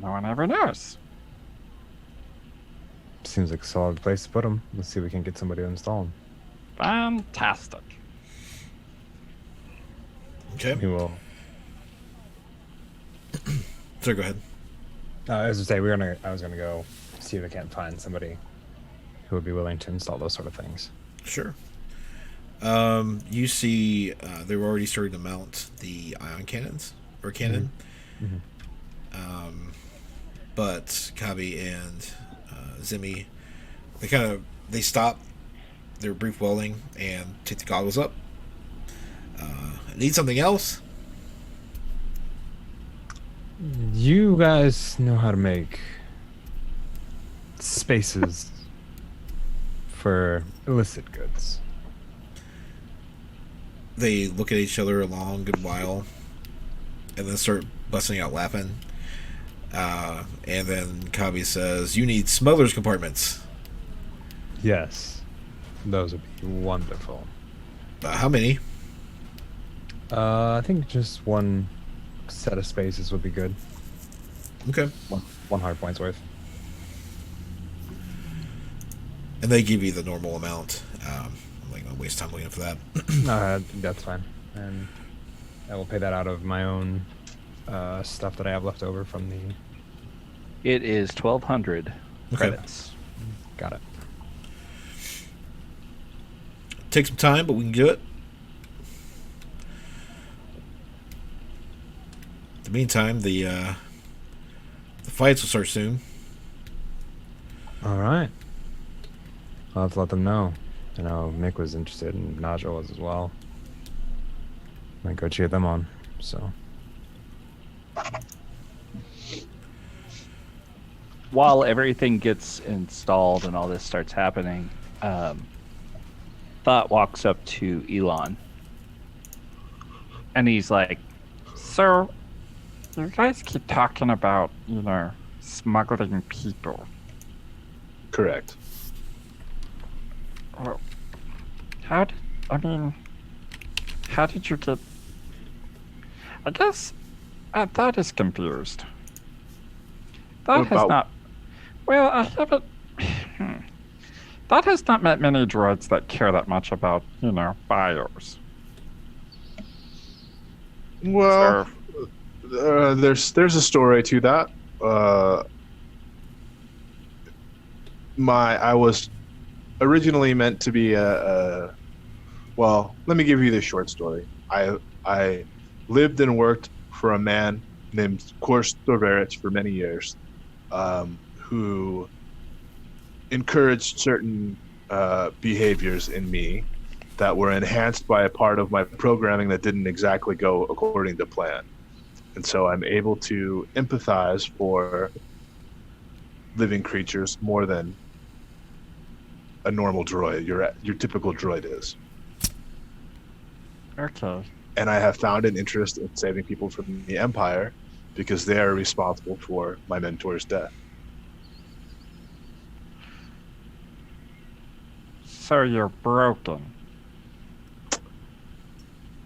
No one ever knows.
seems like a solid place to put them. Let's see if we can get somebody to install them.
Fantastic.
Okay.
We will.
So go ahead.
As I say, I was gonna go see if I can't find somebody who would be willing to install those sort of things.
Sure. You see, they were already starting to mount the ion cannons or cannon.
Mhm.
But Kabi and Zimmy, they stop their brief welding and take the goggles up. Need something else?
You guys know how to make spaces for illicit goods.
They look at each other a long good while, and then start busting out laughing. And then Kabi says, "You need smugglers' compartments."
Yes, those would be wonderful.
How many?
I think just one set of spaces would be good.
Okay.
One hard point's worth.
And they give you the normal amount. I'm not gonna waste time looking for that.
That's fine. And I will pay that out of my own stuff that I have left over from the.
It is 1,200
Okay.
credits.
Got it.
Take some time, but we can do it. In the meantime, the fights will start soon.
All right. I'll have to let them know. I know Mick was interested and Naja was as well. Might go cheer them on. So.
While everything gets installed and all this starts happening, Thought walks up to Elon. And he's like,
So, you guys keep talking about, smuggling people.
Correct.
Well, how did you get... I guess Thought is confused. Thought
What
has
about-
not... Well, I haven't... that has not met many droids that care that much about, bios.
Well, there's a story to that. I was originally meant to be well, let me give you the short story. I lived and worked for a man named Kors Storverich for many years, who encouraged certain behaviors in me that were enhanced by a part of my programming that didn't exactly go according to plan. And so I'm able to empathize for living creatures more than a normal droid, your typical droid is.
Okay.
And I have found an interest in saving people from the Empire because they are responsible for my mentor's death.
So you're broken.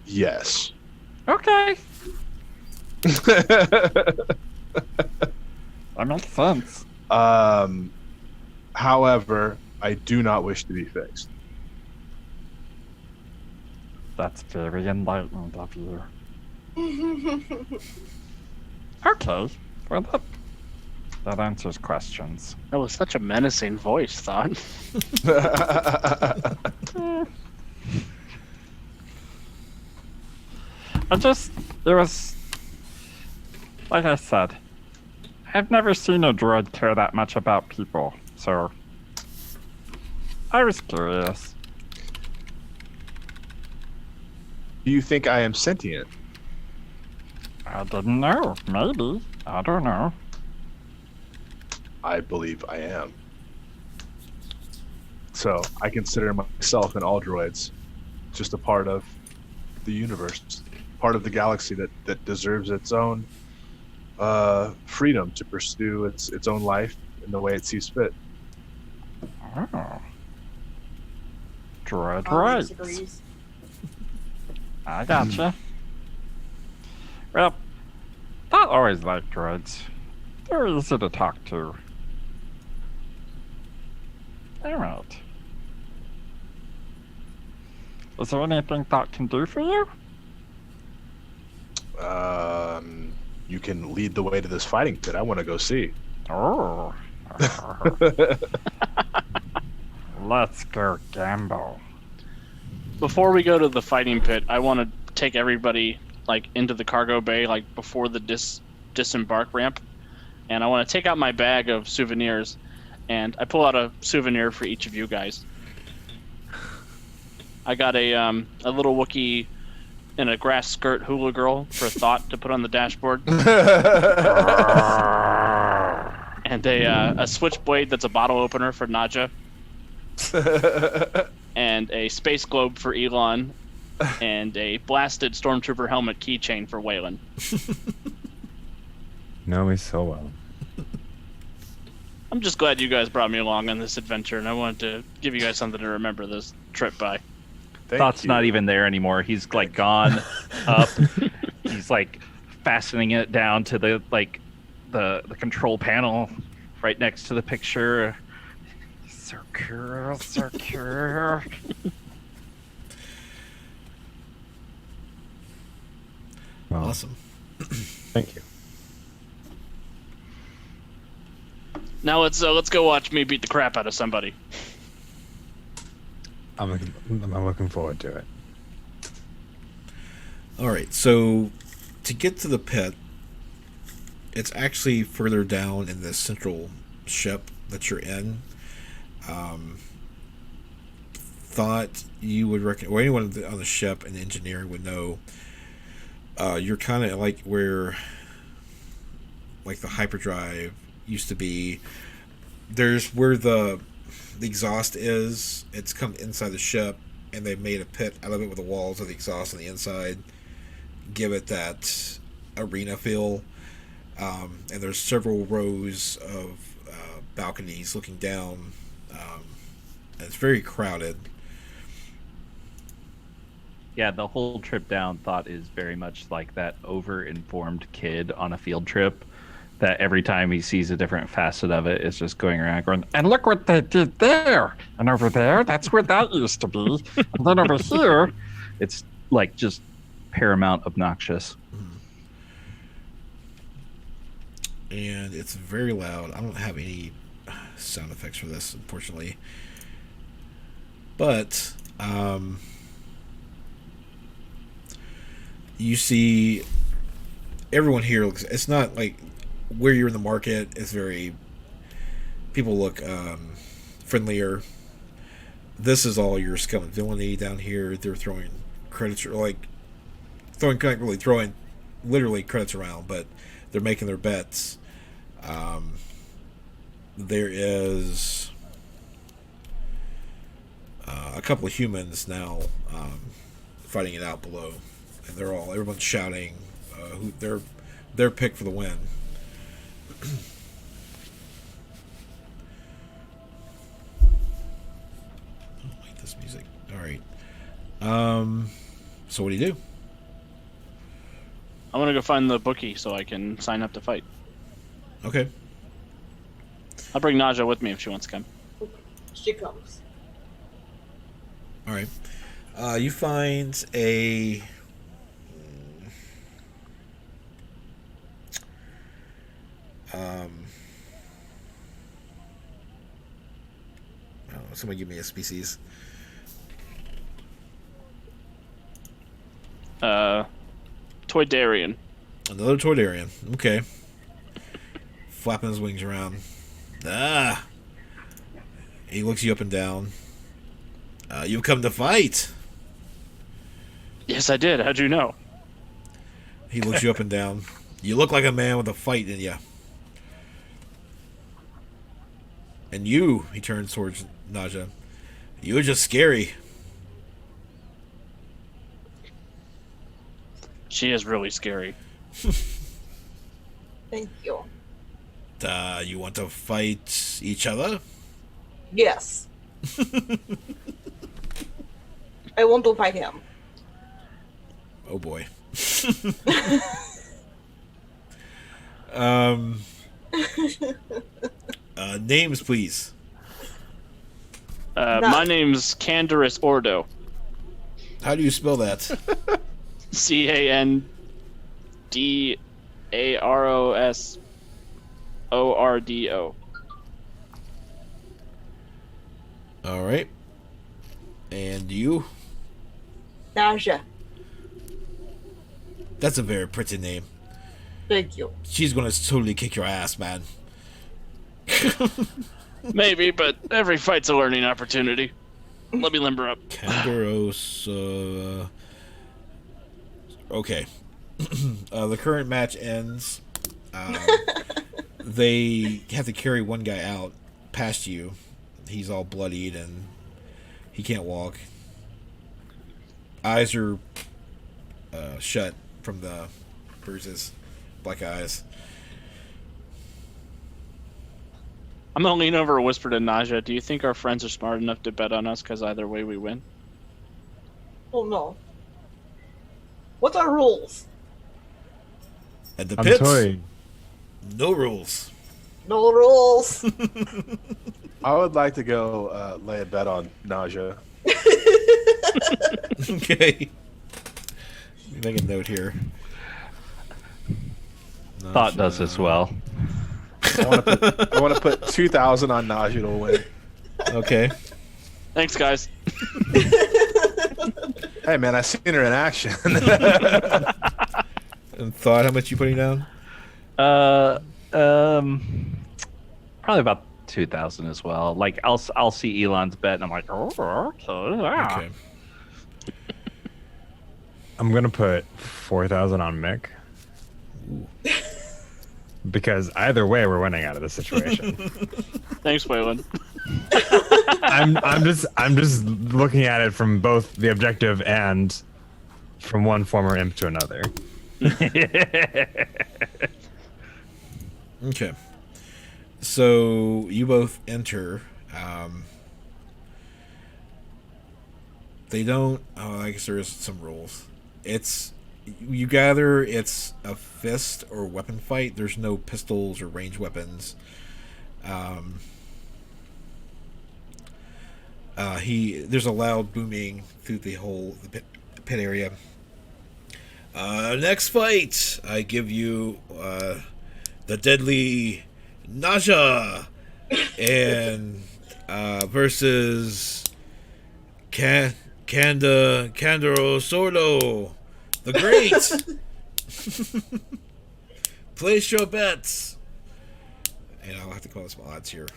Yes.
Okay. That makes sense.
However, I do not wish to be fixed.
That's very enlightened of you. Okay. Well, that answers questions.
That was such a menacing voice, Thought.
It was, like I said, I've never seen a droid care that much about people, so I was curious.
Do you think I am sentient?
I didn't know. Maybe. I don't know.
I believe I am. So I consider myself and all droids just a part of the universe, part of the galaxy that deserves its own freedom to pursue its own life in the way it sees fit.
Oh. Droid
Alex
rights.
agrees.
I gotcha. Well, I always liked droids. They're easy to talk to. Alright. Is there anything Thought can do for you?
You can lead the way to this fighting pit. I want to go see.
Oh. Let's go gamble.
Before we go to the fighting pit, I want to take everybody into the cargo bay, before the disembark ramp, and I want to take out my bag of souvenirs, and I pull out a souvenir for each of you guys. I got a little Wookiee in a grass skirt hula girl for Thought to put on the dashboard, and a switchblade that's a bottle opener for Naja. And a space globe for Elon, and a blasted stormtrooper helmet keychain for Waylon.
Know me so well.
I'm just glad you guys brought me along on this adventure, and I wanted to give you guys something to remember this trip by.
Thought's not even there anymore. He's gone up. He's fastening it down to the control panel right next to the picture. Secure.
Well,
Awesome.
thank you.
Now let's go watch me beat the crap out of somebody.
I'm looking forward to it.
All right, so to get to the pit, it's actually further down in the central ship that you're in. Thought you would reckon, or anyone on the ship and engineering would know, you're kind of where the hyperdrive used to be. There's where the exhaust is. It's come inside the ship, and they've made a pit out of it with the walls of the exhaust on the inside, give it that arena feel. And there's several rows of balconies looking down. And it's very crowded.
Yeah, the whole trip down, Thought is very much like that over-informed kid on a field trip that every time he sees a different facet of it, it's just going around going, and look what they did there, and over there, that's where that used to be, and then over here, it's like just paramount obnoxious.
And it's very loud. I don't have any sound effects for this, unfortunately. But you see everyone here looks, it's not like where you're in the market. It's very, people look friendlier. This is all your scum and villainy down here. They're throwing credits, like throwing literally credits around, but they're making their bets. There is a couple of humans now fighting it out below, and everyone's shouting who their pick for the win. I don't like this music. All right. So what do you do?
I want to go find the bookie so I can sign up to fight.
Okay.
I'll bring Naja with me if she wants to come.
She comes.
All right. You find a somebody give me a species.
Toydarian.
Another Toydarian. Okay. Flapping his wings around. He looks you up and down. You've come to fight.
Yes, I did. How'd you know?
He looks you up and down. You look like a man with a fight in you. And you, he turns towards Naja, you're just scary.
She is really scary.
Thank you.
You want to fight each other?
Yes. I want to fight him.
Oh boy. Names, please.
My name's Candaris Ordo.
How do you spell that?
CANDAROSORDO.
All right. And you?
Naja.
That's a very pretty name.
Thank you.
She's gonna totally kick your ass, man.
Maybe, but every fight's a learning opportunity. Let me limber up.
Candaros. Okay. The current match ends. They have to carry one guy out past you. He's all bloodied and he can't walk. Eyes are shut from the bruises. Black eyes.
I'm gonna lean over and whisper to Naja, do you think our friends are smart enough to bet on us? Because either way we win.
Oh no. What are rules?
At the
I'm
pits,
toying.
no rules.
No rules.
I would like to go lay a bet on Naja.
Okay. Let me make a note here.
Thought does as well.
I want to put 2,000 on Naja to win.
Okay.
Thanks, guys.
Hey man, I seen her in action.
And Thought, how much you putting down?
Probably about 2,000 as well. Like I'll see Elon's bet and I'm like, oh, okay, yeah.
Okay.
I'm gonna put 4,000 on Mick. Because either way, we're winning out of this situation.
Thanks, Waylon.
I'm just looking at it from both the objective and from one former imp to another.
Okay. So you both enter. They don't. Oh, I guess there is some rules. It's You gather it's a fist or weapon fight. There's no pistols or ranged weapons. There's a loud booming through the whole pit area. Next fight, I give you the deadly Naja and versus Kandaro Sordo the Great. Place your bets. And I'll have to call some odds here.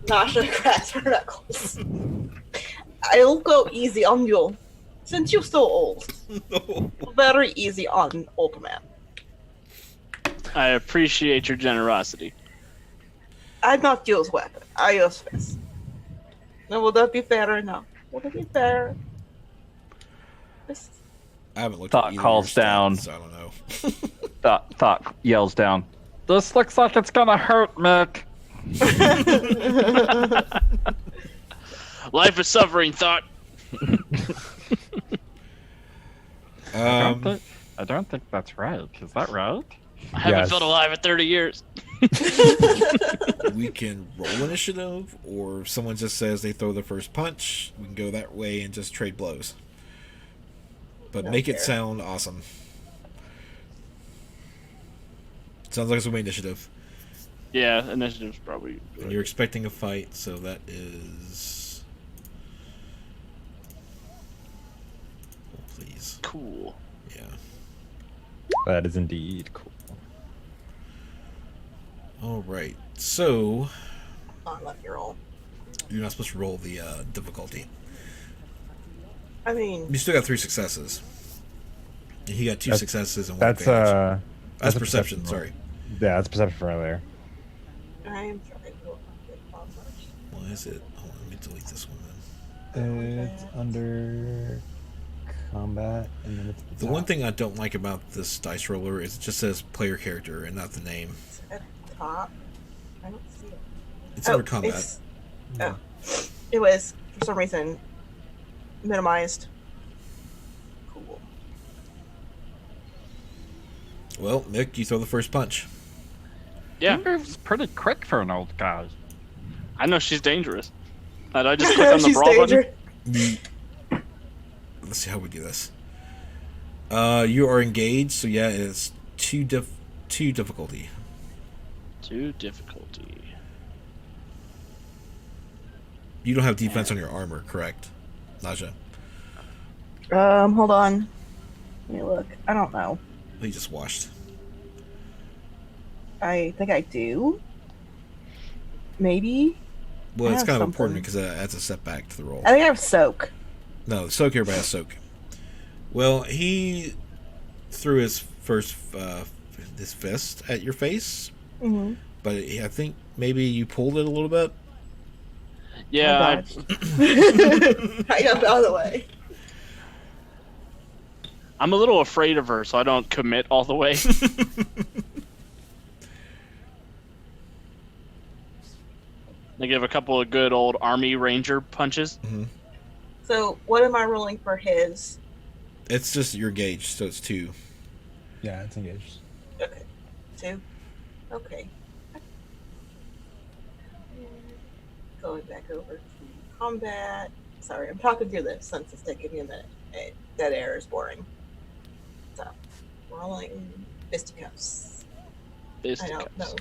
Nasha cracks her knuckles. I'll go easy on you, since you're so old.
No.
Very easy on old man.
I appreciate your generosity.
I not use weapon. I use fist. Now, will that be fair or no? Will that be fair? Fist.
I haven't looked
Thought
at either
calls
of your stats,
down.
so I don't know.
Thought yells down.
This looks like it's gonna hurt, Mick.
Life is suffering, Thought.
I don't think that's right. Is that right?
I haven't
Yes.
felt alive in 30 years.
We can roll initiative, or if someone just says they throw the first punch, we can go that way and just trade blows. But
Don't
make it
care.
sound awesome. Sounds like it's a initiative.
Yeah, initiative's probably.
And you're expecting a fight, so that is. Oh, please.
Cool.
Yeah.
That is indeed cool.
Alright. So,
I'll let you roll.
you're not supposed to roll the difficulty.
I mean,
You still got 3 successes. And he got 2
That's-
successes and 1
That's
advantage. That's
a
perception,
roll.
sorry.
Yeah, that's perception for earlier.
I am trying to roll first.
Why is it? Hold on, let me delete this one then.
It's under combat, and then it's at
The
top.
one thing I don't like about this dice roller is it just says player character and not the name.
It's at the top. I don't see it.
It's under combat.
It was, for some reason, minimized. Cool.
Well, Nick, you throw the first punch.
Yeah,
He moves pretty quick for an old guy.
I know she's dangerous. And I just click on the
She's
brawl button.
dangerous.
Let's see how we do this. You are engaged, so yeah, it's 2 difficulty.
2 difficulty.
You don't have defense on your armor, correct, Naja?
Hold on. Let me look. I don't know.
He just washed.
I think I do. Maybe.
Well,
I
it's
have
kind of
something.
important because it adds a setback to the roll.
I think I have soak.
No, soak, everybody has soak. Well, he threw his first his fist at your face,
Mm-hmm.
but I think maybe you pulled it a little bit.
Yeah,
I got out of the way.
I'm a little afraid of her, so I don't commit all the way. I give a couple of good old army ranger punches.
So, what am I rolling for his?
It's just your gauge, so it's 2.
Yeah, it's engaged.
Okay. 2. Okay. Going back over to combat. Sorry, I'm talking through this since it's taking me a minute. Dead air is boring. So, rolling fisticuffs. I don't know.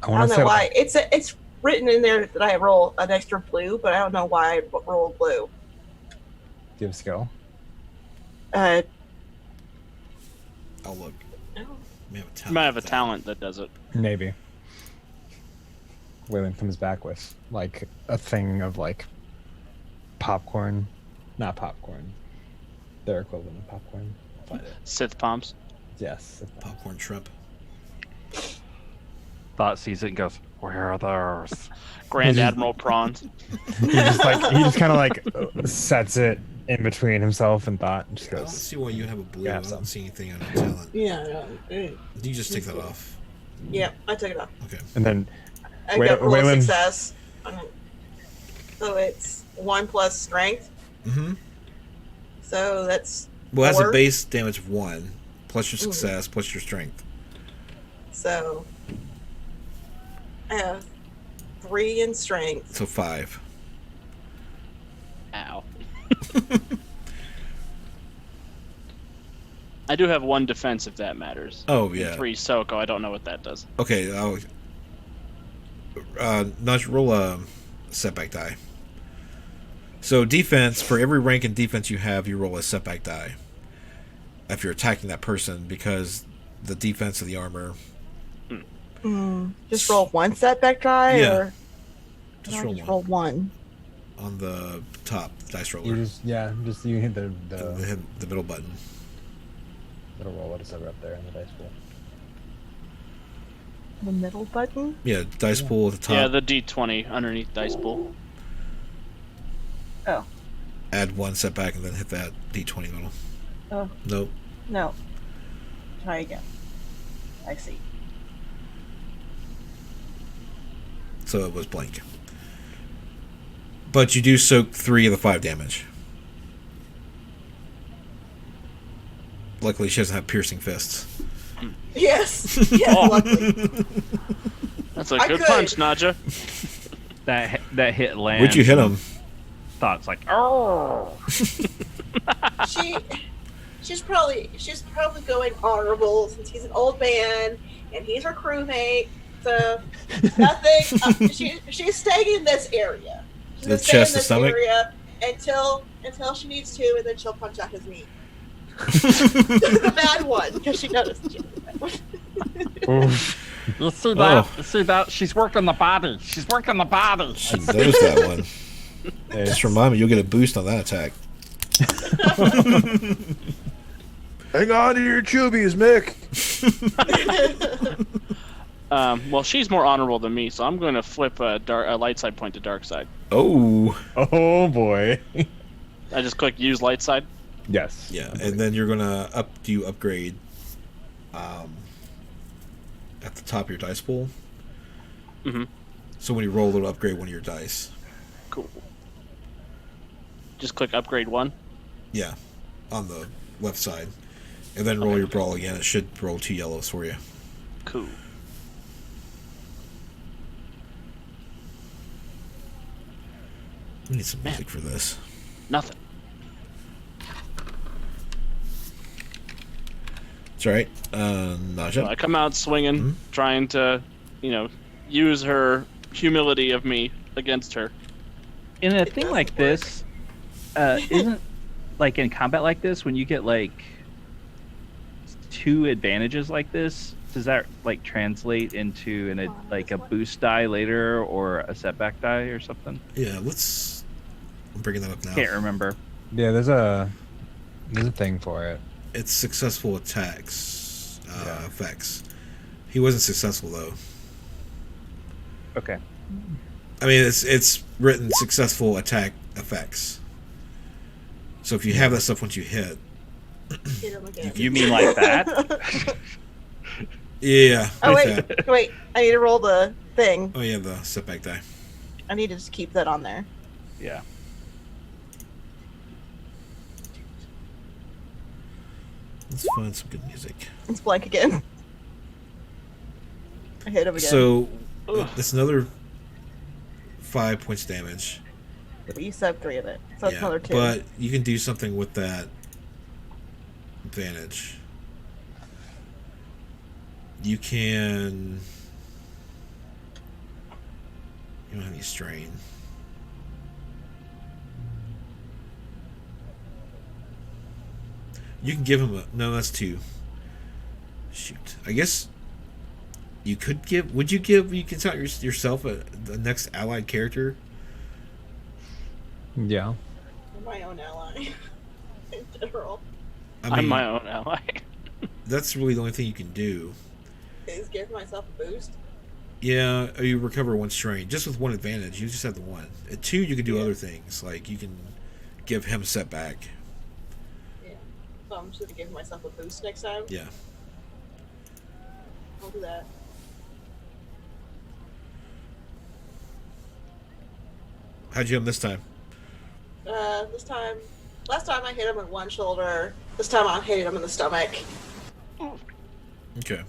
I
I
want
don't
to
know
say
why. It's written in there that I roll an extra blue, but I don't know why I roll blue.
Do you have skill?
I'll look.
No.
We have a talent.
You might have a
thing.
talent that does it.
Maybe. Waylon comes back with like a thing of like popcorn, not popcorn. Their equivalent of popcorn. I'll find it.
Sith palms.
Yes.
Popcorn shrimp.
Thought sees it and goes, "Where are those?"
Grand Admiral prawns.
He just kind of like sets it in between himself and Thought, and just
I don't
goes.
see why you have a blue.
Yeah,
I don't
some.
see anything on your talent.
Yeah.
You just take that off.
Yeah, I took it off.
Okay.
And then
I got roll
Waylon-
success. So it's 1 plus strength.
Mm-hmm.
So that's
Well, it has a
4.
base damage of 1, plus your success, plus your strength.
So I have 3 in strength.
So 5.
Ow. I do have 1 defense if that matters.
Oh,
And
yeah.
3 Soko. I don't know what that does.
Okay, Nudge, roll a setback die. So defense, for every rank in defense you have, you roll a setback die. If you're attacking that person, because the defense of the armor...
Just roll 1 setback die,
Yeah.
or
Just roll
just
1.
roll 1.
On the top dice roller.
You hit the
Hit the middle button.
little roll whatever up there in the dice pool.
The middle button.
Yeah, dice pool at the top.
Yeah, the D20 underneath dice pool.
Oh
Add 1 setback and then hit that D20 middle.
Oh.
Nope.
no. Try again. I see.
So it was blank. But you do soak 3 of the 5 damage. Luckily, she doesn't have piercing fists.
Yes. Yes. Luckily.
That's a
I
good
could.
punch, Nadja.
That hit lands.
Where'd you hit him?
Thoughts like, oh.
She's probably going honorable since he's an old man and he's her crewmate. So nothing. She's staying in this area. She's
The
gonna stay in
chest, the
this
stomach?
area until she needs to, and then she'll punch out his knee. The bad one, because she noticed she was the bad one.
You see that?
Oh.
You see that? She's working the body. She's working the body.
I noticed that one. Just remind me, you'll get a boost on that attack.
Hang on to your chubbies, Mick.
Well, she's more honorable than me, so I'm going to flip a light side point to dark side.
Oh.
Oh boy.
I just click use light side.
Yes.
Yeah, and then you're gonna upgrade at the top of your dice pool.
Mm-hmm.
So when you roll, it'll upgrade one of your dice.
Cool. Just click upgrade 1.
Yeah, on the left side, and then roll your brawl again. It should roll 2 yellows for you.
Cool.
We need some music for this.
Nothing.
It's all right. Naja.
So I come out swinging,
Mhm.
trying to, use her humility of me against her.
In a
It
thing
doesn't
like
work.
this, isn't like in combat like this when you get like 2 advantages like this? Does that like translate into a boost die later or a setback die or something?
Yeah, I'm bringing that up now.
Can't remember.
Yeah, there's a thing for it.
It's successful attacks
Yeah.
effects. He wasn't successful though.
Okay.
I mean, it's written successful attack effects. So if you have that stuff once you hit,
Hit him again.
You mean like that?
yeah.
Oh
like that.
wait. I need to roll the thing.
Oh yeah, the setback die.
I need to just keep that on there.
Yeah.
Let's find some good music.
It's blank again. I hit him again.
So
Ugh.
that's another 5 points damage.
But you said 3 of it, so that's another 2.
But you can do something with that advantage. You can. You don't have any strain. You can give him a. No, that's 2. Shoot. I guess you could give. Would you give. You can tell yourself the next allied character?
Yeah.
I'm my own ally. In general.
I'm my own ally.
That's really the only thing you can do.
Is give myself a boost.
Yeah, or you recover 1 strain. Just with 1 advantage. You just have the 1. At 2, you can do other things. Like, you can give him setback.
Yeah. So I'm just gonna give myself a boost next time.
Yeah.
I'll do that.
How'd you have him this time?
This time Last time I hit him in one shoulder. This time I'm hitting him in the stomach.
Okay.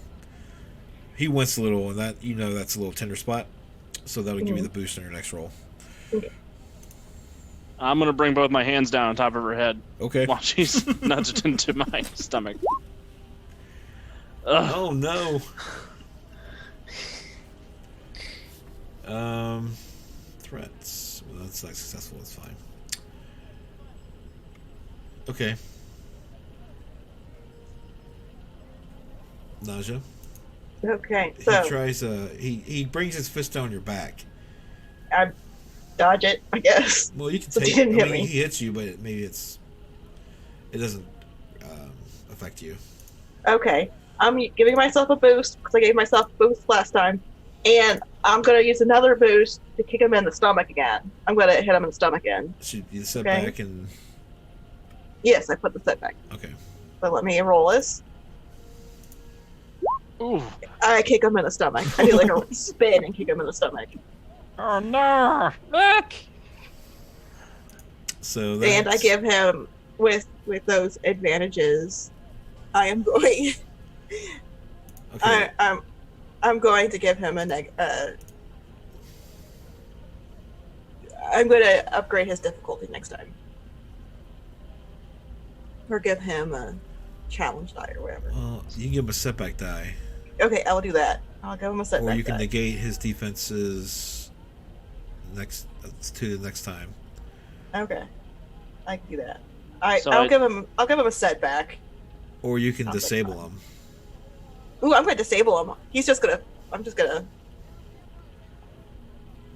He winced a little, and that that's a little tender spot, so that'll give you the boost on your next roll.
Okay.
I'm gonna bring both my hands down on top of her head
Okay.
while she's nudged into my stomach. Ugh.
Oh no. Threats. Well, that's not successful. That's fine. Okay. Nausea.
Okay,
He
so
tries. He brings his fist down your back.
I dodge it, I guess.
Well, you can
So he
take.
didn't hit
I mean,
me.
he hits you, but maybe it doesn't affect you.
Okay, I'm giving myself a boost because I gave myself a boost last time, and I'm gonna use another boost to kick him in the stomach again. I'm gonna hit him in the stomach again.
So you set
Okay.
back and
Yes, I put the setback.
okay.
So let me roll this.
Ooh.
I kick him in the stomach. I do like a spin and kick him in the stomach.
Oh no, Nick!
So
And I give him with those advantages. I am going.
Okay.
I'm going to give him I'm going to upgrade his difficulty next time, or give him a challenge die or whatever.
Well, you can give him a setback die,
Okay, I'll do that. I'll give him a setback
or you can
die.
negate his defenses to the next time.
Okay, I can do that.
So
I'll give him a setback.
Or you can
Sounds like
disable
fun.
him.
Ooh, I'm going to disable him. I'm just gonna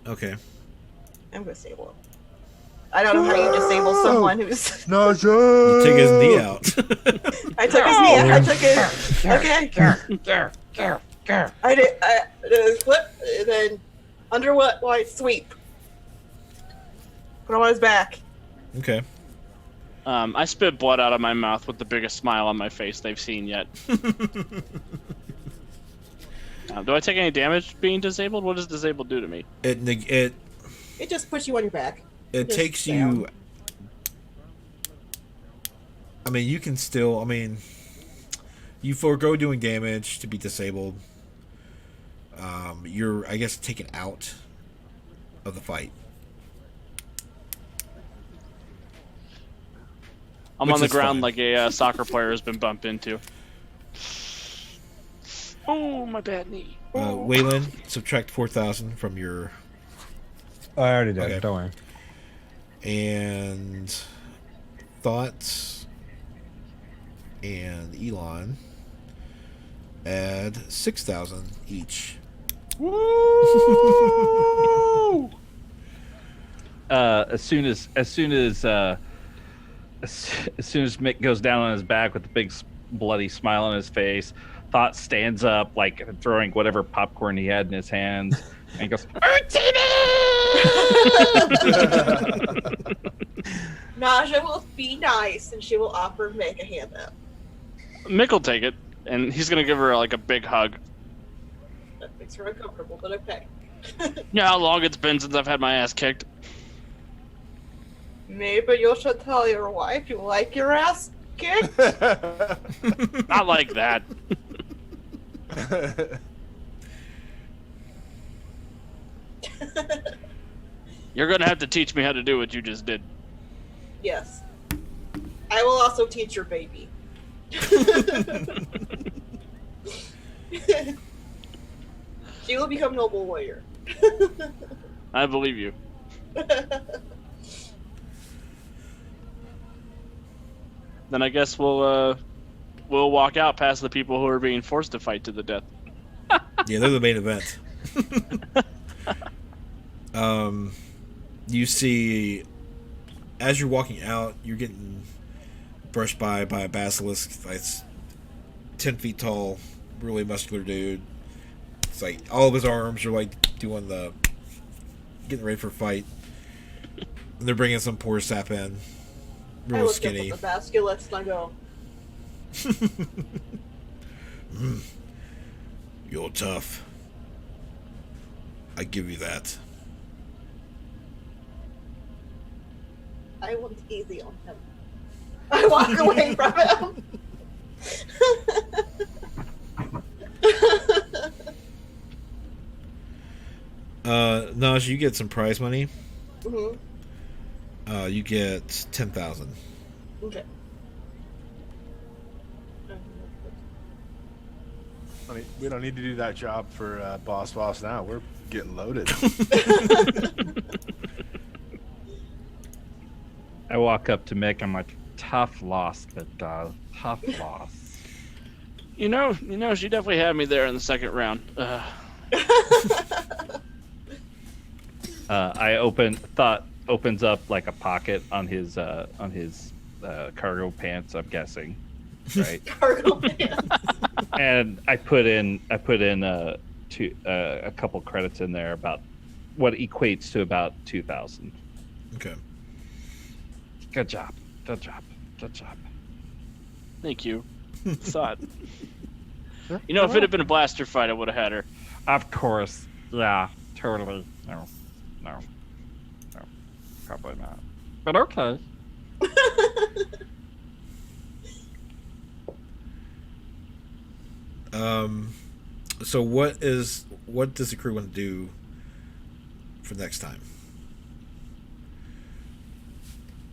Okay.
disable him. I don't know how you disable someone who's.
Nausea.
You take his knee out.
I took his knee. I took his. Okay. I did flip, and then under wide sweep. Put him on his back.
Okay.
I spit blood out of my mouth with the biggest smile on my face they've seen yet. Do I take any damage being disabled? What does disabled do to me?
It
It just puts you on your back. Just
takes
down.
you. I mean, you can still. I mean, you forego doing damage to be disabled. You're, I guess, taken out of the fight.
I'm
Which
on the
is
ground
fine.
like a soccer player has been bumped into. Oh, my bad knee.
Waylon, subtract 4,000 from your
Oh, I already did.
Okay.
Don't worry.
and thoughts and Elon add 6,000 each.
Woo!
As soon as Mick goes down on his back with a big bloody smile on his face, Thought stands up, like throwing whatever popcorn he had in his hands, and he goes,
Naja will be nice, and she will offer Mick a hand up.
Mick will take it, and he's gonna give her like a big hug.
That makes her uncomfortable, but okay.
You know how long it's been since I've had my ass kicked?
Maybe you should tell your wife you like your ass kicked.
Not like that. You're gonna have to teach me how to do what you just did.
Yes. I will also teach your baby. She will become noble warrior.
I believe you. Then I guess we'll walk out past the people who are being forced to fight to the death.
Yeah, they're the main event. You see, as you're walking out, you're getting brushed by a basilisk that's 10 feet tall, really muscular dude. It's like all of his arms are like doing the getting ready for a fight. And they're bringing some poor sap in,
I
real
look
skinny.
up at the basculus and I go,
You're tough. I give you that.
I went easy on him. I walk away from him.
Naj, you get some prize money.
Mm-hmm.
You get 10,000.
Okay.
I mean, we don't need to do that job for Boss now. We're getting loaded.
I walk up to Mick. I'm like, tough loss, but tough loss.
You know, she definitely had me there in the second round.
Opens up like a pocket on his cargo pants, I'm guessing, right?
Cargo pants.
And I put in a couple credits in there about what equates to about 2,000.
Okay.
Good job.
Thank you. Thought. You know, if it had been a blaster fight, I would have had her.
Of course. Yeah, totally. No. Probably not. But okay.
So what does the crew want to do for next time?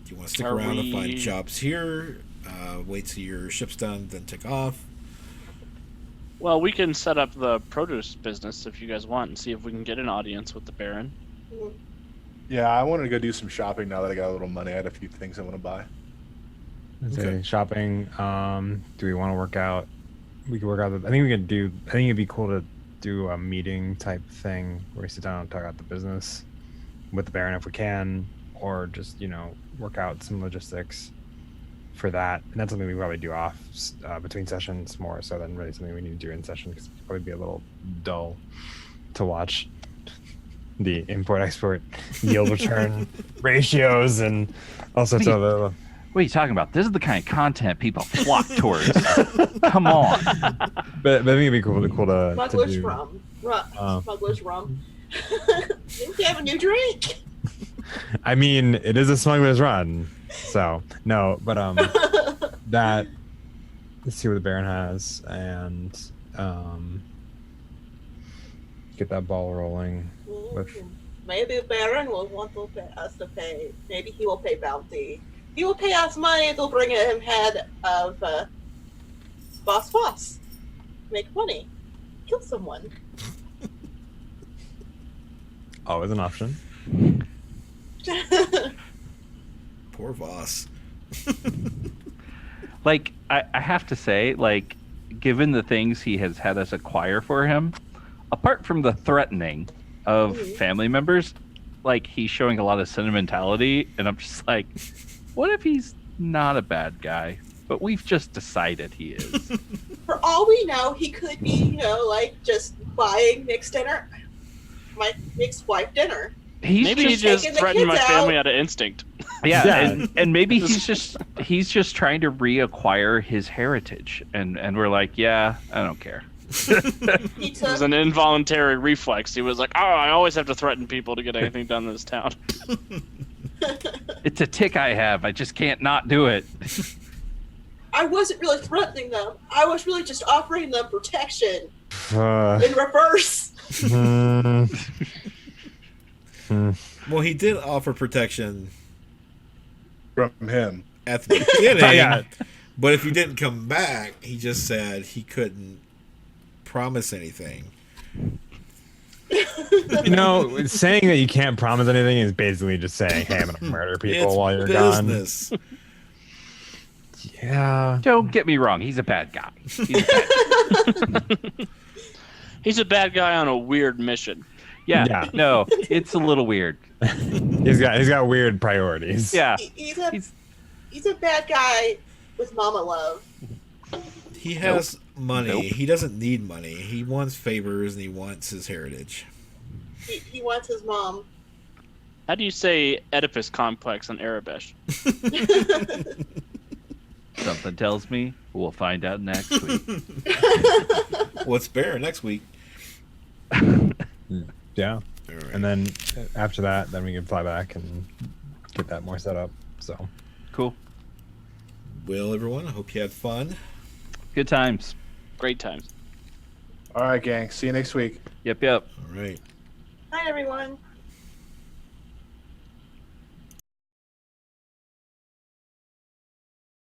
Do you want to stick around and find jobs here? Wait till your ship's done, then take off?
Well, we can set up the produce business if you guys want and see if we can get an audience with the Baron.
Yeah, I wanted to go do some shopping now that I got a little money. I had a few things I want to buy.
Okay. Shopping. Do we want to work out? We could work out. I think it'd be cool to do a meeting type thing where we sit down and talk about the business with the Baron if we can, or just work out some logistics for that. And that's something we probably do off between sessions more so than really something we need to do in session, because it'd probably be a little dull to watch the import-export yield return ratios and all sorts of
what are you talking about? This is the kind of content people flock towards. Come on.
But I think it'd be cool to
Smugglers
do.
rum. Smugglers rum. Didn't you have a new drink?
I mean, it is a smuggler's run, so no. But that. Let's see what the Baron has and get that ball rolling.
Maybe the Baron will want us to pay. Maybe he will pay bounty. He will pay us money to bring him head of Boss. Make money. Kill someone.
Always an option.
Poor Voss.
Like, I have to say, like, given the things he has had us acquire for him, apart from the threatening of family members, like, he's showing a lot of sentimentality, and I'm just like, what if he's not a bad guy, but we've just decided he is?
For all we know, he could be, just buying Nick's dinner. My Nick's wife dinner.
Maybe he just threatened my family out of instinct.
Yeah. And maybe he's just trying to reacquire his heritage, and we're like, yeah, I don't care.
It was an involuntary reflex. He was like, oh, I always have to threaten people to get anything done in this town.
It's a tick I have. I just can't not do it.
I wasn't really threatening them. I was really just offering them protection in reverse.
Well, he did offer protection
From him.
at the beginning,
Yeah.
but if you didn't come back, he just said he couldn't promise anything.
Saying that you can't promise anything is basically just saying, hey, I'm going to murder people
It's
while you're
business.
gone. Yeah.
Don't get me wrong. He's a bad guy.
He's a bad guy on a weird mission.
Yeah. No, it's a little weird.
He's got weird priorities.
Yeah.
He's a bad guy with mama love.
He has money.
Nope.
He doesn't need money. He wants favors and he wants his heritage.
He wants his mom.
How do you say Oedipus complex in Arabish?
Something tells me we'll find out next week.
What's bear next week?
Yeah.
All right.
And then after that, then we can fly back and get that more set up. So
Cool.
Well, everyone, I hope you had fun.
Good times.
Great times.
All right, gang. See you next week.
Yep.
All right.
Night, everyone.